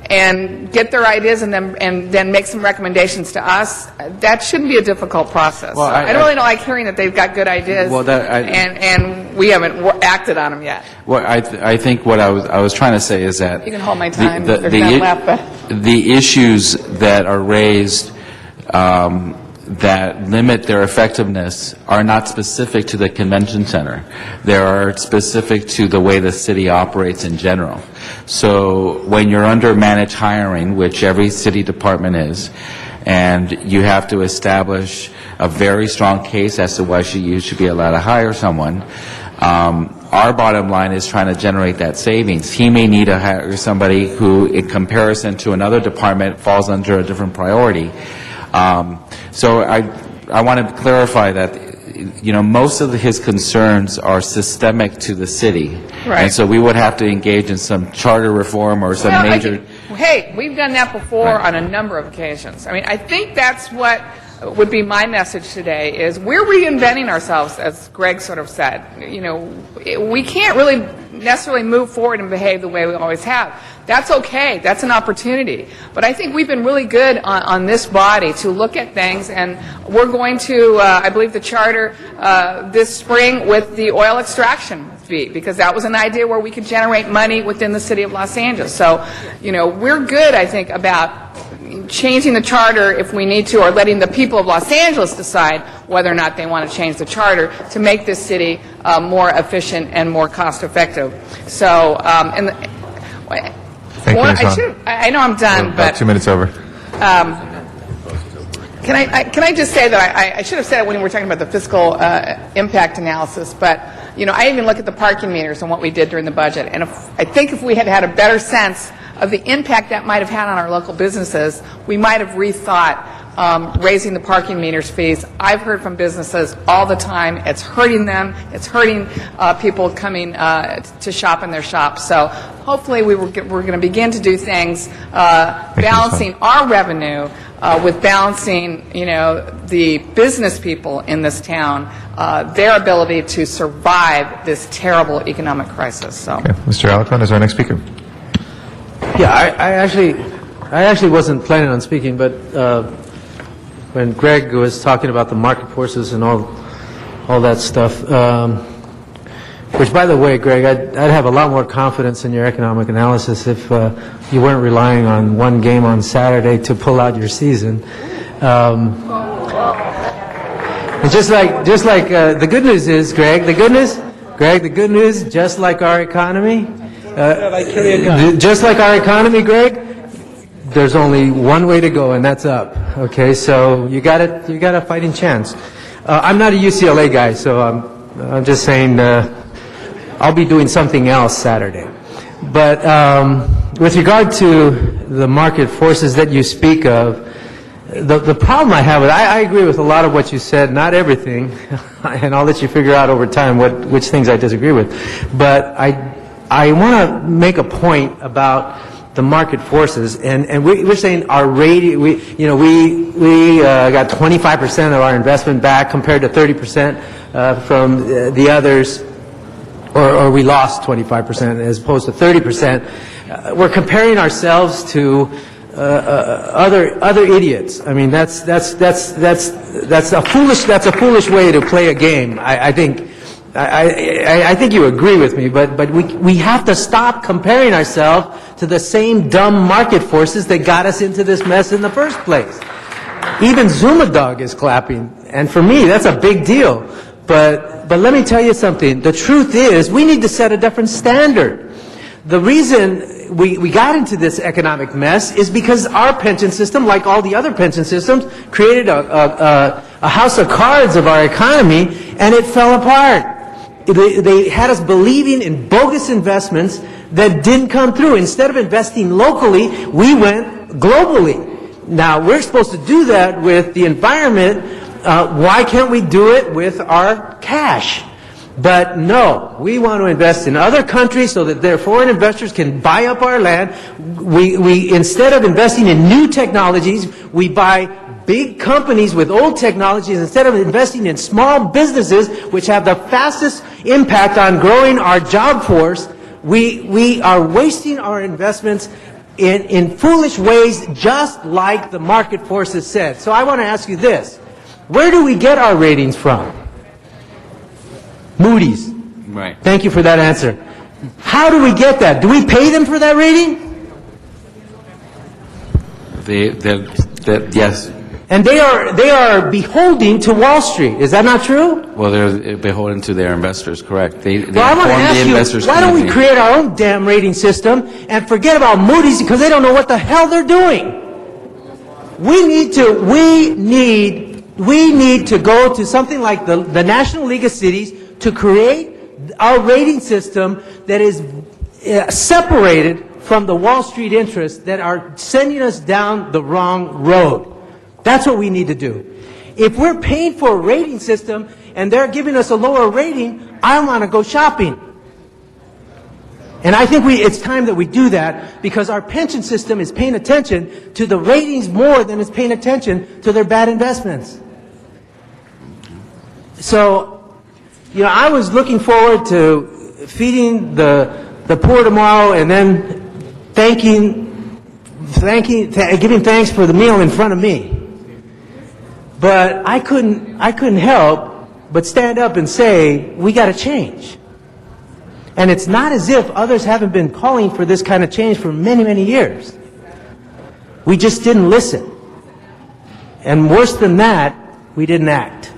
and get their ideas and then make some recommendations to us. That shouldn't be a difficult process. Well, I don't really like hearing that they've got good ideas and we haven't acted on them yet. Well, I think what I was trying to say is that you can hold my time. The issues that are raised that limit their effectiveness are not specific to the convention center. They are specific to the way the city operates in general. So when you're under managed hiring, which every city department is, and you have to establish a very strong case as to why you should be allowed to hire someone, our bottom line is trying to generate that savings. He may need to hire somebody who, in comparison to another department, falls under a different priority. So I want to clarify that, most of his concerns are systemic to the city. Right. And so we would have to engage in some charter reform or some major... Hey, we've done that before on a number of occasions. I mean, I think that's what would be my message today is we're reinventing ourselves, as Greg sort of said. We can't really necessarily move forward and behave the way we always have. That's okay. That's an opportunity. But I think we've been really good on this body to look at things, and we're going to, I believe, the charter this spring with the oil extraction fee, because that was an idea where we could generate money within the city of Los Angeles. So, we're good, I think, about changing the charter if we need to, or letting the people of Los Angeles decide whether or not they want to change the charter to make this city more efficient and more cost-effective. So, Thank you, Ms. Hahn. I know I'm done, About but 2 minutes over. can I just say that I should have said it when we were talking about the fiscal impact analysis, but I even look at the parking meters and what we did during the budget, and I think if we had had a better sense of the impact that might have had on our local businesses, we might have rethought raising the parking meters fees. I've heard from businesses all the time. It's hurting them. It's hurting people coming to shop in their shops. So hopefully we're going to begin to do things balancing our revenue with balancing, the business people in this town, their ability to survive this terrible economic crisis. So, Okay. Mr. Alarcon is our next speaker. Yeah, I actually wasn't planning on speaking, but when Greg was talking about the market forces and all that stuff, which, by the way, Greg, I'd have a lot more confidence in your economic analysis if you weren't relying on one game on Saturday to pull out your season. And just like the good news is, Greg, the good news, just like our economy, just like our economy, Greg, there's only one way to go, and that's up. Okay, so you got a fighting chance. I'm not a UCLA guy, so I'm just saying I'll be doing something else Saturday. But with regard to the market forces that you speak of, the problem I have with I agree with a lot of what you said, not everything, and I'll let you figure out over time which things I disagree with. But I want to make a point about the market forces, and we're saying our rating. We got 25% of our investment back compared to 30% from the others, or we lost 25% as opposed to 30%. We're comparing ourselves to other idiots. I mean, that's a foolish way to play a game. I think you agree with me, but we have to stop comparing ourselves to the same dumb market forces that got us into this mess in the first place. Even Zumadog is clapping, and for me, that's a big deal. But let me tell you something. The truth is, we need to set a different standard. The reason we got into this economic mess is because our pension system, like all the other pension systems, created a house of cards of our economy, and it fell apart. They had us believing in bogus investments that didn't come through. Instead of investing locally, we went globally. Now, we're supposed to do that with the environment. Why can't we do it with our cash? But no, we want to invest in other countries so that their foreign investors can buy up our land. We instead of investing in new technologies, we buy big companies with old technologies instead of investing in small businesses which have the fastest impact on growing our job force. We are wasting our investments in foolish ways, just like the market forces said. So I want to ask you this. Where do we get our ratings from? Moody's. Right. Thank you for that answer. How do we get that? Do we pay them for that rating? Yes. And they are beholden to Wall Street. Is that not true? Well, they're beholden to their investors, correct. They Well, I want to ask you, why don't we create our own damn rating system and forget about Moody's because they don't know what the hell they're doing? We need to go to something like the National League of Cities to create our rating system that is separated from the Wall Street interests that are sending us down the wrong road. That's what we need to do. If we're paying for a rating system and they're giving us a lower rating, I want to go shopping. And I think it's time that we do that because our pension system is paying attention to the ratings more than it's paying attention to their bad investments. So, I was looking forward to feeding the poor tomorrow and then giving thanks for the meal in front of me. But I couldn't help but stand up and say, we got to change. And it's not as if others haven't been calling for this kind of change for many, many years. We just didn't listen. And worse than that, we didn't act.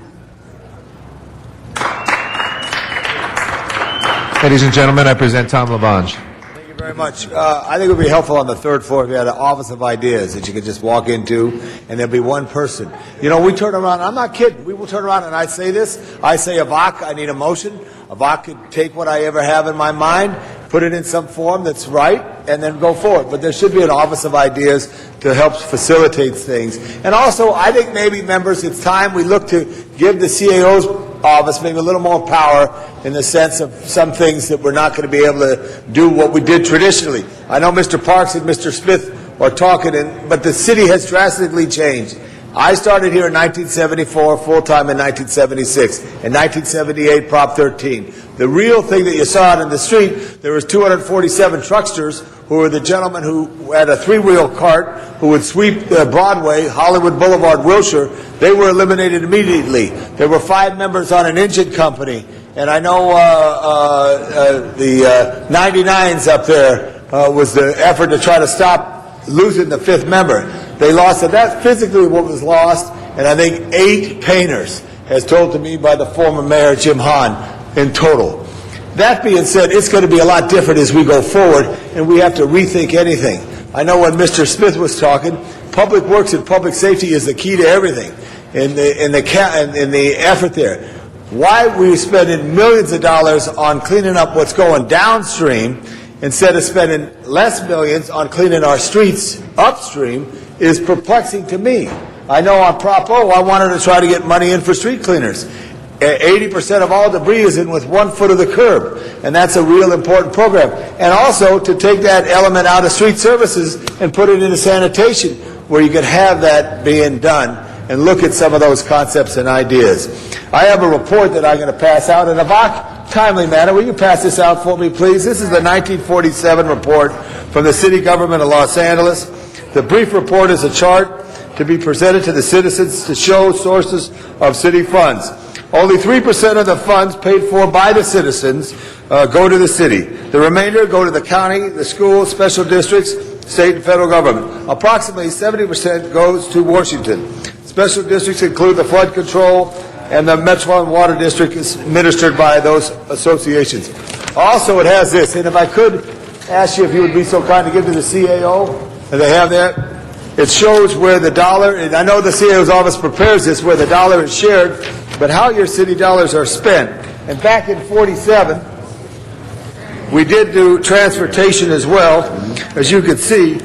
Ladies and gentlemen, I present Tom Labange. Thank you very much. I think it would be helpful on the third floor if you had an office of ideas that you could just walk into and there'd be one person. We turn around, I'm not kidding, we will turn around and I say this, I say, Avak, I need a motion. Avak could take what I ever have in my mind, put it in some form that's right, and then go forward. But there should be an Office of Ideas to help facilitate things. And also, I think maybe, members, it's time we look to give the CAO's office maybe a little more power in the sense of some things that we're not going to be able to do what we did traditionally. I know Mr. Parks and Mr. Smith are talking, but the city has drastically changed. I started here in 1974, full-time in 1976. In 1978, Prop 13. The real thing that you saw out in the street, there was 247 trucksters who were the gentlemen who had a three-wheel cart who would sweep Broadway, Hollywood Boulevard, Wilshire. They were eliminated immediately. There were 5 members on an engine company. And I know the 99s up there was the effort to try to stop losing the 5th member. They lost it. That's physically what was lost. And I think 8 painters, as told to me by the former mayor, Jim Hahn, in total. That being said, it's going to be a lot different as we go forward, and we have to rethink anything. I know when Mr. Smith was talking, public works and public safety is the key to everything in the effort there. Why are we spending millions of dollars on cleaning up what's going downstream instead of spending less millions on cleaning our streets upstream is perplexing to me. I know on Prop O, I wanted to try to get money in for street cleaners. 80% of all debris is in with 1 foot of the curb, and that's a real important program. And also to take that element out of street services and put it into sanitation, where you could have that being done and look at some of those concepts and ideas. I have a report that I'm going to pass out in a timely manner. Will you pass this out for me, please? This is the 1947 report from the city government of Los Angeles. The brief report is a chart to be presented to the citizens to show sources of city funds. Only 3% of the funds paid for by the citizens go to the city. The remainder go to the county, the schools, special districts, state and federal government. Approximately 70% goes to Washington. Special districts include the flood control and the Metropolitan Water District is administered by those associations. Also, it has this, and if I could ask you if you would be so kind to give to the CAO, and they have that, it shows where the dollar, and I know the CAO's office prepares this, where the dollar is shared, but how your city dollars are spent. And back in 47, we did do transportation as well, as you could see,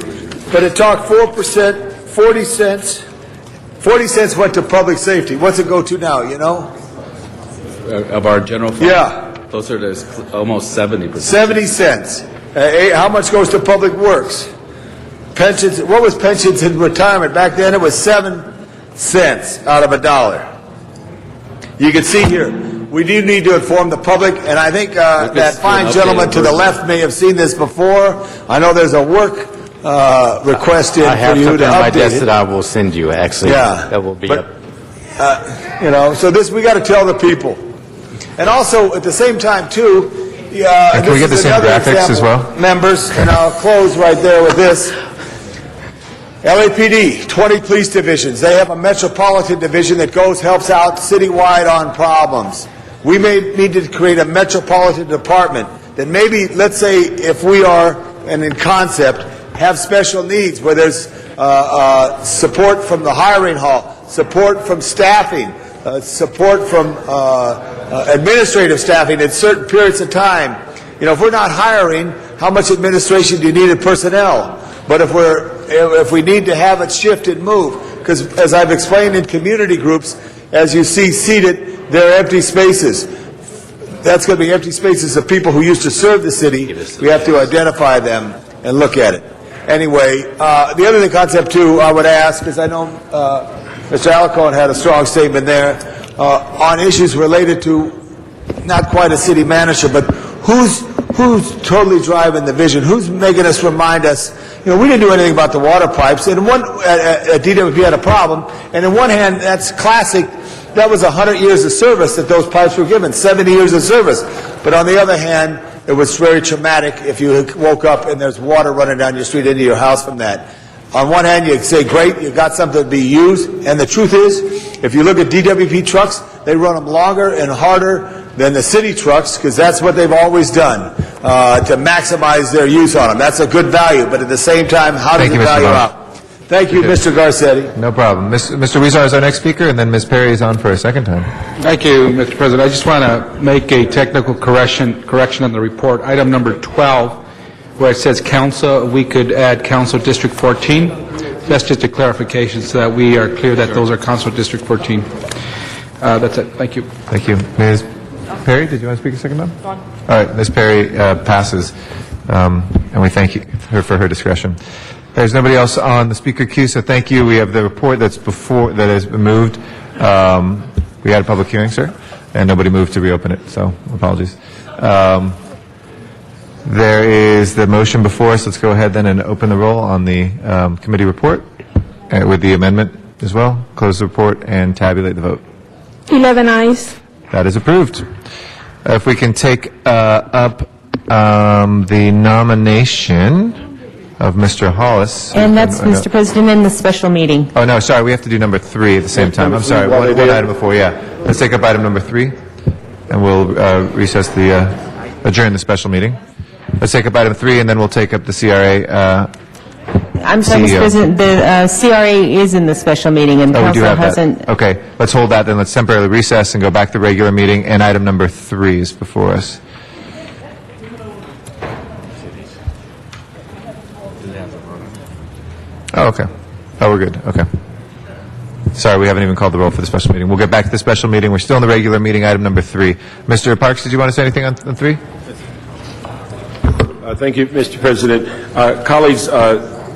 but it talked 4%, 40 cents. 40 cents went to public safety. What's it go to now, you know? Of our general fund? Yeah. Closer to almost 70%. 70 cents. How much goes to public works? Pensions. What was pensions in retirement? Back then it was 7 cents out of $1. You can see here, we do need to inform the public, and I think that fine gentleman to the left may have seen this before. I know there's a work request in for you to update it. I have something on my desk that I will send you, actually. Yeah. That will be up. You know, so this, we got to tell the people. And also, at the same time, too, can we get the same graphics as well? Members, and I'll close right there with this. LAPD, 20 police divisions. They have a metropolitan division that helps out citywide on problems. We may need to create a metropolitan department that maybe, let's say, if we are, and in concept, have special needs where there's support from the hiring hall, support from staffing, support from administrative staffing at certain periods of time. You know, if we're not hiring, how much administration do you need in personnel? But if we need to have it shift and move, because as I've explained in community groups, as you see seated, there are empty spaces. That's going to be empty spaces of people who used to serve the city. We have to identify them and look at it. Anyway, the other concept, too, I would ask, because I know Mr. Alarcon had a strong statement there, on issues related to not quite a city manager, but who's totally driving the vision? Who's making us remind us? You know, we didn't do anything about the water pipes. And DWP had a problem. And on one hand, that's classic. That was 100 years of service that those pipes were given, 70 years of service. But on the other hand, it was very traumatic if you woke up and there's water running down your street into your house from that. On one hand, you say, great, you got something to be used. And the truth is, if you look at DWP trucks, they run them longer and harder than the city trucks, because that's what they've always done, to maximize their use on them. That's a good value, but at the same time, how does it value out? Thank you, Mr. Garcetti. No problem. Mr. Weezer is our next speaker, and then Ms. Perry is on for a second time. Thank you, Mr. President. I just want to make a technical correction on the report. Item number 12, where it says council, we could add Council District 14. That's just a clarification so that we are clear that those are Council District 14. That's it. Thank you. Thank you. Ms. Perry, did you want to speak a second time? All right, Ms. Perry passes, and we thank her for her discretion. There's nobody else on the speaker queue, so thank you. We have the report that has been moved. We had a public hearing, sir, and nobody moved to reopen it, so apologies. There is the motion before us. Let's go ahead then and open the roll on the committee report with the amendment as well. Close the report and tabulate the vote. 11 ayes. That is approved. If we can take up the nomination of Mr. Hollis. And that's, Mr. President, in the special meeting. Oh, no, sorry, we have to do number 3 at the same time. I'm sorry, one item before, yeah. Let's take up item number 3, and we'll recess adjourn the special meeting. Let's take up item 3, and then we'll take up the CRA I'm sorry, Mr. President, the CRA is in the special meeting, and we do council have hasn't... that. Okay, let's hold that, then let's temporarily recess and go back to the regular meeting, and item number 3 is before us. Oh, okay. Oh, we're good. Okay. Sorry, we haven't even called the roll for the special meeting. We'll get back to the special meeting. We're still in the regular meeting, item number 3. Mr. Parks, did you want to say anything on 3? Thank you, Mr. President. Colleagues,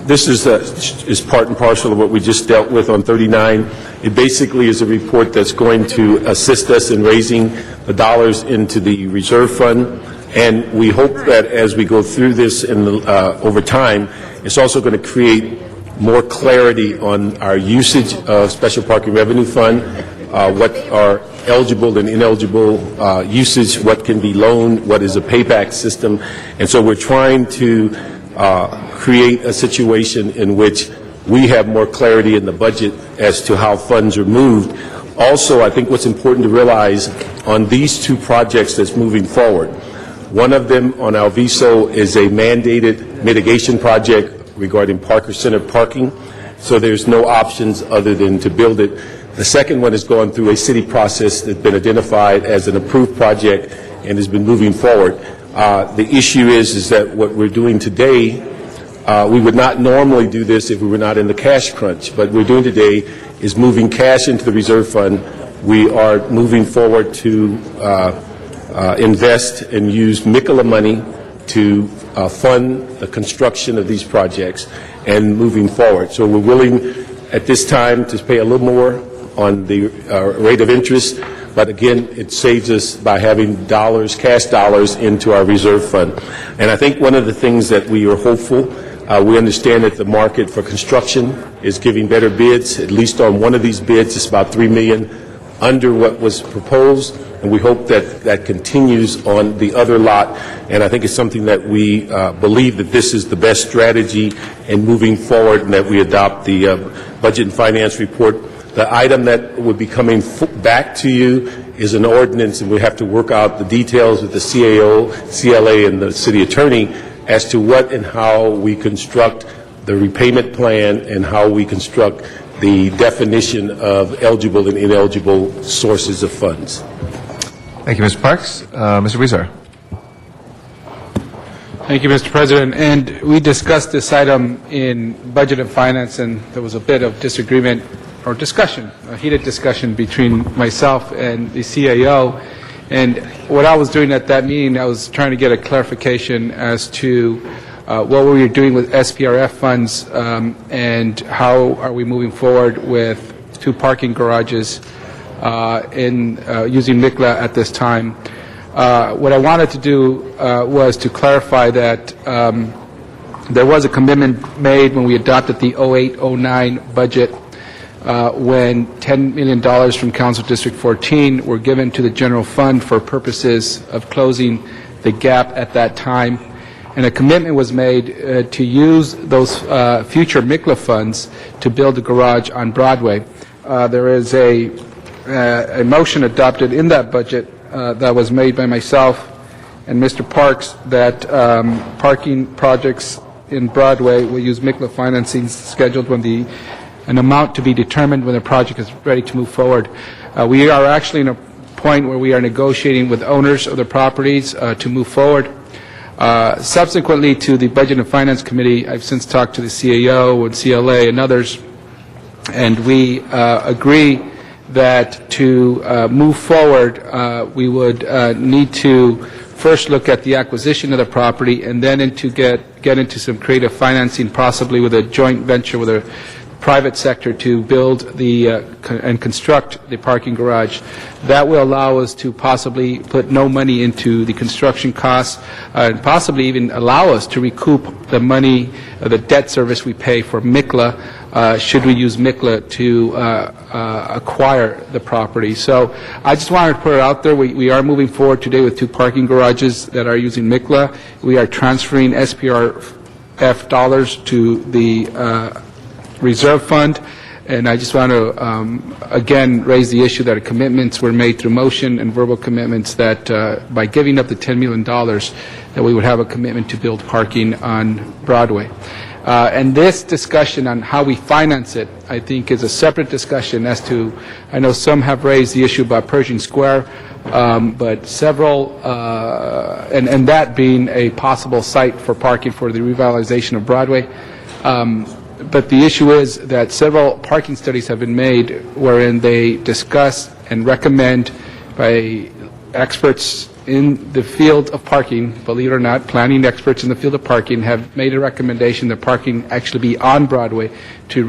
this is part and parcel of what we just dealt with on 39. It basically is a report that's going to assist us in raising the dollars into the reserve fund, and we hope that as we go through this over time, it's also going to create more clarity on our usage of Special Parking Revenue Fund, what are eligible and ineligible usage, what can be loaned, what is a payback system. And so we're trying to create a situation in which we have more clarity in the budget as to how funds are moved. Also, I think what's important to realize on these 2 projects that's moving forward, one of them on Alviso is a mandated mitigation project regarding Parker Center parking, so there's no options other than to build it. The second one is going through a city process that's been identified as an approved project and has been moving forward. The issue is that what we're doing today, we would not normally do this if we were not in the cash crunch, but what we're doing today is moving cash into the reserve fund. We are moving forward to invest and use MICLA money to fund the construction of these projects and moving forward. So we're willing at this time to pay a little more on the rate of interest, but again, it saves us by having dollars, cash dollars, into our reserve fund. And I think one of the things that we are hopeful, we understand that the market for construction is giving better bids. At least on one of these bids, it's about $3 million under what was proposed, and we hope that that continues on the other lot. And I think it's something that we believe that this is the best strategy in moving forward, and that we adopt the Budget and Finance report. The item that would be coming back to you is an ordinance, and we have to work out the details with the CAO, CLA, and the city attorney as to what and how we construct the repayment plan and how we construct the definition of eligible and ineligible sources of funds. Thank you, Mr. Parks. Mr. Weezer. Thank you, Mr. President. And we discussed this item in Budget and Finance, and there was a bit of disagreement or discussion, a heated discussion between myself and the CAO. And what I was doing at that meeting, I was trying to get a clarification as to what we were doing with SPRF funds and how are we moving forward with 2 parking garages in using MICLA at this time. What I wanted to do was to clarify that there was a commitment made when we adopted the 08-09 budget when $10 million from Council District 14 were given to the general fund for purposes of closing the gap at that time. And a commitment was made to use those future MICLA funds to build a garage on Broadway. There is a motion adopted in that budget that was made by myself and Mr. Parks that parking projects in Broadway. We'll use MICLA financing scheduled when an amount to be determined when the project is ready to move forward. We are actually in a point where we are negotiating with owners of the properties to move forward. Subsequently to the Budget and Finance Committee, I've since talked to the CAO and CLA and others, and we agree that to move forward, we would need to first look at the acquisition of the property and then get into some creative financing, possibly with a joint venture with a private sector to build and construct the parking garage. That will allow us to possibly put no money into the construction costs and possibly even allow us to recoup the money, the debt service we pay for MICLA, should we use MICLA to acquire the property. So I just wanted to put it out there. We are moving forward today with 2 parking garages that are using MICLA. We are transferring SPRF dollars to the reserve fund, and I just want to again raise the issue that commitments were made through motion and verbal commitments that by giving up the $10 million that we would have a commitment to build parking on Broadway. And this discussion on how we finance it, I think, is a separate discussion as to, I know some have raised the issue about Pershing Square, but several, and that being a possible site for parking for the revitalization of Broadway. But the issue is that several parking studies have been made wherein they discuss and recommend by experts in the field of parking, believe it or not, planning experts in the field of parking have made a recommendation that parking actually be on Broadway to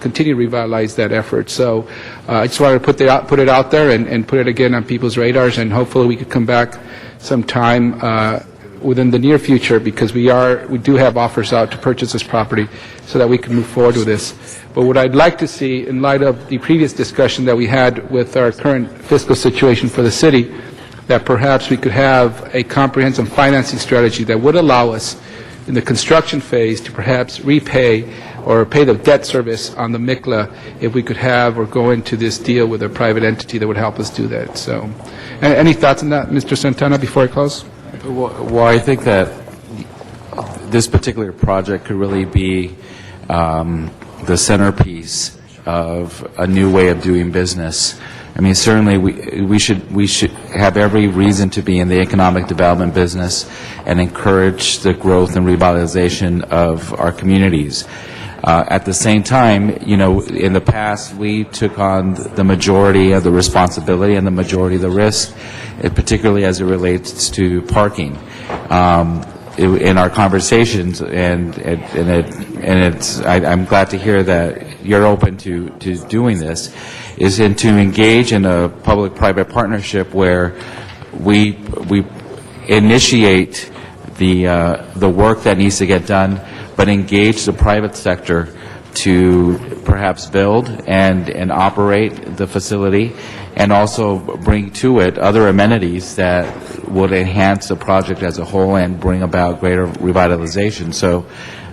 continue to revitalize that effort. So I just wanted to put it out there and put it again on people's radars, and hopefully we could come back sometime within the near future, because we do have offers out to purchase this property so that we can move forward with this. But what I'd like to see, in light of the previous discussion that we had with our current fiscal situation for the city, that perhaps we could have a comprehensive financing strategy that would allow us in the construction phase to perhaps repay or pay the debt service on the MICLA if we could have or go into this deal with a private entity that would help us do that. So, any thoughts on that, Mr. Santana, before I close? Well, I think that this particular project could really be the centerpiece of a new way of doing business. I mean, certainly we should have every reason to be in the economic development business and encourage the growth and revitalization of our communities. At the same time, you know, in the past, we took on the majority of the responsibility and the majority of the risk, particularly as it relates to parking. In our conversations, I'm glad to hear that you're open to doing this, is to engage in a public-private partnership where we initiate the work that needs to get done, but engage the private sector to perhaps build and operate the facility, and also bring to it other amenities that would enhance the project as a whole and bring about greater revitalization. So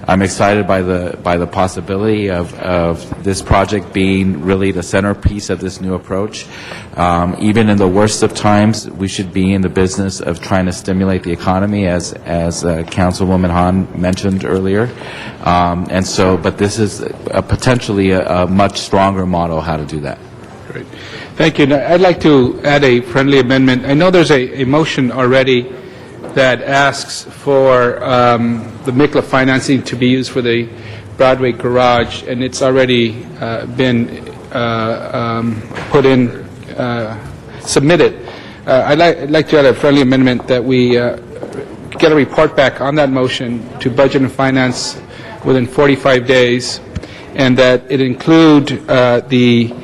I'm excited by the possibility of this project being really the centerpiece of this new approach. Even in the worst of times, we should be in the business of trying to stimulate the economy, as Councilwoman Hahn mentioned earlier. But this is potentially a much stronger model how to do that. Great. Thank you. Now, I'd like to add a friendly amendment. I know there's a motion already that asks for the MICLA financing to be used for the Broadway garage, and it's already been submitted. I'd like to add a friendly amendment that we get a report back on that motion to Budget and Finance within 45 days, and that it include the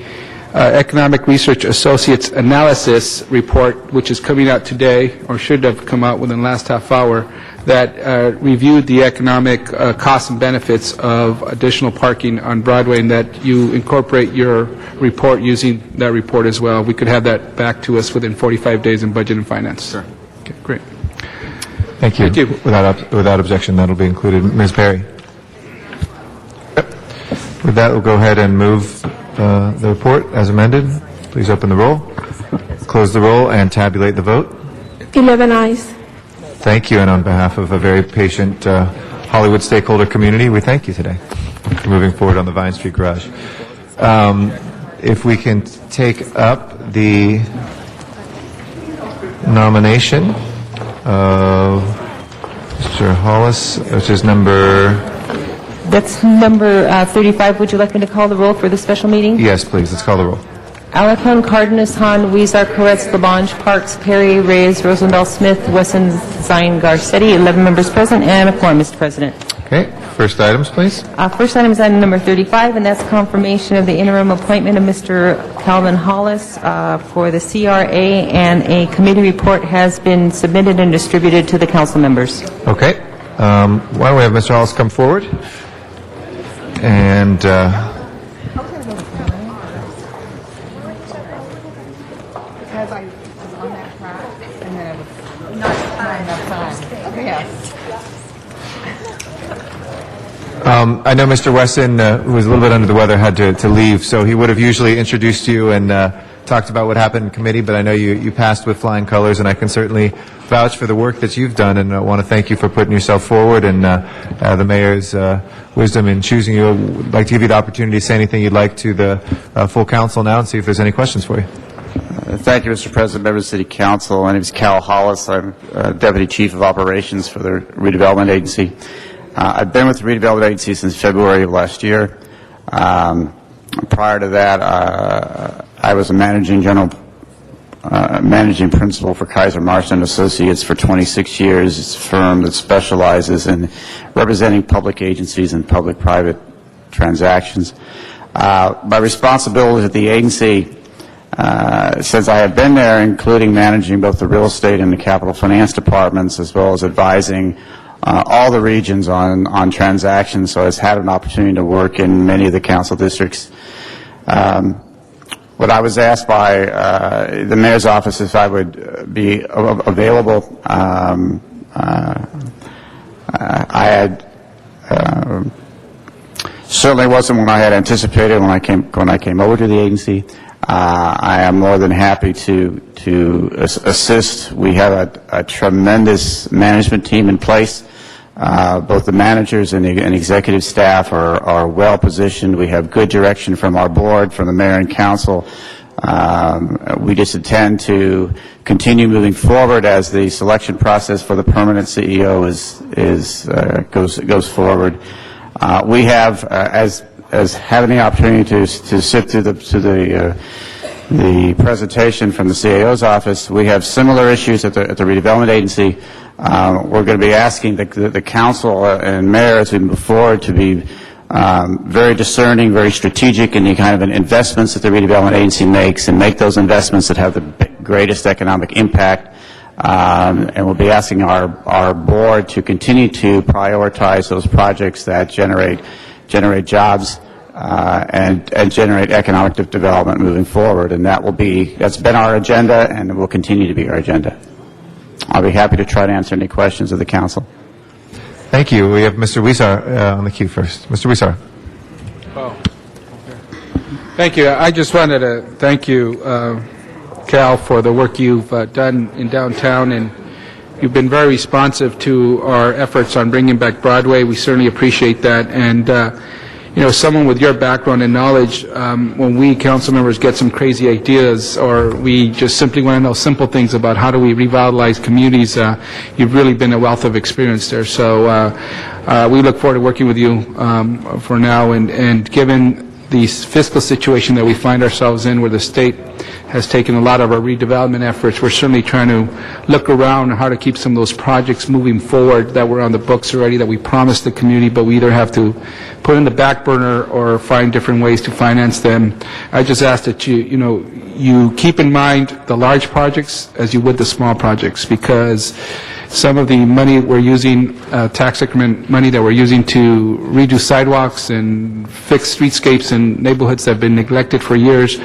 Economic Research Associates analysis report, which is coming out today, or should have come out within the last half hour, that reviewed the economic costs and benefits of additional parking on Broadway, and that you incorporate your report using that report as well. We could have that back to us within 45 days in Budget and Finance. Sure. Okay, great. Thank you. Thank you. Without objection, that'll be included. Ms. Perry. Yep. With that, we'll go ahead and move the report as amended. Please open the roll, close the roll, and tabulate the vote. 11 ayes. Thank you, and on behalf of a very patient Hollywood stakeholder community, we thank you today for moving forward on the Vine Street Garage. If we can take up the nomination of Mr. Hollis, which is number... That's number 35. Would you like me to call the roll for the special meeting? Yes, please, let's call the roll. Alarcon, Cardenas, Han, Weezer, Koretz, Labange, Parks, Perry, Reyes, Rosendahl, Smith, Wesson, Zine, Garcetti, 11 members present, and a quorum, Mr. President. Okay, first items, please. First item is item number 35, and that's confirmation of the interim appointment of Mr. Calvin Hollis for the CRA, and a committee report has been submitted and distributed to the council members. Okay, why don't we have Mr. Hollis come forward? And Because I was on that track, and then it was not enough time. Yes. I know Mr. Wesson, who was a little bit under the weather, had to leave, so he would have usually introduced you and talked about what happened in committee, but I know you passed with flying colors, and I can certainly vouch for the work that you've done, and I want to thank you for putting yourself forward and the mayor's wisdom in choosing you. I'd like to give you the opportunity to say anything you'd like to the full council now and see if there's any questions for you. Thank you, Mr. President, members of the City Council. My name is Cal Hollis. I'm Deputy Chief of Operations for the Redevelopment Agency. I've been with the Redevelopment Agency since February of last year. Prior to that, I was a managing principal for Kaiser Marston Associates for 26 years. It's a firm that specializes in representing public agencies and public-private transactions. My responsibilities at the agency, since I have been there, including managing both the real estate and the capital finance departments, as well as advising all the regions on transactions, so I've had an opportunity to work in many of the council districts. What I was asked by the mayor's office if I would be available, I had certainly wasn't what I had anticipated when I came over to the agency. I am more than happy to assist. We have a tremendous management team in place. Both the managers and executive staff are well positioned. We have good direction from our board, from the mayor and council. We just intend to continue moving forward as the selection process for the permanent CEO goes forward. We have, as having the opportunity to sit through the presentation from the CAO's office, we have similar issues at the redevelopment agency. We're going to be asking the council and mayor as we move forward to be very discerning, very strategic in the kind of investments that the redevelopment agency makes, and make those investments that have the greatest economic impact. And we'll be asking our board to continue to prioritize those projects that generate jobs and generate economic development moving forward. And that's been our agenda, and it will continue to be our agenda. I'll be happy to try to answer any questions of the council. Thank you. We have Mr. Weezer on the queue first. Mr. Weezer. Thank you. I just wanted to thank you, Cal, for the work you've done in downtown, and you've been very responsive to our efforts on bringing back Broadway. We certainly appreciate that. And someone with your background and knowledge, when we council members get some crazy ideas, or we just simply want to know simple things about how do we revitalize communities, you've really been a wealth of experience there. So we look forward to working with you for now. And given the fiscal situation that we find ourselves in, where the state has taken a lot of our redevelopment efforts, we're certainly trying to look around how to keep some of those projects moving forward that were on the books already, that we promised the community, but we either have to put in the back burner or find different ways to finance them. I just ask that you keep in mind the large projects as you would the small projects, because some of the money we're using, tax increment money that we're using to redo sidewalks and fix streetscapes in neighborhoods that have been neglected for years,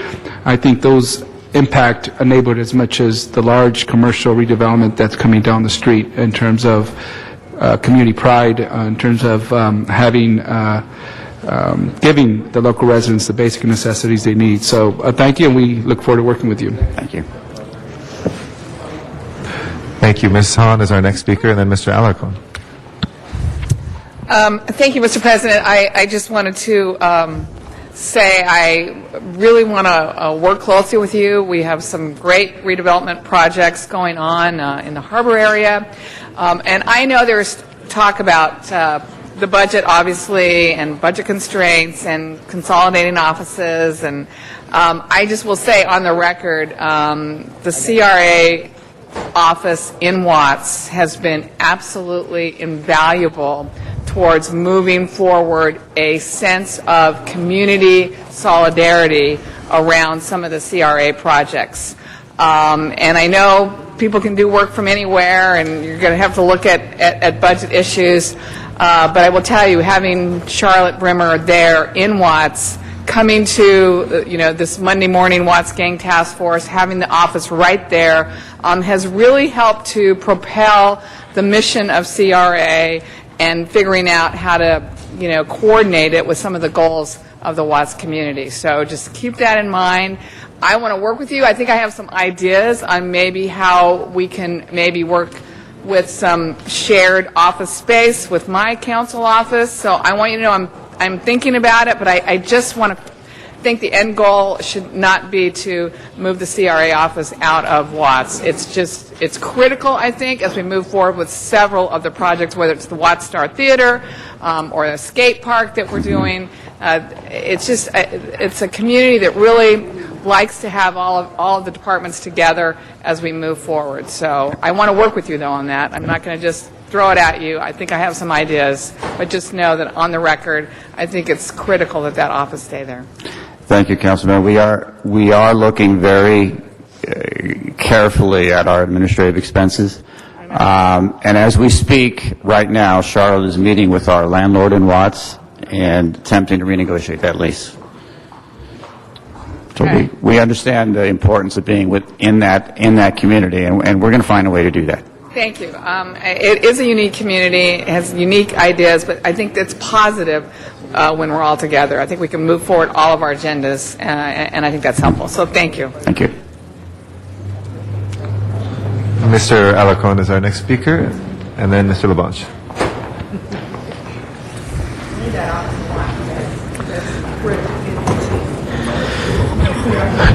I think those impact a neighborhood as much as the large commercial redevelopment that's coming down the street in terms of community pride, in terms of giving the local residents the basic necessities they need. So thank you, and we look forward to working with you. Thank you. Thank you. Ms. Hahn is our next speaker, and then Mr. Alarcon. Thank you, Mr. President. I just wanted to say I really want to work closely with you. We have some great redevelopment projects going on in the harbor area. And I know there's talk about the budget, obviously, and budget constraints and consolidating offices. And I just will say on the record, the CRA office in Watts has been absolutely invaluable towards moving forward a sense of community solidarity around some of the CRA projects. And I know people can do work from anywhere, and you're going to have to look at budget issues. But I will tell you, having Charlotte Brimmer there in Watts, coming to this Monday morning Watts Gang Task Force, having the office right there, has really helped to propel the mission of CRA and figuring out how to coordinate it with some of the goals of the Watts community. So just keep that in mind. I want to work with you. I think I have some ideas on maybe how we can maybe work with some shared office space with my council office. So I want you to know I'm thinking about it, but I just want to think the end goal should not be to move the CRA office out of Watts. It's critical, I think, as we move forward with several of the projects, whether it's the Watts Star Theater or the skate park that we're doing. It's a community that really likes to have all of the departments together as we move forward. So I want to work with you, though, on that. I'm not going to just throw it at you. I think I have some ideas, but just know that on the record, I think it's critical that that office stay there. Thank you, Councilman. We are looking very carefully at our administrative expenses. And as we speak right now, Charlotte is meeting with our landlord in Watts and attempting to renegotiate that lease. So Okay. we understand the importance of being in that community, and we're going to find a way to do that. Thank you. It is a unique community. It has unique ideas, but I think that's positive when we're all together. I think we can move forward all of our agendas, and I think that's helpful. So thank you. Thank you. Mr. Alarcon is our next speaker, and then Mr. LaBanche.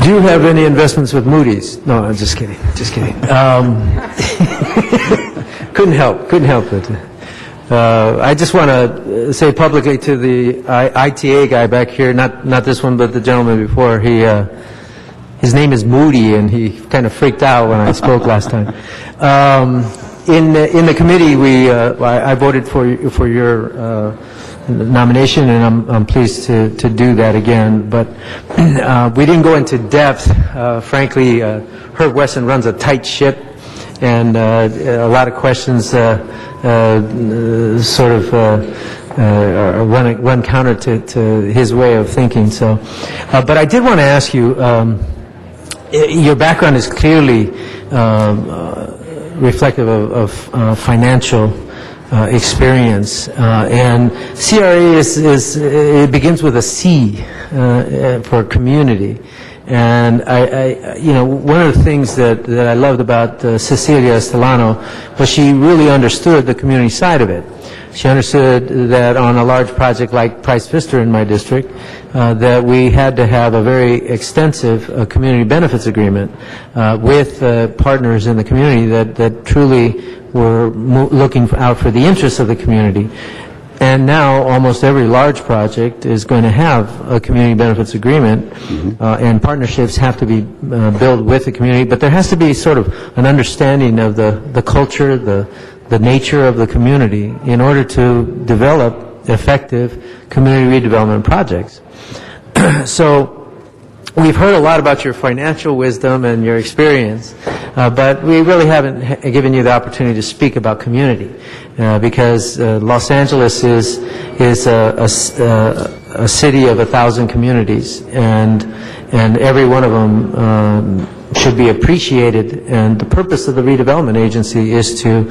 Do you have any investments with Moody's? No, I'm just kidding. Just kidding. Couldn't help it. I just want to say publicly to the ITA guy back here, not this one, but the gentleman before. His name is Moody, and he kind of freaked out when I spoke last time. In the committee, I voted for your nomination, and I'm pleased to do that again. But we didn't go into depth. Frankly, Herb Wesson runs a tight ship, and a lot of questions sort of run counter to his way of thinking. So, but I did want to ask you. Your background is clearly reflective of financial experience, and CRA it begins with a C for community. And one of the things that I loved about Cecilia Estelano was she really understood the community side of it. She understood that on a large project like Price Vista in my district, that we had to have a very extensive community benefits agreement with partners in the community that truly were looking out for the interests of the community. And now almost every large project is going to have a community benefits agreement, and partnerships have to be built with the community, but there has to be sort of an understanding of the culture, the nature of the community in order to develop effective community redevelopment projects. So we've heard a lot about your financial wisdom and your experience, but we really haven't given you the opportunity to speak about community, because Los Angeles is a city of 1,000 communities, and every one of them should be appreciated. And the purpose of the redevelopment agency is to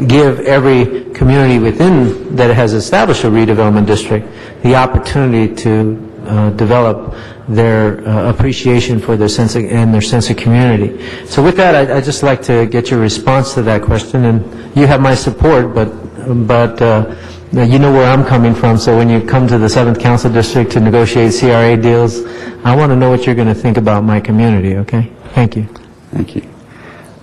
give every community within that has established a redevelopment district the opportunity to develop their appreciation for their sense of community. So with that, I'd just like to get your response to that question, and you have my support, but but you know where I'm coming from, so when you come to the 7th Council District to negotiate CRA deals, I want to know what you're going to think about my community, okay? Thank you. Thank you.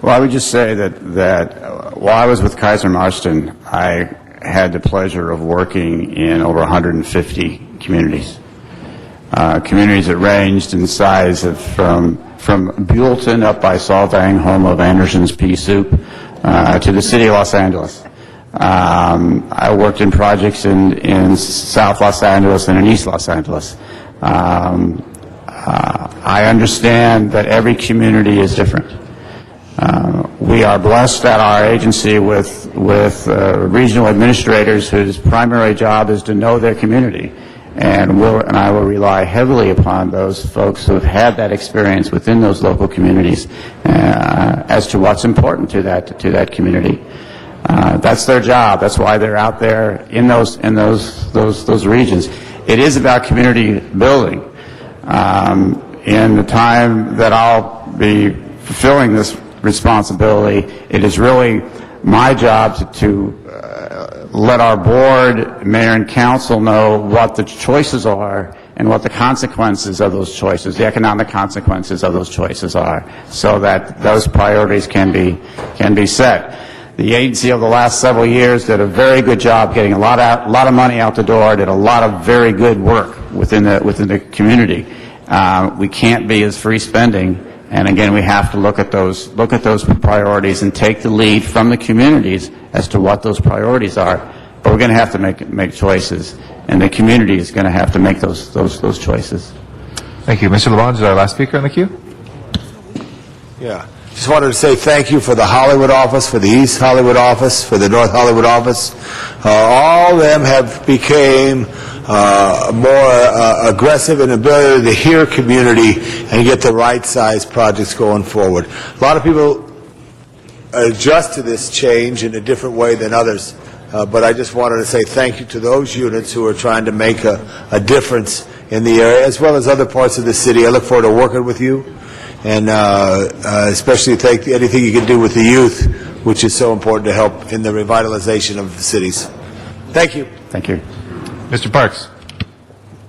Well, I would just say that while I was with Kaiser Marston, I had the pleasure of working in over 150 communities. Communities that ranged in size from Buellton up by Saltang, home of Anderson's pea soup, to the city of Los Angeles. I worked in projects in South Los Angeles and in East Los Angeles. I understand that every community is different. We are blessed at our agency with regional administrators whose primary job is to know their community. And I will rely heavily upon those folks who have had that experience within those local communities as to what's important to that community. That's their job. That's why they're out there in those regions. It is about community building. In the time that I'll be fulfilling this responsibility, it is really my job to let our board, mayor, and council know what the choices are and what the consequences of those choices, the economic consequences of those choices are, so that those priorities can be set. The agency over the last several years did a very good job getting a lot of money out the door, did a lot of very good work within the community. We can't be as free spending, and again, we have to look at those priorities and take the lead from the communities as to what those priorities are. But we're going to have to make choices, and the community is going to have to make those choices. Thank you. Mr. LeBon is our last speaker in the queue. Yeah. Just wanted to say thank you for the Hollywood office, for the East Hollywood office, for the North Hollywood office. All of them have became more aggressive in ability to hear community and get the right size projects going forward. A lot of people adjust to this change in a different way than others, but I just wanted to say thank you to those units who are trying to make a difference in the area, as well as other parts of the city. I look forward to working with you, and especially thank anything you can do with the youth, which is so important to help in the revitalization of the cities. Thank you. Thank you. Mr. Parks.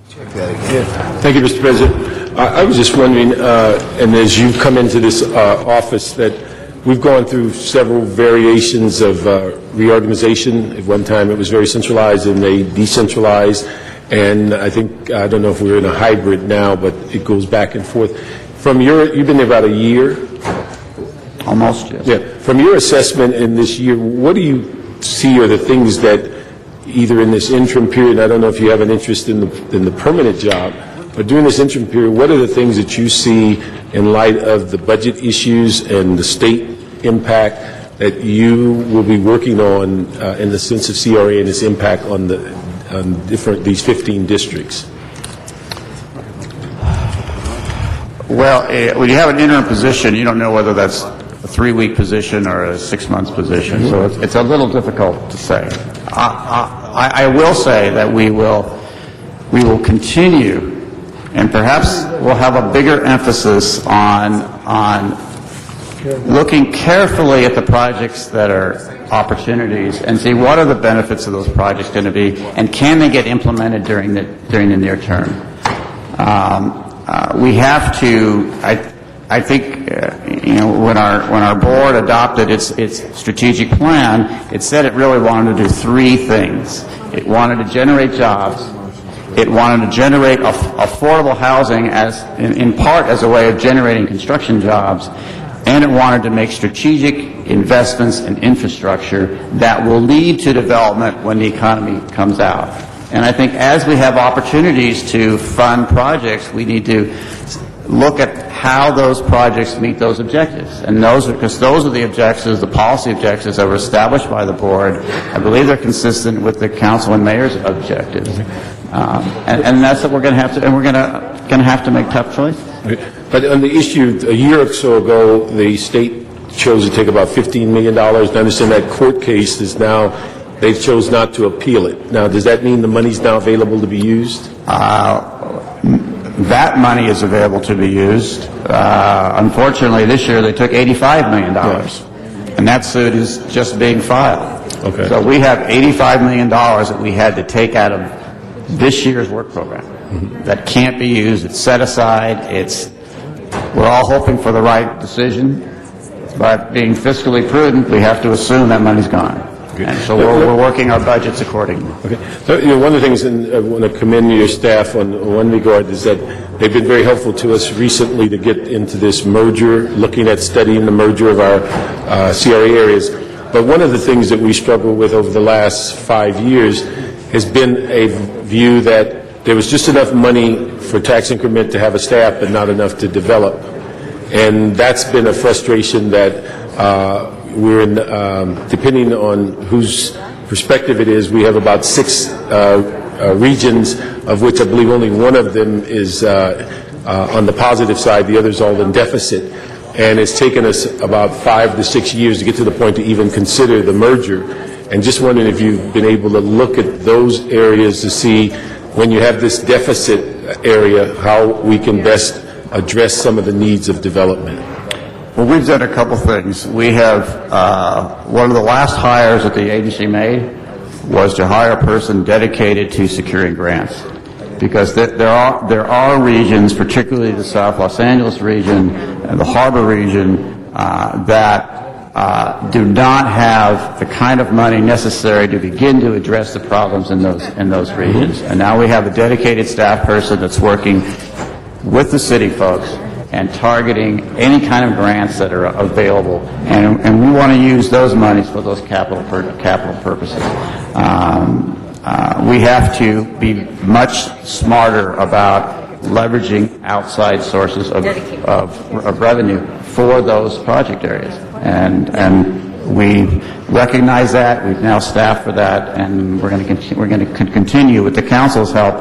Thank you, Mr. President. I was just wondering, and as you come into this office, that we've gone through several variations of reorganization. At one time, it was very centralized, and they decentralized. And I don't know if we're in a hybrid now, but it goes back and forth. You've been there about a year? Almost, yes. Yeah. From your assessment in this year, what do you see are the things that either in this interim period, I don't know if you have an interest in the permanent job, but during this interim period, what are the things that you see in light of the budget issues and the state impact that you will be working on in the sense of CRA and its impact on these 15 districts? Well, when you have an interim position, you don't know whether that's a 3-week position or a 6-month position, so it's a little difficult to say. I will say that we will continue, and perhaps we'll have a bigger emphasis on looking carefully at the projects that are opportunities and see what are the benefits of those projects going to be, and can they get implemented during the near term. We have to. I think when our board adopted its strategic plan, it said it really wanted to do 3 things. It wanted to generate jobs. It wanted to generate affordable housing in part as a way of generating construction jobs, and it wanted to make strategic investments in infrastructure that will lead to development when the economy comes out. And I think as we have opportunities to fund projects, we need to look at how those projects meet those objectives. And because those are the objectives, the policy objectives that were established by the board. I believe they're consistent with the council and mayor's objectives. And that's what we're going to have to, and we're going to have to make tough choices. But on the issue, a year or so ago, the state chose to take about $15 million. I understand that court case is now, they chose not to appeal it. Now, does that mean the money's now available to be used? That money is available to be used. Unfortunately, this year they took $85 million. And that suit is just being filed. Okay. So we have $85 million that we had to take out of this year's work program that can't be used. It's set aside. We're all hoping for the right decision, but being fiscally prudent, we have to assume that money's gone. And so we're working our budgets accordingly. Okay. So, one of the things, and I want to commend your staff on one regard, is that they've been very helpful to us recently to get into this merger, looking at studying the merger of our CRA areas. But one of the things that we struggled with over the last 5 years has been a view that there was just enough money for tax increment to have a staff, but not enough to develop. And that's been a frustration that we're in, depending on whose perspective it is, we have about 6 regions, of which I believe only one of them is on the positive side, the other's all in deficit. And it's taken us about 5 to 6 years to get to the point to even consider the merger. And just wondering if you've been able to look at those areas to see, when you have this deficit area, how we can best address some of the needs of development. Well, we've done a couple things. We have, one of the last hires that the agency made was to hire a person dedicated to securing grants. Because there are regions, particularly the South Los Angeles region and the Harbor region, that do not have the kind of money necessary to begin to address the problems in those regions. And now we have a dedicated staff person that's working with the city folks and targeting any kind of grants that are available. And we want to use those monies for those capital purposes. We have to be much smarter about leveraging outside sources of revenue for those project areas. And we recognize that. We've now staffed for that, and we're going to continue with the council's help.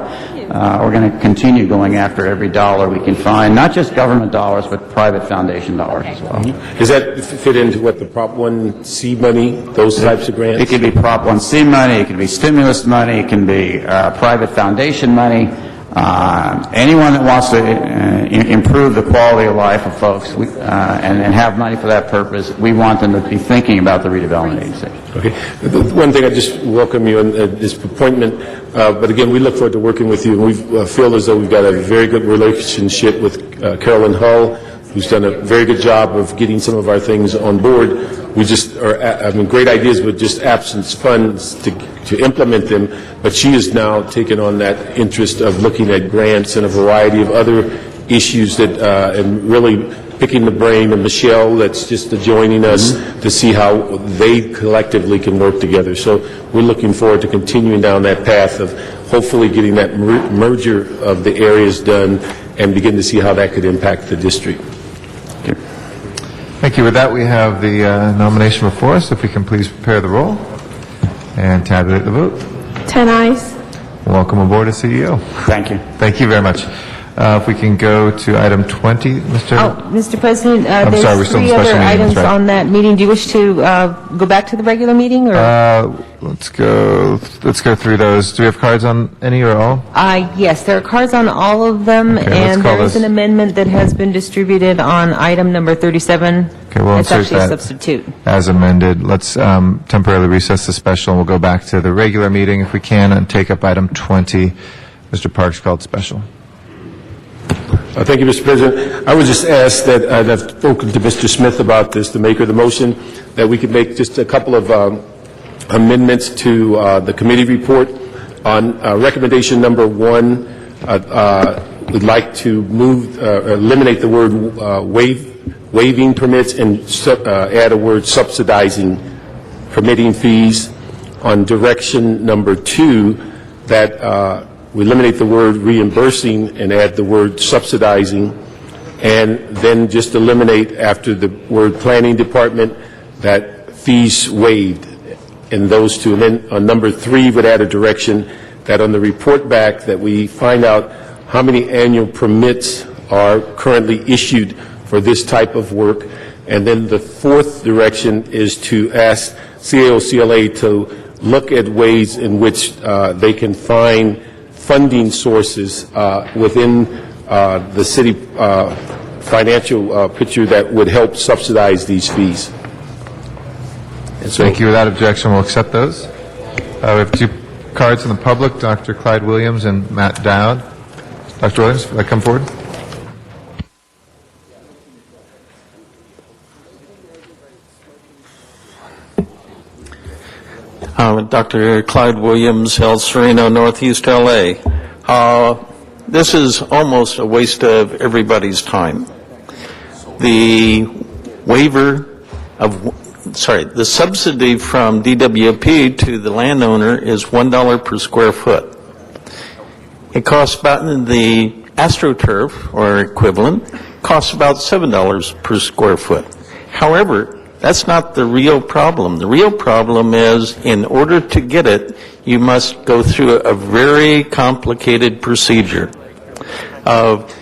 We're going to continue going after every dollar we can find, not just government dollars, but private foundation dollars as well. Does that fit into what the Prop 1C money, those types of grants? It can be Prop 1C money, it can be stimulus money, it can be private foundation money. Anyone that wants to improve the quality of life of folks and have money for that purpose, we want them to be thinking about the redevelopment agency. Okay. One thing, I just welcome you in this appointment, but again, we look forward to working with you. We feel as though we've got a very good relationship with Carolyn Hull, who's done a very good job of getting some of our things on board. We just are, great ideas, but just absence funds to implement them. But she has now taken on that interest of looking at grants and a variety of other issues that, and really picking the brain of Michelle, that's just joining us to see how they collectively can work together. So we're looking forward to continuing down that path of hopefully getting that merger of the areas done and begin to see how that could impact the district. Thank you. With that, we have the nomination before us. If we can please prepare the roll and tabulate the vote. 10 ayes. Welcome aboard as CEO. Thank you. Thank you very much. If we can go to item 20, Mr. Mr. President, sorry, we're there's still in 3 other special meetings, items right? on that meeting. Do you wish to go back to the regular meeting, or? Let's go through those. Do we have cards on any or all? Yes, there are cards on all of them, Okay, let's and call there is this- an amendment that has been distributed on item number 37. Okay, we'll It's insert actually a that substitute. as amended. Let's temporarily recess the special, and we'll go back to the regular meeting if we can, and take up item 20, Mr. Parks called special. Thank you, Mr. President. I would just ask that, I've spoken to Mr. Smith about this, the maker of the motion, that we could make just a couple of amendments to the committee report. On recommendation number 1, we'd like to eliminate the word waiving permits and add a word subsidizing permitting fees. On direction number 2, that we eliminate the word reimbursing and add the word subsidizing, and then just eliminate after the word planning department that fees waived in those two. And then on number 3 would add a direction that on the report back that we find out how many annual permits are currently issued for this type of work. And then the 4th direction is to ask CAO-CLA to look at ways in which they can find funding sources within the city financial picture that would help subsidize these fees. Thank you. Without objection, we'll accept those. We have two cards from the public, Dr. Clyde Williams and Matt Dowd. Dr. Williams, would you come forward? Dr. Clyde Williams, El Sereno, Northeast LA. This is almost a waste of everybody's time. The the subsidy from DWP to the landowner is $1 per square foot. It costs about, the AstroTurf, or equivalent, costs about $7 per square foot. However, that's not the real problem. The real problem is, in order to get it, you must go through a very complicated procedure of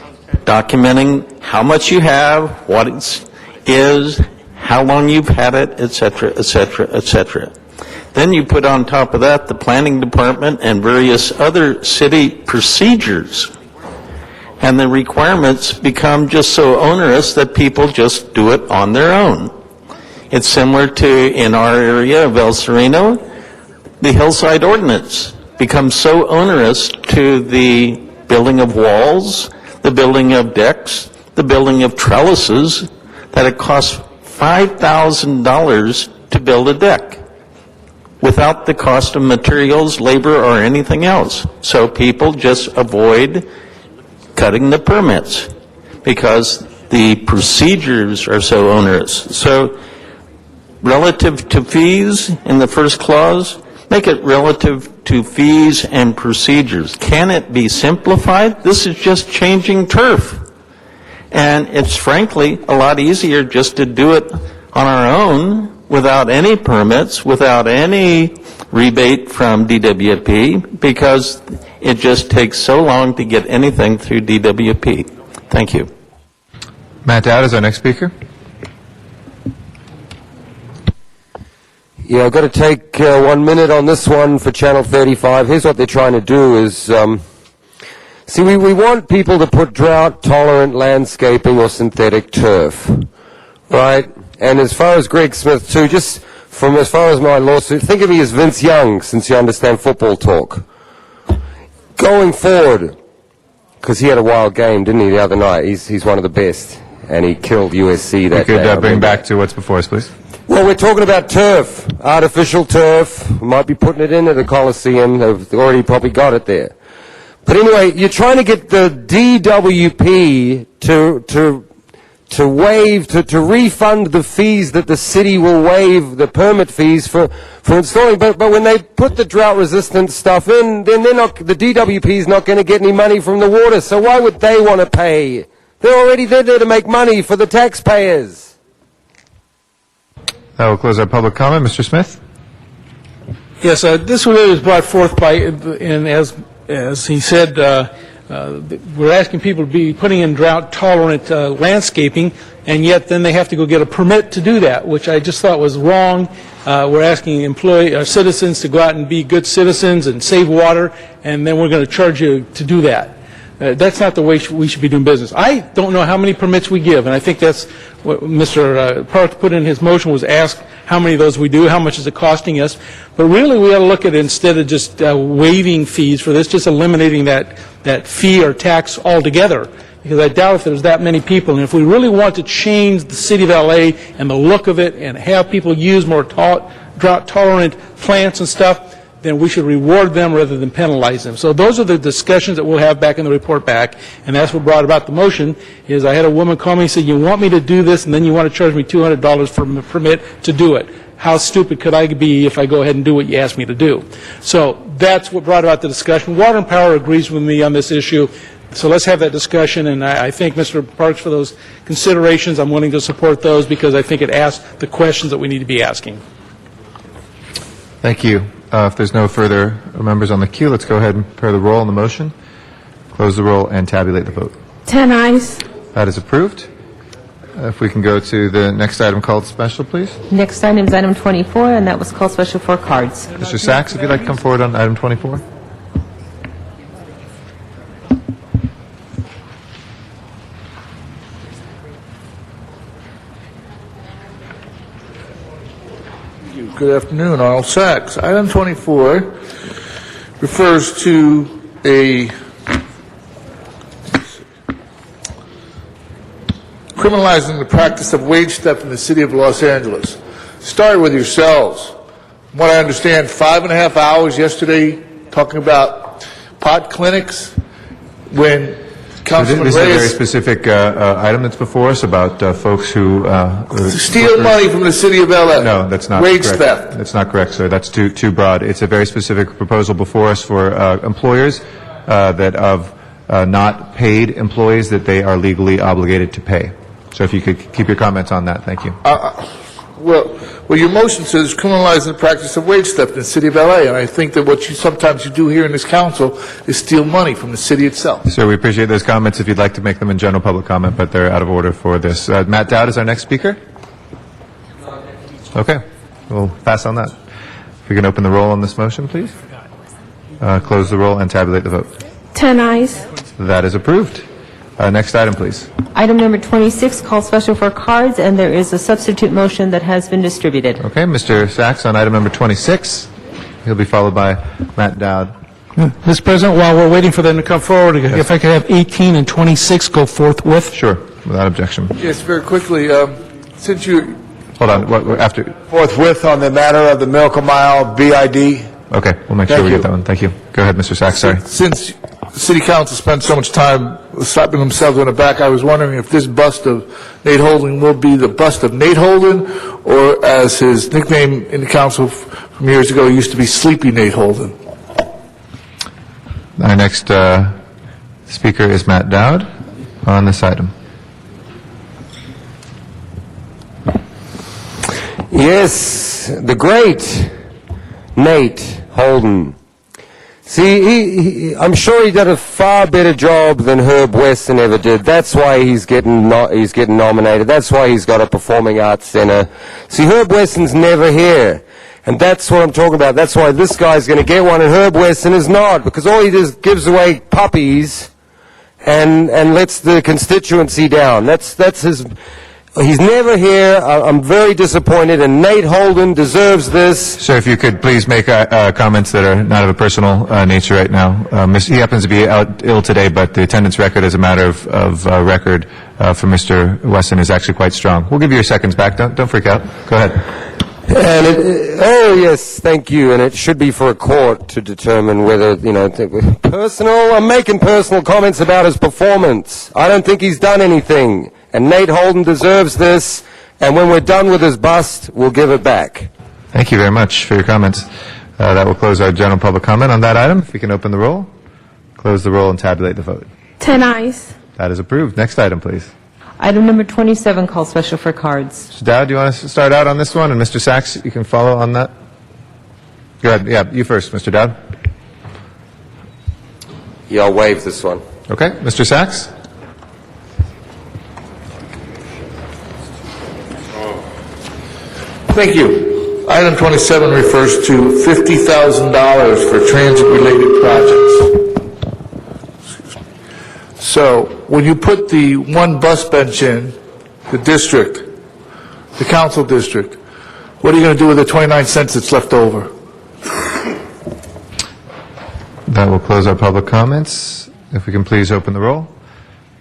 documenting how much you have, what it is, how long you've had it, etc., etc., etc. Then you put on top of that the planning department and various other city procedures, and the requirements become just so onerous that people just do it on their own. It's similar to, in our area of El Sereno, the hillside ordinance becomes so onerous to the building of walls, the building of decks, the building of trellises, that it costs $5,000 to build a deck without the cost of materials, labor, or anything else. So people just avoid cutting the permits because the procedures are so onerous. So relative to fees in the first clause, make it relative to fees and procedures. Can it be simplified? This is just changing turf. And it's frankly a lot easier just to do it on our own without any permits, without any rebate from DWP, because it just takes so long to get anything through DWP. Thank you. Matt Dowd is our next speaker. Yeah, I've got to take 1 minute on this one for Channel 35. Here's what they're trying to do is, see, we want people to put drought-tolerant landscaping or synthetic turf, right? And as far as Greg Smith, too, just from as far as my lawsuit, think of me as Vince Young, since you understand football talk. Going forward, because he had a wild game, didn't he, the other night? He's one of the best, and he killed USC that day. You could bring back to what's before us, please. Well, we're talking about turf, artificial turf. We might be putting it into the Coliseum. They've already probably got it there. But anyway, you're trying to get the DWP to waive, to refund the fees that the city will waive, the permit fees for installing. But when they put the drought-resistant stuff in, then the DWP is not going to get any money from the water. So why would they want to pay? They're already there to make money for the taxpayers. That will close our public comment. Mr. Smith? Yes, this really was brought forth by, and as he said, we're asking people to be putting in drought-tolerant landscaping, and yet then they have to go get a permit to do that, which I just thought was wrong. We're asking citizens to go out and be good citizens and save water, and then we're going to charge you to do that. That's not the way we should be doing business. I don't know how many permits we give, and I think that's what Mr. Parks put in his motion, was ask how many of those we do, how much is it costing us. But really we ought to look at it, instead of just waiving fees for this, just eliminating that fee or tax altogether. Because I doubt if there's that many people. And if we really want to change the city of LA and the look of it and have people use more drought-tolerant plants and stuff, then we should reward them rather than penalize them. So those are the discussions that we'll have back in the report back, and that's what brought about the motion. Is I had a woman call me and say, you want me to do this, and then you want to charge me $200 for a permit to do it. How stupid could I be if I go ahead and do what you asked me to do? So that's what brought about the discussion. Water and Power agrees with me on this issue, so let's have that discussion, and I thank Mr. Parks for those considerations. I'm willing to support those because I think it asks the questions that we need to be asking. Thank you. If there's no further members on the queue, let's go ahead and prepare the roll on the motion, close the roll, and tabulate the vote. 10 ayes. That is approved. If we can go to the next item called special, please. Next item is item 24, and that was called special for cards. Mr. Sachs, if you'd like to come forward on item 24. Good afternoon, Arnold Sachs. Item 24 refers to criminalizing the practice of wage theft in the city of Los Angeles. Start with yourselves. From what I understand, 5.5 hours yesterday talking about pot clinics when Councilman This is a very Reyes specific item that's before us about folks who... steal money from the city of L.A. No, that's not Wage correct. theft. That's not correct, sir. That's too broad. It's a very specific proposal before us for employers that of not paid employees that they are legally obligated to pay. So if you could keep your comments on that, thank you. Well, your motion says criminalizing the practice of wage theft in the city of L.A., and I think that what sometimes you do here in this council is steal money from the city itself. Sir, we appreciate those comments if you'd like to make them in general public comment, but they're out of order for this. Matt Dowd is our next speaker. Okay, we'll pass on that. If we can open the roll on this motion, please. Close the roll and tabulate the vote. 10 ayes. That is approved. Next item, please. Item number 26, call special for cards, and there is a substitute motion that has been distributed. Okay, Mr. Sachs on item number 26. He'll be followed by Matt Dowd. Mr. President, while we're waiting for them to come forward, if I could have 18 and 26 go forthwith. Sure, without objection. Yes, very quickly, since you... Hold on, after... Forthwith on the matter of the Miracle Mile BID. Okay, we'll make sure we get that one. Thank you. Go ahead, Mr. Sachs, sorry. Since City Council spent so much time slapping themselves on the back, I was wondering if this bust of Nate Holden will be the bust of Nate Holden, or as his nickname in the council from years ago used to be Sleepy Nate Holden. Our next speaker is Matt Dowd on this item. Yes, the great Nate Holden. See, I'm sure he did a far better job than Herb Weston ever did. That's why he's getting nominated. That's why he's got a Performing Arts Center. See, Herb Weston's never here. And that's what I'm talking about. That's why this guy's going to get one and Herb Weston is not. Because all he does is gives away puppies and lets the constituency down. That's his... He's never here. I'm very disappointed, and Nate Holden deserves this. Sir, if you could please make comments that are not of a personal nature right now. He happens to be out ill today, but the attendance record as a matter of record for Mr. Weston is actually quite strong. We'll give you your seconds back. Don't freak out. Go ahead. And oh yes, thank you. And it should be for a court to determine whether, personal. I'm making personal comments about his performance. I don't think he's done anything. And Nate Holden deserves this, and when we're done with his bust, we'll give it back. Thank you very much for your comments. That will close our general public comment on that item. If we can open the roll, close the roll, and tabulate the vote. 10 ayes. That is approved. Next item, please. Item number 27, call special for cards. Mr. Dowd, do you want to start out on this one? And Mr. Sachs, you can follow on that? Go ahead. Yeah, you first, Mr. Dowd. Yeah, I'll waive this one. Okay. Mr. Sachs? Thank you. Item 27 refers to $50,000 for transit-related projects. So, when you put the one bus bench in, the district, the council district, what are you going to do with the 29 cents that's left over? That will close our public comments. If we can please open the roll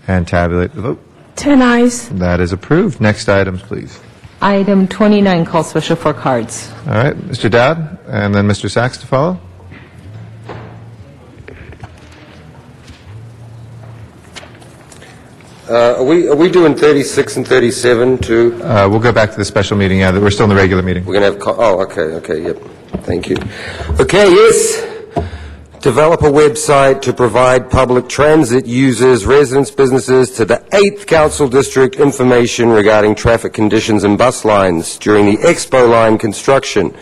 and tabulate the vote. 10 ayes. That is approved. Next items, please. Item 29, call special for cards. All right, Mr. Dowd, and then Mr. Sachs to follow. Are we doing 36 and 37 too? We'll go back to the special meeting. Yeah, we're still in the regular meeting. We're going to have... okay, yep. Thank you. Okay, yes. Develop a website to provide public transit users, residents, businesses to the 8th Council District information regarding traffic conditions and bus lines during the Expo Line construction.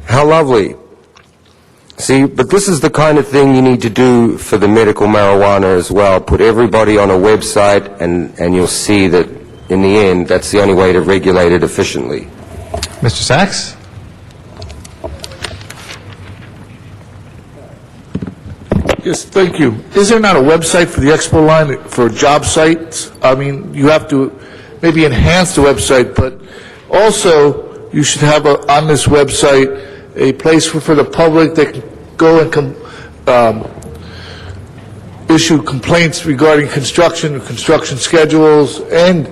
How lovely. See, but this is the kind of thing you need to do for the medical marijuana as well. Put everybody on a website and you'll see that in the end, that's the only way to regulate it efficiently. Mr. Sachs? Yes, thank you. Is there not a website for the Expo Line for job sites? I mean, you have to maybe enhance the website, but also you should have on this website a place for the public that can go and issue complaints regarding construction schedules, and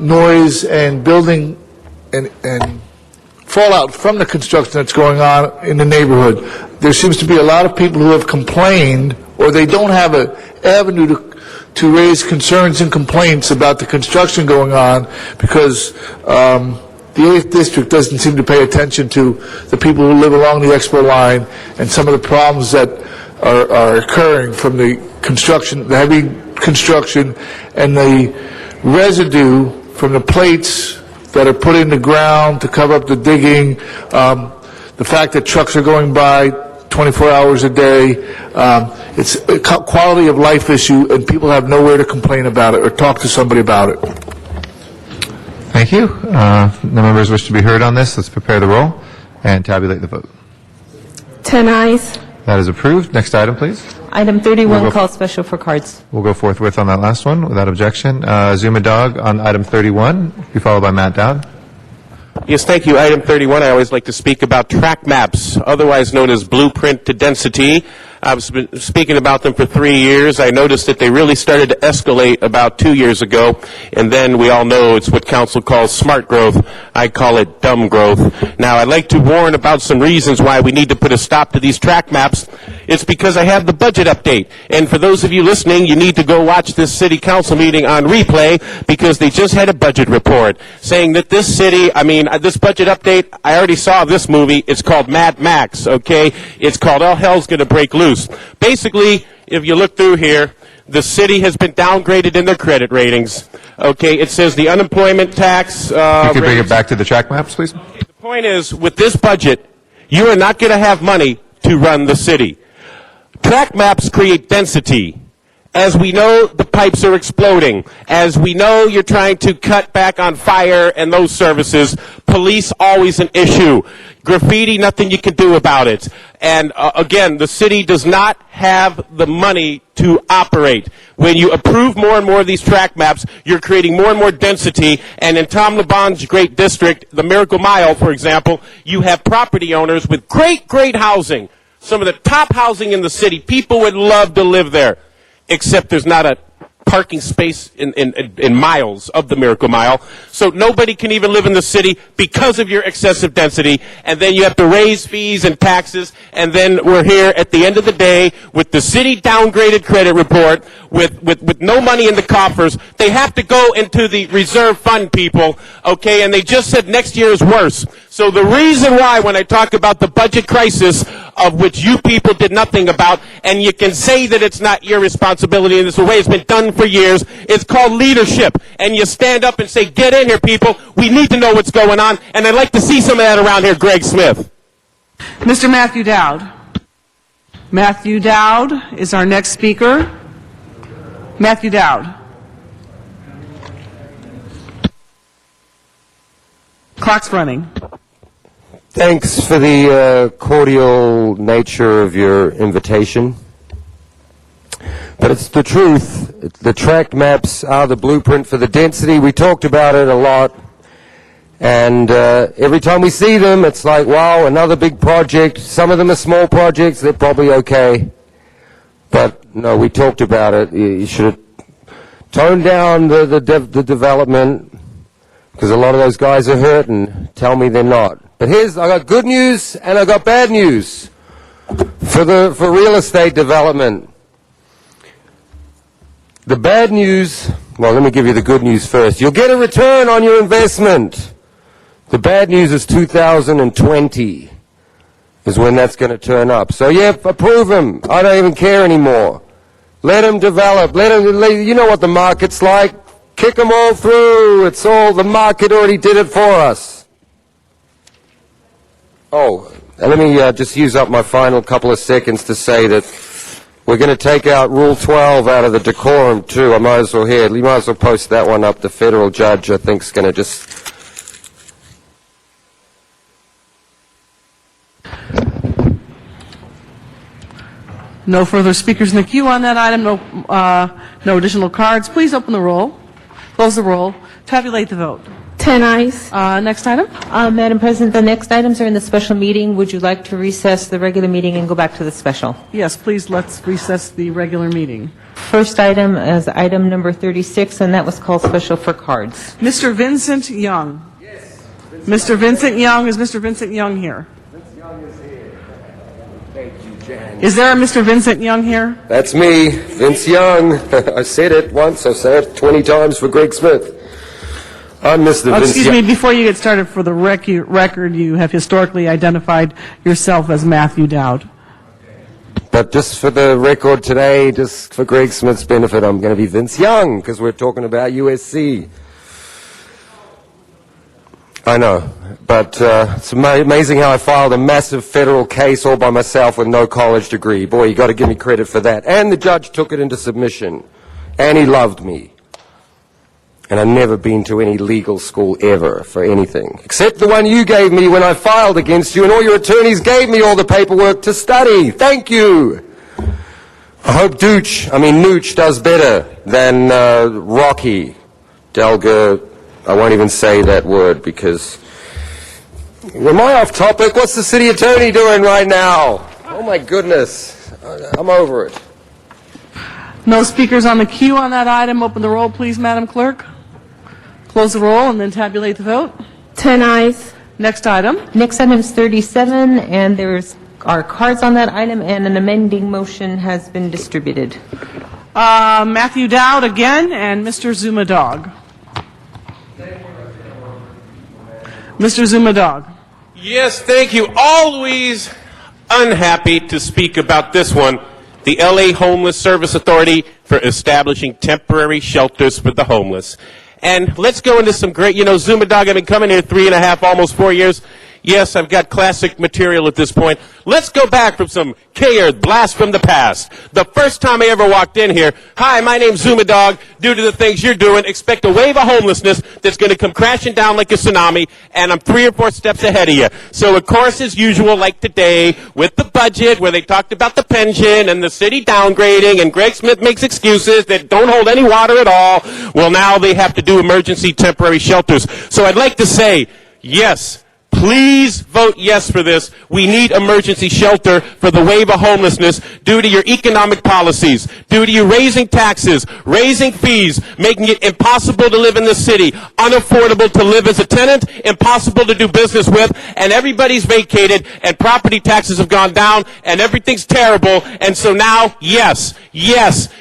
noise and building and fallout from the construction that's going on in the neighborhood. There seems to be a lot of people who have complained, or they don't have an avenue to raise concerns and complaints about the construction going on, because the 8th District doesn't seem to pay attention to the people who live along the Expo line and some of the problems that are occurring from the construction, the heavy construction, and the residue from the plates that are put in the ground to cover up the digging, the fact that trucks are going by 24 hours a day. It's a quality of life issue, and people have nowhere to complain about it or talk to somebody about it. Thank you. No members wish to be heard on this. Let's prepare the roll and tabulate the vote. 10 ayes. That is approved. Next item, please. Item 31, call special for cards. We'll go forthwith on that last one without objection. Zuma Dog on item 31, be followed by Matt Dowd. Yes, thank you. Item 31, I always like to speak about track maps, otherwise known as blueprint to density. I've been speaking about them for 3 years. I noticed that they really started to escalate about 2 years ago, and then we all know it's what council calls smart growth. I call it dumb growth. Now, I'd like to warn about some reasons why we need to put a stop to these track maps. It's because I have the budget update, and for those of you listening, you need to go watch this city council meeting on replay, because they just had a budget report saying that this budget update, I already saw this movie. It's called Mad Max, okay? It's called All Hell's Gonna Break Loose. Basically, if you look through here, the city has been downgraded in their credit ratings. Okay, it says the unemployment tax. You could bring it back to the track maps, please. The point is, with this budget, you are not going to have money to run the city. Track maps create density. As we know, the pipes are exploding. As we know, you're trying to cut back on fire and those services. Police, always an issue. Graffiti, nothing you can do about it. And again, the city does not have the money to operate. When you approve more and more of these track maps, you're creating more and more density. And in Tom LeBon's great district, the Miracle Mile, for example, you have property owners with great, great housing. Some of the top housing in the city. People would love to live there. Except there's not a parking space in miles of the Miracle Mile. So nobody can even live in the city because of your excessive density. And then you have to raise fees and taxes. And then we're here at the end of the day with the city downgraded credit report with no money in the coffers. They have to go into the reserve fund, people, okay? And they just said next year is worse. So the reason why, when I talk about the budget crisis, of which you people did nothing about, and you can say that it's not your responsibility, and it's the way it's been done for years, it's called leadership. And you stand up and say, get in here, people. We need to know what's going on. And I'd like to see some of that around here, Greg Smith. Mr. Matthew Dowd. Matthew Dowd is our next speaker. Matthew Dowd. Clock's running. Thanks for the cordial nature of your invitation. But it's the truth. The track maps are the blueprint for the density. We talked about it a lot. And every time we see them, it's like, wow, another big project. Some of them are small projects. They're probably okay. But, no, we talked about it. You should have toned down the development, because a lot of those guys are hurt, and tell me they're not. But I got good news and I got bad news for real estate development. The bad news, well, let me give you the good news first. You'll get a return on your investment. The bad news is 2020 is when that's going to turn up. So, yeah, approve them. I don't even care anymore. Let them develop. You know what the market's like. Kick them all through. It's all, the market already did it for us. Oh, and let me just use up my final couple of seconds to say that we're going to take out Rule 12 out of the decorum, too. You might as well post that one up. The federal judge, I think, is going to just... No further speakers in the queue on that item. No additional cards. Please open the roll. Close the roll. Tabulate the vote. 10 ayes. Next item? Madam President, the next items are in the special meeting. Would you like to recess the regular meeting and go back to the special? Yes, please, let's recess the regular meeting. First item is item number 36, and that was called special for cards. Mr. Vincent Young. Yes. Mr. Vincent Young, is Mr. Vincent Young here? Is there a Mr. Vincent Young here? That's me, Vince Young. I said it once, I've said it 20 times for Greg Smith. I'm Mr. Vince Excuse Young. me, before you get started, for the record, you have historically identified yourself as Matthew Dowd. But just for the record today, just for Greg Smith's benefit, I'm going to be Vince Young, because we're talking about USC. I know, but it's amazing how I filed a massive federal case all by myself with no college degree. Boy, you got to give me credit for that. And the judge took it into submission, and he loved me. And I've never been to any legal school ever for anything, except the one you gave me when I filed against you, and all your attorneys gave me all the paperwork to study. Thank you. I hope Nooch does better than Rocky Delga. I won't even say that word because... Am I off topic? What's the city attorney doing right now? Oh my goodness. I'm over it. No speakers on the queue on that item. Open the roll, please, Madam Clerk. Close the roll and then tabulate the vote. 10 ayes. Next item. Next item is 37, and are cards on that item, and an amending motion has been distributed. Matthew Dowd again, and Mr. Zumadog. Mr. Zumadog. Yes, thank you. Always unhappy to speak about this one. The LA Homeless Service Authority for establishing temporary shelters for the homeless. And let's go into some great, Zumadog, I've been coming here 3.5, almost 4 years. Yes, I've got classic material at this point. Let's go back from some K-Earth blast from the past. The first time I ever walked in here, hi, my name's Zumadog. Due to the things you're doing, expect a wave of homelessness that's going to come crashing down like a tsunami, and I'm 3 or 4 steps ahead of you. So, of course, as usual, like today, with the budget, where they talked about the pension and the city downgrading, and Greg Smith makes excuses that don't hold any water at all, well, now they have to do emergency temporary shelters. So I'd like to say, yes, please vote yes for this. We need emergency shelter for the wave of homelessness due to your economic policies, due to you raising taxes, raising fees, making it impossible to live in the city, unaffordable to live as a tenant, impossible to do business with, and everybody's vacated, and property taxes have gone down, and everything's terrible, and so now, yes,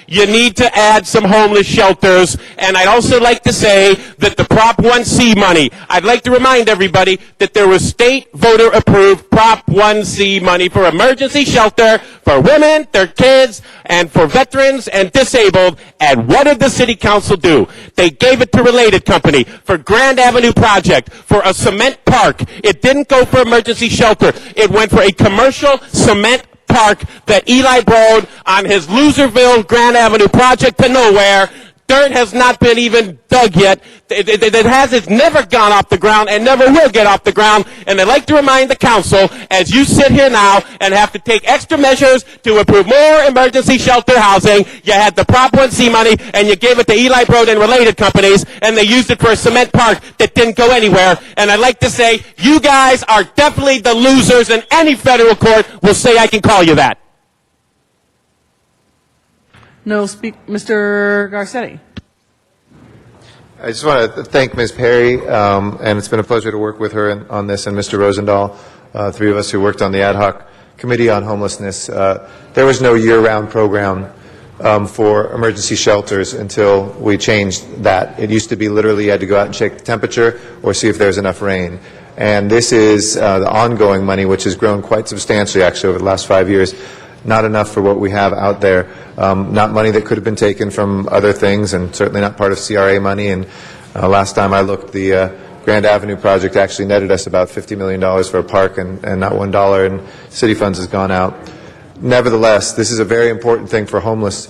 you need to add some homeless shelters, and I'd also like to say that the Prop 1C money, I'd like to remind everybody that there was state voter-approved Prop 1C money for emergency shelter for women, their kids, and for veterans and disabled. And what did the city council do? They gave it to Related Company for Grand Avenue project, for a cement park. It didn't go for emergency shelter. It went for a commercial cement park that Eli Broad on his Loserville Grand Avenue project to nowhere. Dirt has not been even dug yet. It's never gone off the ground and never will get off the ground. And I'd like to remind the council, as you sit here now and have to take extra measures to approve more emergency shelter housing, you had the Prop 1C money and you gave it to Eli Broad and Related Companies, and they used it for a cement park that didn't go anywhere. And I'd like to say, you guys are definitely the losers, and any federal court will say I can call you that. Mr. Garcetti. I just want to thank Ms. Perry, and it's been a pleasure to work with her on this, and Mr. Rosendahl, 3 of us who worked on the ad hoc committee on homelessness. There was no year-round program for emergency shelters until we changed that. It used to be literally you had to go out and check the temperature or see if there's enough rain. And this is the ongoing money, which has grown quite substantially, actually, over the last 5 years. Not enough for what we have out there. Not money that could have been taken from other things, and certainly not part of CRA money. And last time I looked, the Grand Avenue project actually netted us about $50 million for a park, and not $1 in city funds has gone out. Nevertheless, this is a very important thing for homeless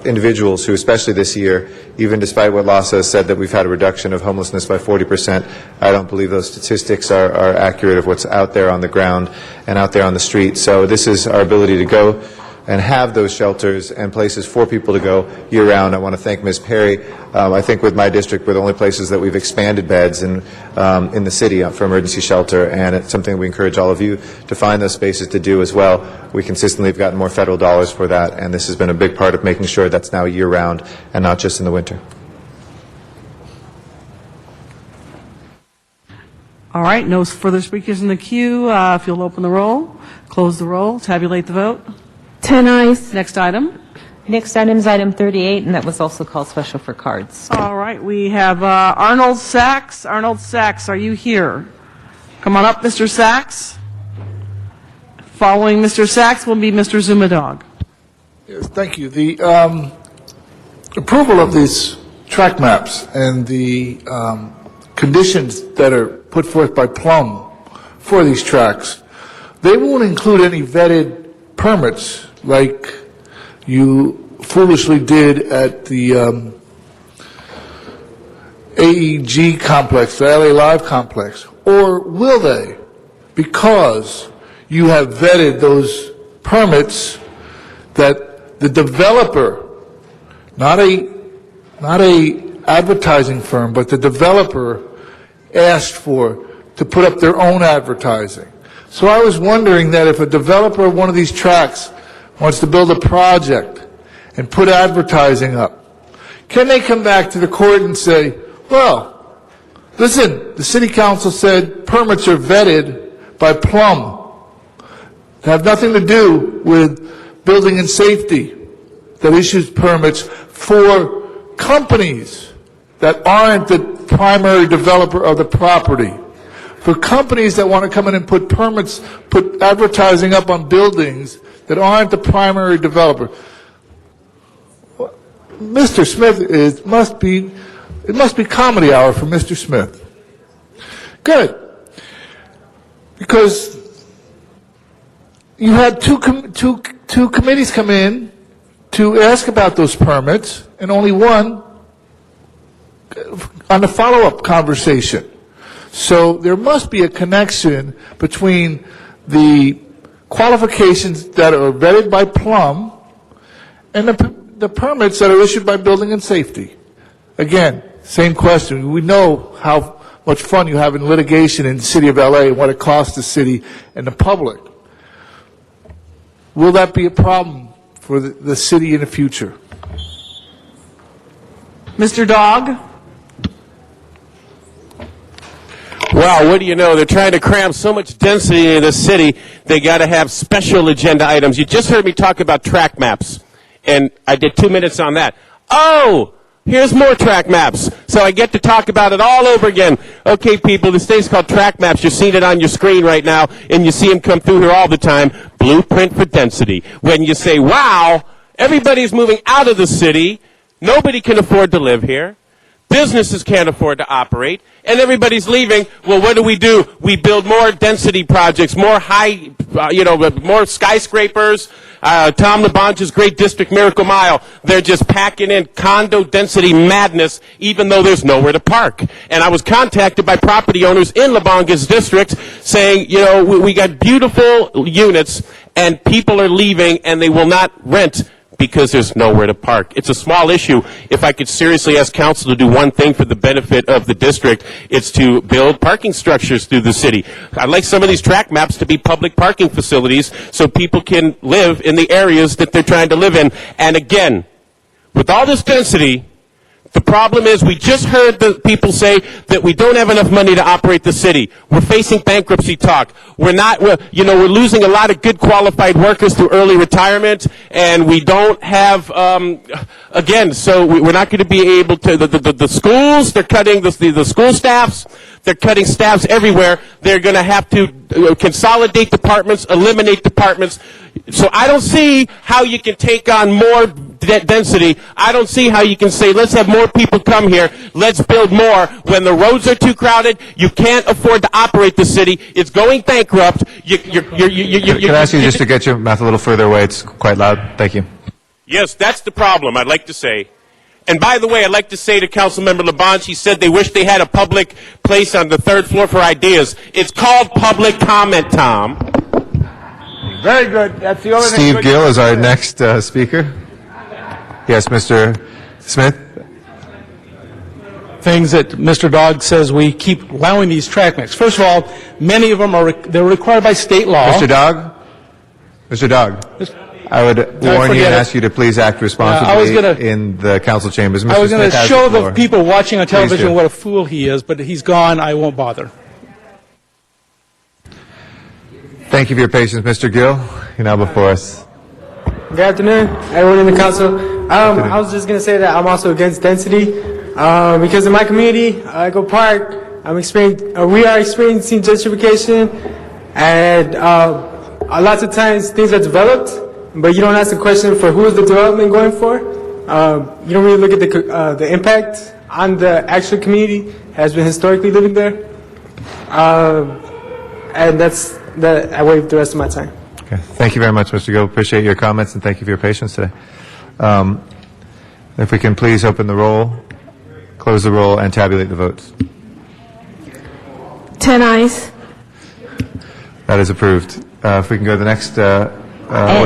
individuals who, especially this year, even despite what LAHSA has said that we've had a reduction of homelessness by 40%, I don't believe those statistics are accurate of what's out there on the ground and out there on the street. So this is our ability to go and have those shelters and places for people to go year-round. I want to thank Ms. Perry. I think with my district, we're the only places that we've expanded beds in the city for emergency shelter, and it's something we encourage all of you to find those spaces to do as well. We consistently have gotten more federal dollars for that, and this has been a big part of making sure that's now year-round and not just in the winter. All right, no further speakers in the queue. If you'll open the roll, close the roll, tabulate the vote. 10 ayes. Next item. Next item is item 38, and that was also called special for cards. All right, we have Arnold Sachs. Arnold Sachs, are you here? Come on up, Mr. Sachs. Following Mr. Sachs will be Mr. Zumadog. Yes, thank you. The approval of these track maps and the conditions that are put forth by Plum for these tracks, they won't include any vetted permits like you foolishly did at the AEG complex, the LA Live complex, or will they? Because you have vetted those permits that the developer, not a advertising firm, but the developer asked for to put up their own advertising. So I was wondering that if a developer of one of these tracks wants to build a project and put advertising up, can they come back to the court and say, well, listen, the city council said permits are vetted by Plum. They have nothing to do with building and safety that issues permits for companies that aren't the primary developer of the property. For companies that want to come in and put permits, put advertising up on buildings that aren't the primary developer. Mr. Smith, it must be comedy hour for Mr. Smith. Good. Because you had two committees come in to ask about those permits, and only one on the follow-up conversation. So there must be a connection between the qualifications that are vetted by Plum and the permits that are issued by Building and Safety. Again, same question. We know how much fun you have in litigation in the city of LA and what it costs the city and the public. Will that be a problem for the city in the future? Mr. Dog? Wow, what do you know? They're trying to cram so much density into the city, they got to have special agenda items. You just heard me talk about track maps, and I did 2 minutes on that. Oh, here's more track maps. So I get to talk about it all over again. Okay, people, this thing's called track maps. You're seeing it on your screen right now, and you see them come through here all the time. Blueprint for density. When you say, wow, everybody's moving out of the city, nobody can afford to live here. Businesses can't afford to operate, and everybody's leaving. Well, what do? We build more density projects, more more skyscrapers. Tom LaBonge's great district, Miracle Mile, they're just packing in condo density madness, even though there's nowhere to park. And I was contacted by property owners in LaBonge's district saying, we got beautiful units, and people are leaving, and they will not rent because there's nowhere to park. It's a small issue. If I could seriously ask council to do one thing for the benefit of the district, it's to build parking structures through the city. I'd like some of these track maps to be public parking facilities so people can live in the areas that they're trying to live in. And again, with all this density, the problem is we just heard the people say that we don't have enough money to operate the city. We're facing bankruptcy talk. We're losing a lot of good qualified workers through early retirement, and we don't have, so we're not going to be able to, the schools, they're cutting the school staffs, they're cutting staffs everywhere. They're going to have to consolidate departments, eliminate departments. So I don't see how you can take on more density. I don't see how you can say, let's have more people come here, let's build more, when the roads are too crowded, you can't afford to operate the city, it's going bankrupt. Can I ask you just to get your mouth a little further away? It's quite loud. Thank you. Yes, that's the problem, I'd like to say. And by the way, I'd like to say to Councilmember LaBonge, he said they wish they had a public place on the third floor for ideas. It's called public comment, Tom. Very good. That's the only thing. Steve good Gill you is our said. next speaker. Yes, Mr. Smith? Things that Mr. Dogg says we keep allowing these track mix. First of all, many of them they're required by state law. Mr. Dogg? Mr. Dogg? I would warn you and ask you to please act responsibly in the council chambers. I was going to show the people watching on Please television do. what a fool he is, but he's gone. I won't bother. Thank you for your patience, Mr. Gill. You're now before us. Good afternoon, everyone in the council. I was just going to say that I'm also against density because in my community, Echo Park, we are experiencing gentrification, and lots of times things are developed, but you don't ask the question for who is the development going for. You don't really look at the impact on the actual community has been historically living there, and that's that. I waive the rest of my time. Okay. Thank you very much, Mr. Gill. Appreciate your comments, and thank you for your patience today. If we can please open the roll, close the roll, and tabulate the votes. 10 ayes. That is approved. If we can go to the next order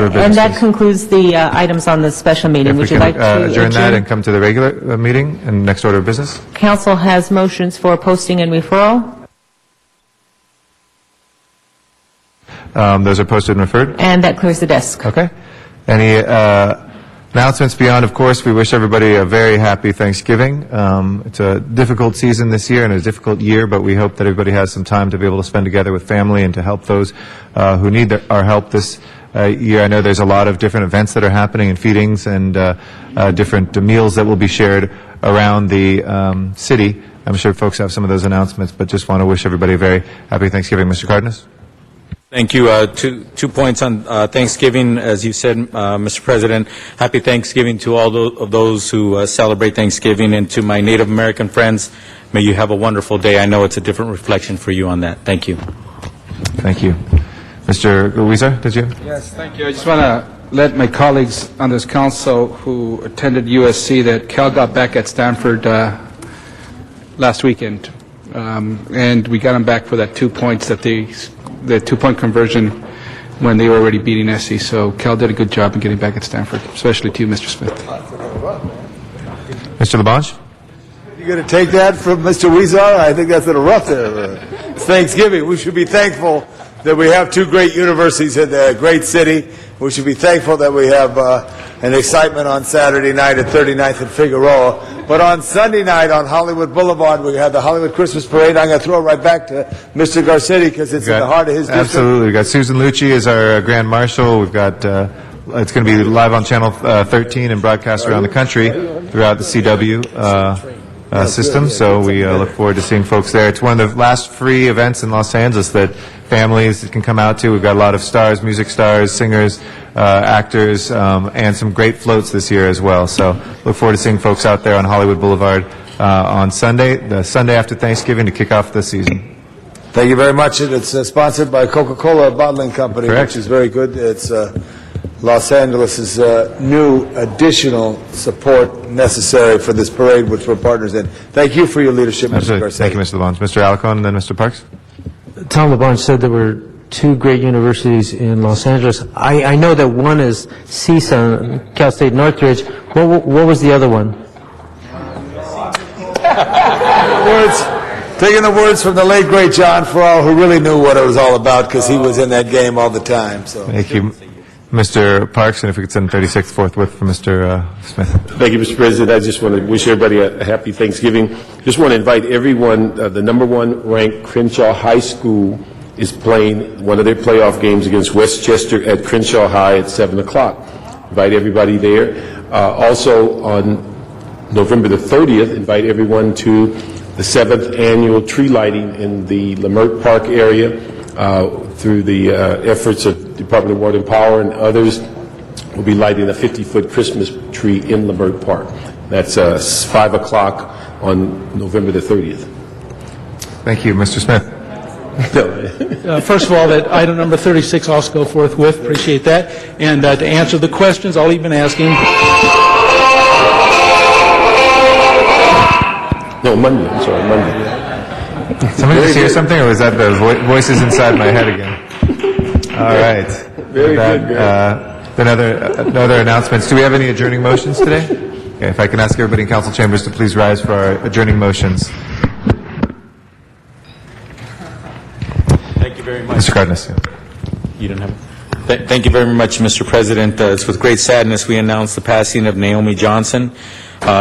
of And business. that concludes the items on the special meeting. If we Would you can like to adjourn that and come to the regular meeting and next order of business? Council has motions for posting and referral, Those are posted and referred? and that clears the desk. Okay. Any announcements beyond, of course, we wish everybody a very happy Thanksgiving. It's a difficult season this year and a difficult year, but we hope that everybody has some time to be able to spend together with family and to help those who need our help this year. I know there's a lot of different events that are happening and feedings and different meals that will be shared around the city. I'm sure folks have some of those announcements, but just want to wish everybody a very happy Thanksgiving. Mr. Cardenas? Thank you. Two points on Thanksgiving. As you said, Mr. President, happy Thanksgiving to all of those who celebrate Thanksgiving, and to my Native American friends, may you have a wonderful day. I know it's a different reflection for you on that. Thank you. Thank you. Mr. Weezer, did you? Yes, thank you. I just want to let my colleagues on this council who attended USC that Cal got back at Stanford last weekend, and we got him back for that 2 points that the 2-point conversion when they were already beating SC. So Cal did a good job in getting back at Stanford, especially to you, Mr. Smith. Mr. LaBonge? You going to take that from Mr. Weezer? I think that's a little rough there. It's Thanksgiving. We should be thankful that we have two great universities in a great city. We should be thankful that we have an excitement on Saturday night at 39th and Figueroa. But on Sunday night on Hollywood Boulevard, we have the Hollywood Christmas Parade. I'm going to throw it right back to Mr. Garcetti because it's in the heart of his district. Absolutely. We've got Susan Lucci as our Grand Marshal. We've got, it's going to be live on Channel 13 and broadcast around the country throughout the CW system. So we look forward to seeing folks there. It's one of the last free events in Los Angeles that families can come out to. We've got a lot of stars, music stars, singers, actors, and some great floats this year as well. So look forward to seeing folks out there on Hollywood Boulevard on Sunday, the Sunday after Thanksgiving, to kick off the season. Thank you very much. And it's sponsored by Coca-Cola Bottling Company, which is very good. It's Los Angeles' new additional support necessary for this parade, which we're partners in. Thank you for your leadership, Mr. Garcetti. Thank you, Mr. LaBonge. Mr. Alarcon and then Mr. Parks. Tom LaBonge said there were two great universities in Los Angeles. I know that one is CSUN, Cal State Northridge. What was the other one? Taking the words from the late, great John Farrell, who really knew what it was all about because he was in that game all the time. So. Thank you, Mr. Parks, and if we could send 36th forthwith for Mr. Smith. Thank you, Mr. President. I just want to wish everybody a happy Thanksgiving. Just want to invite everyone, the number one ranked Crenshaw High School is playing one of their playoff games against Westchester at Crenshaw High at 7 o'clock. Invite everybody there. Also on November the 30th, invite everyone to the 7th annual tree lighting in the Leimert Park area through the efforts of Department of Water and Power and others. We'll be lighting a 50-foot Christmas tree in Leimert Park. That's 5 o'clock on November the 30th. Thank you, Mr. Smith. First of all, that item number 36 also go forthwith. Appreciate that. And to answer the questions all you've been asking. No, Monday. I'm sorry, Monday. Somebody just hear something, or was that the voices inside my head again? All right. Very good, No other announcements. Do we have any adjourning motions today? Okay, if I can ask everybody in council chambers to please rise for our adjourning motions. Thank you very much. Mr. Cardenas. You don't have it? Thank you very much, Mr. President. It's with great sadness we announce the passing of Naomi Johnson.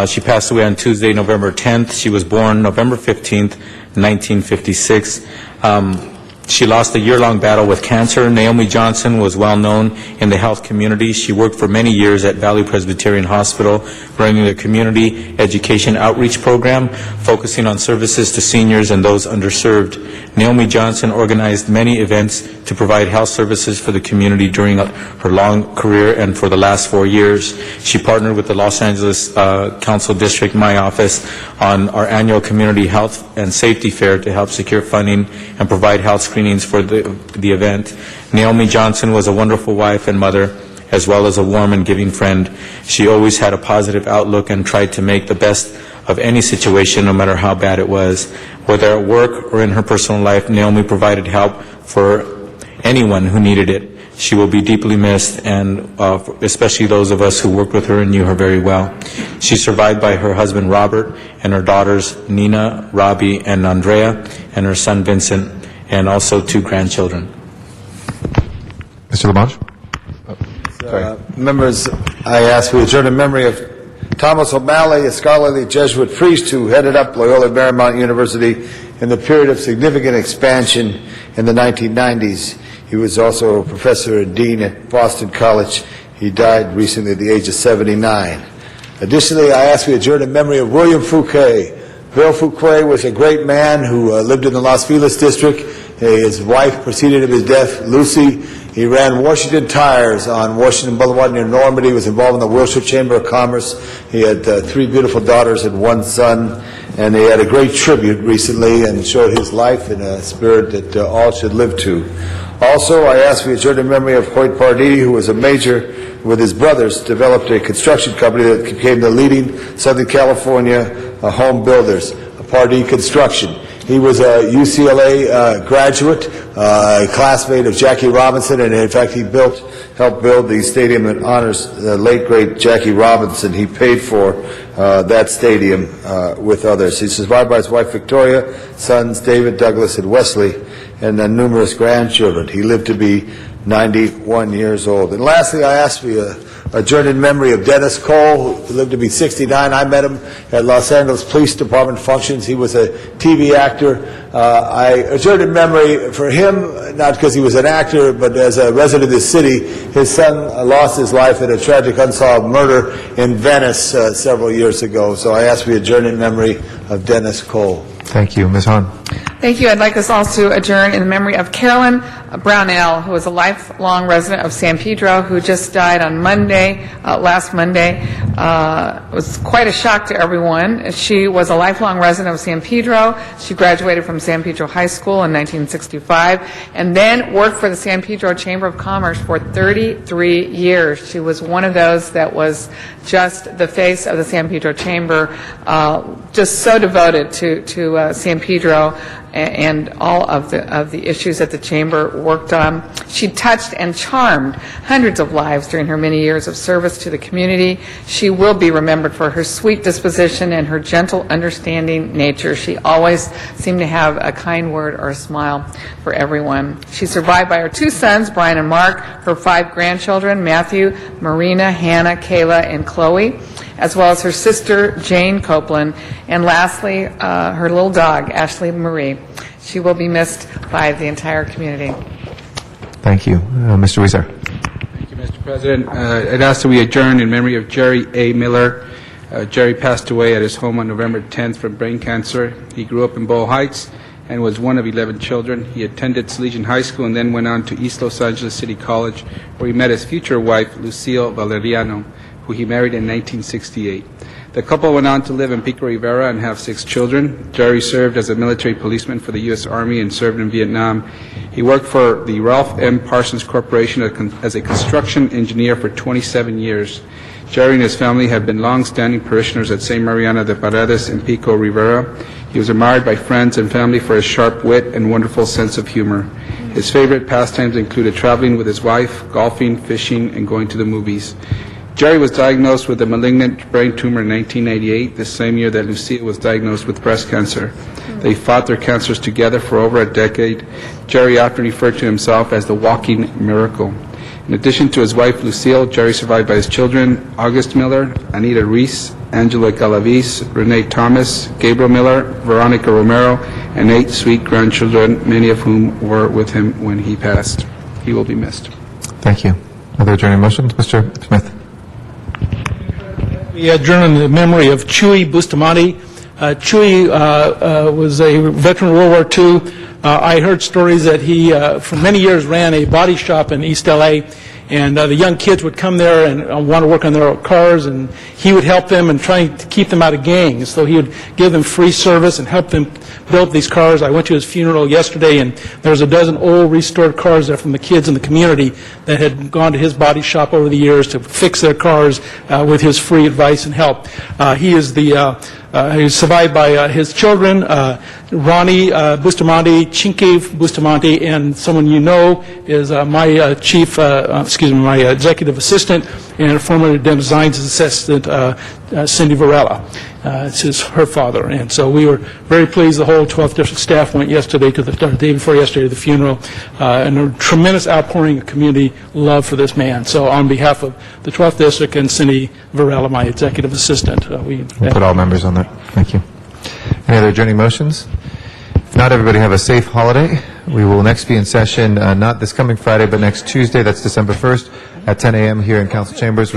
She passed away on Tuesday, November 10th. She was born November 15th, 1956. She lost a year-long battle with cancer. Naomi Johnson was well known in the health community. She worked for many years at Valley Presbyterian Hospital, running the community education outreach program, focusing on services to seniors and those underserved. Naomi Johnson organized many events to provide health services for the community during her long career and for the last 4 years. She partnered with the Los Angeles Council District, my office, on our annual community health and safety fair to help secure funding and provide health screenings for the event. Naomi Johnson was a wonderful wife and mother, as well as a warm and giving friend. She always had a positive outlook and tried to make the best of any situation, no matter how bad it was. Whether at work or in her personal life, Naomi provided help for anyone who needed it. She will be deeply missed, and especially those of us who worked with her and knew her very well. She's survived by her husband, Robert, and her daughters, Nina, Robbie, and Andrea, and her son, Vincent, and also 2 grandchildren. Mr. Labange? Members, I ask we adjourn in memory of Thomas O'Malley, a scholarly Jesuit priest who headed up Loyola Marymount University in the period of significant expansion in the 1990s. He was also a professor and dean at Boston College. He died recently at the age of 79. Additionally, I ask we adjourn in memory of William Fouquet. Bill Fouquet was a great man who lived in the Los Feliz district. His wife preceded his death, Lucy. He ran Washington Tires on Washington Boulevard near Normandy. He was involved in the Wilshire Chamber of Commerce. He had 3 beautiful daughters and 1 son. And he had a great tribute recently and showed his life in a spirit that all should live to. Also, I ask we adjourn in memory of Hoyt Pardee, who was a major with his brothers, developed a construction company that became the leading Southern California home builders, Pardee Construction. He was a UCLA graduate, a classmate of Jackie Robinson, and in fact he helped build the stadium that honors the late great Jackie Robinson. He paid for that stadium with others. He's survived by his wife Victoria, sons David, Douglas, and Wesley, and numerous grandchildren. He lived to be 91 years old. And lastly, I ask we adjourn in memory of Dennis Cole, who lived to be 69. I met him at Los Angeles Police Department functions. He was a TV actor. I adjourn in memory for him, not because he was an actor, but as a resident of this city. His son lost his life in a tragic unsolved murder in Venice several years ago. So I ask we adjourn in memory of Dennis Cole. Thank you. Ms. Hahn. Thank you. I'd like us also to adjourn in memory of Carolyn Brownell, who was a lifelong resident of San Pedro, who just died on Monday, last Monday. It was quite a shock to everyone. She was a lifelong resident of San Pedro. She graduated from San Pedro High School in 1965 and then worked for the San Pedro Chamber of Commerce for 33 years. She was one of those that was just the face of the San Pedro Chamber, just so devoted to San Pedro and all of the issues that the Chamber worked on. She touched and charmed hundreds of lives during her many years of service to the community. She will be remembered for her sweet disposition and her gentle, understanding nature. She always seemed to have a kind word or a smile for everyone. She's survived by her 2 sons, Brian and Mark, her 5 grandchildren, Matthew, Marina, Hannah, Kayla, and Chloe, as well as her sister, Jane Copeland, and lastly, her little dog, Ashley Marie. She will be missed by the entire community. Thank you. Mr. Weiser. Thank you, Mr. President. I'd ask that we adjourn in memory of Jerry A. Miller. Jerry passed away at his home on November 10th from brain cancer. He grew up in Bow Heights and was one of 11 children. He attended Salesian High School and then went on to East Los Angeles City College, where he met his future wife, Lucille Valeriano, who he married in 1968. The couple went on to live in Pico Rivera and have 6 children. Jerry served as a military policeman for the U.S. Army and served in Vietnam. He worked for the Ralph M. Parsons Corporation as a construction engineer for 27 years. Jerry and his family have been long-standing parishioners at St. Mariana de Paredes in Pico Rivera. He was admired by friends and family for his sharp wit and wonderful sense of humor. His favorite pastimes included traveling with his wife, golfing, fishing, and going to the movies. Jerry was diagnosed with a malignant brain tumor in 1998, the same year that Lucia was diagnosed with breast cancer. They fought their cancers together for over a decade. Jerry often referred to himself as the walking miracle. In addition to his wife, Lucille, Jerry survived by his children, August Miller, Anita Reese, Angela Galavis, Renee Thomas, Gabriel Miller, Veronica Romero, and 8 sweet grandchildren, many of whom were with him when he passed. He will be missed. Thank you. Other adjourning motions? Mr. Smith. We adjourn in the memory of Chuy Bustamante. Chuy was a veteran of World War II. I heard stories that he, for many years, ran a body shop in East L.A., and the young kids would come there and want to work on their cars, and he would help them and try to keep them out of gangs. So he would give them free service and help them build these cars. I went to his funeral yesterday, and there was a dozen old restored cars there from the kids in the community that had gone to his body shop over the years to fix their cars with his free advice and help. He is he's survived by his children, Ronnie Bustamante, Chinky Bustamante, and someone you know is my my executive assistant and former design assistant, Cindy Varela. It's her father. And so we were very pleased. The whole 12th District staff went yesterday the day before yesterday to the funeral, and a tremendous outpouring of community love for this man. So on behalf of the 12th District and Cindy Varela, my executive assistant, We'll put all members on that. Thank you. Any other adjourning motions? If not, everybody have a safe holiday. We will next be in session, not this coming Friday, but next Tuesday, that's December 1st, at 10 a.m. here in Council Chambers.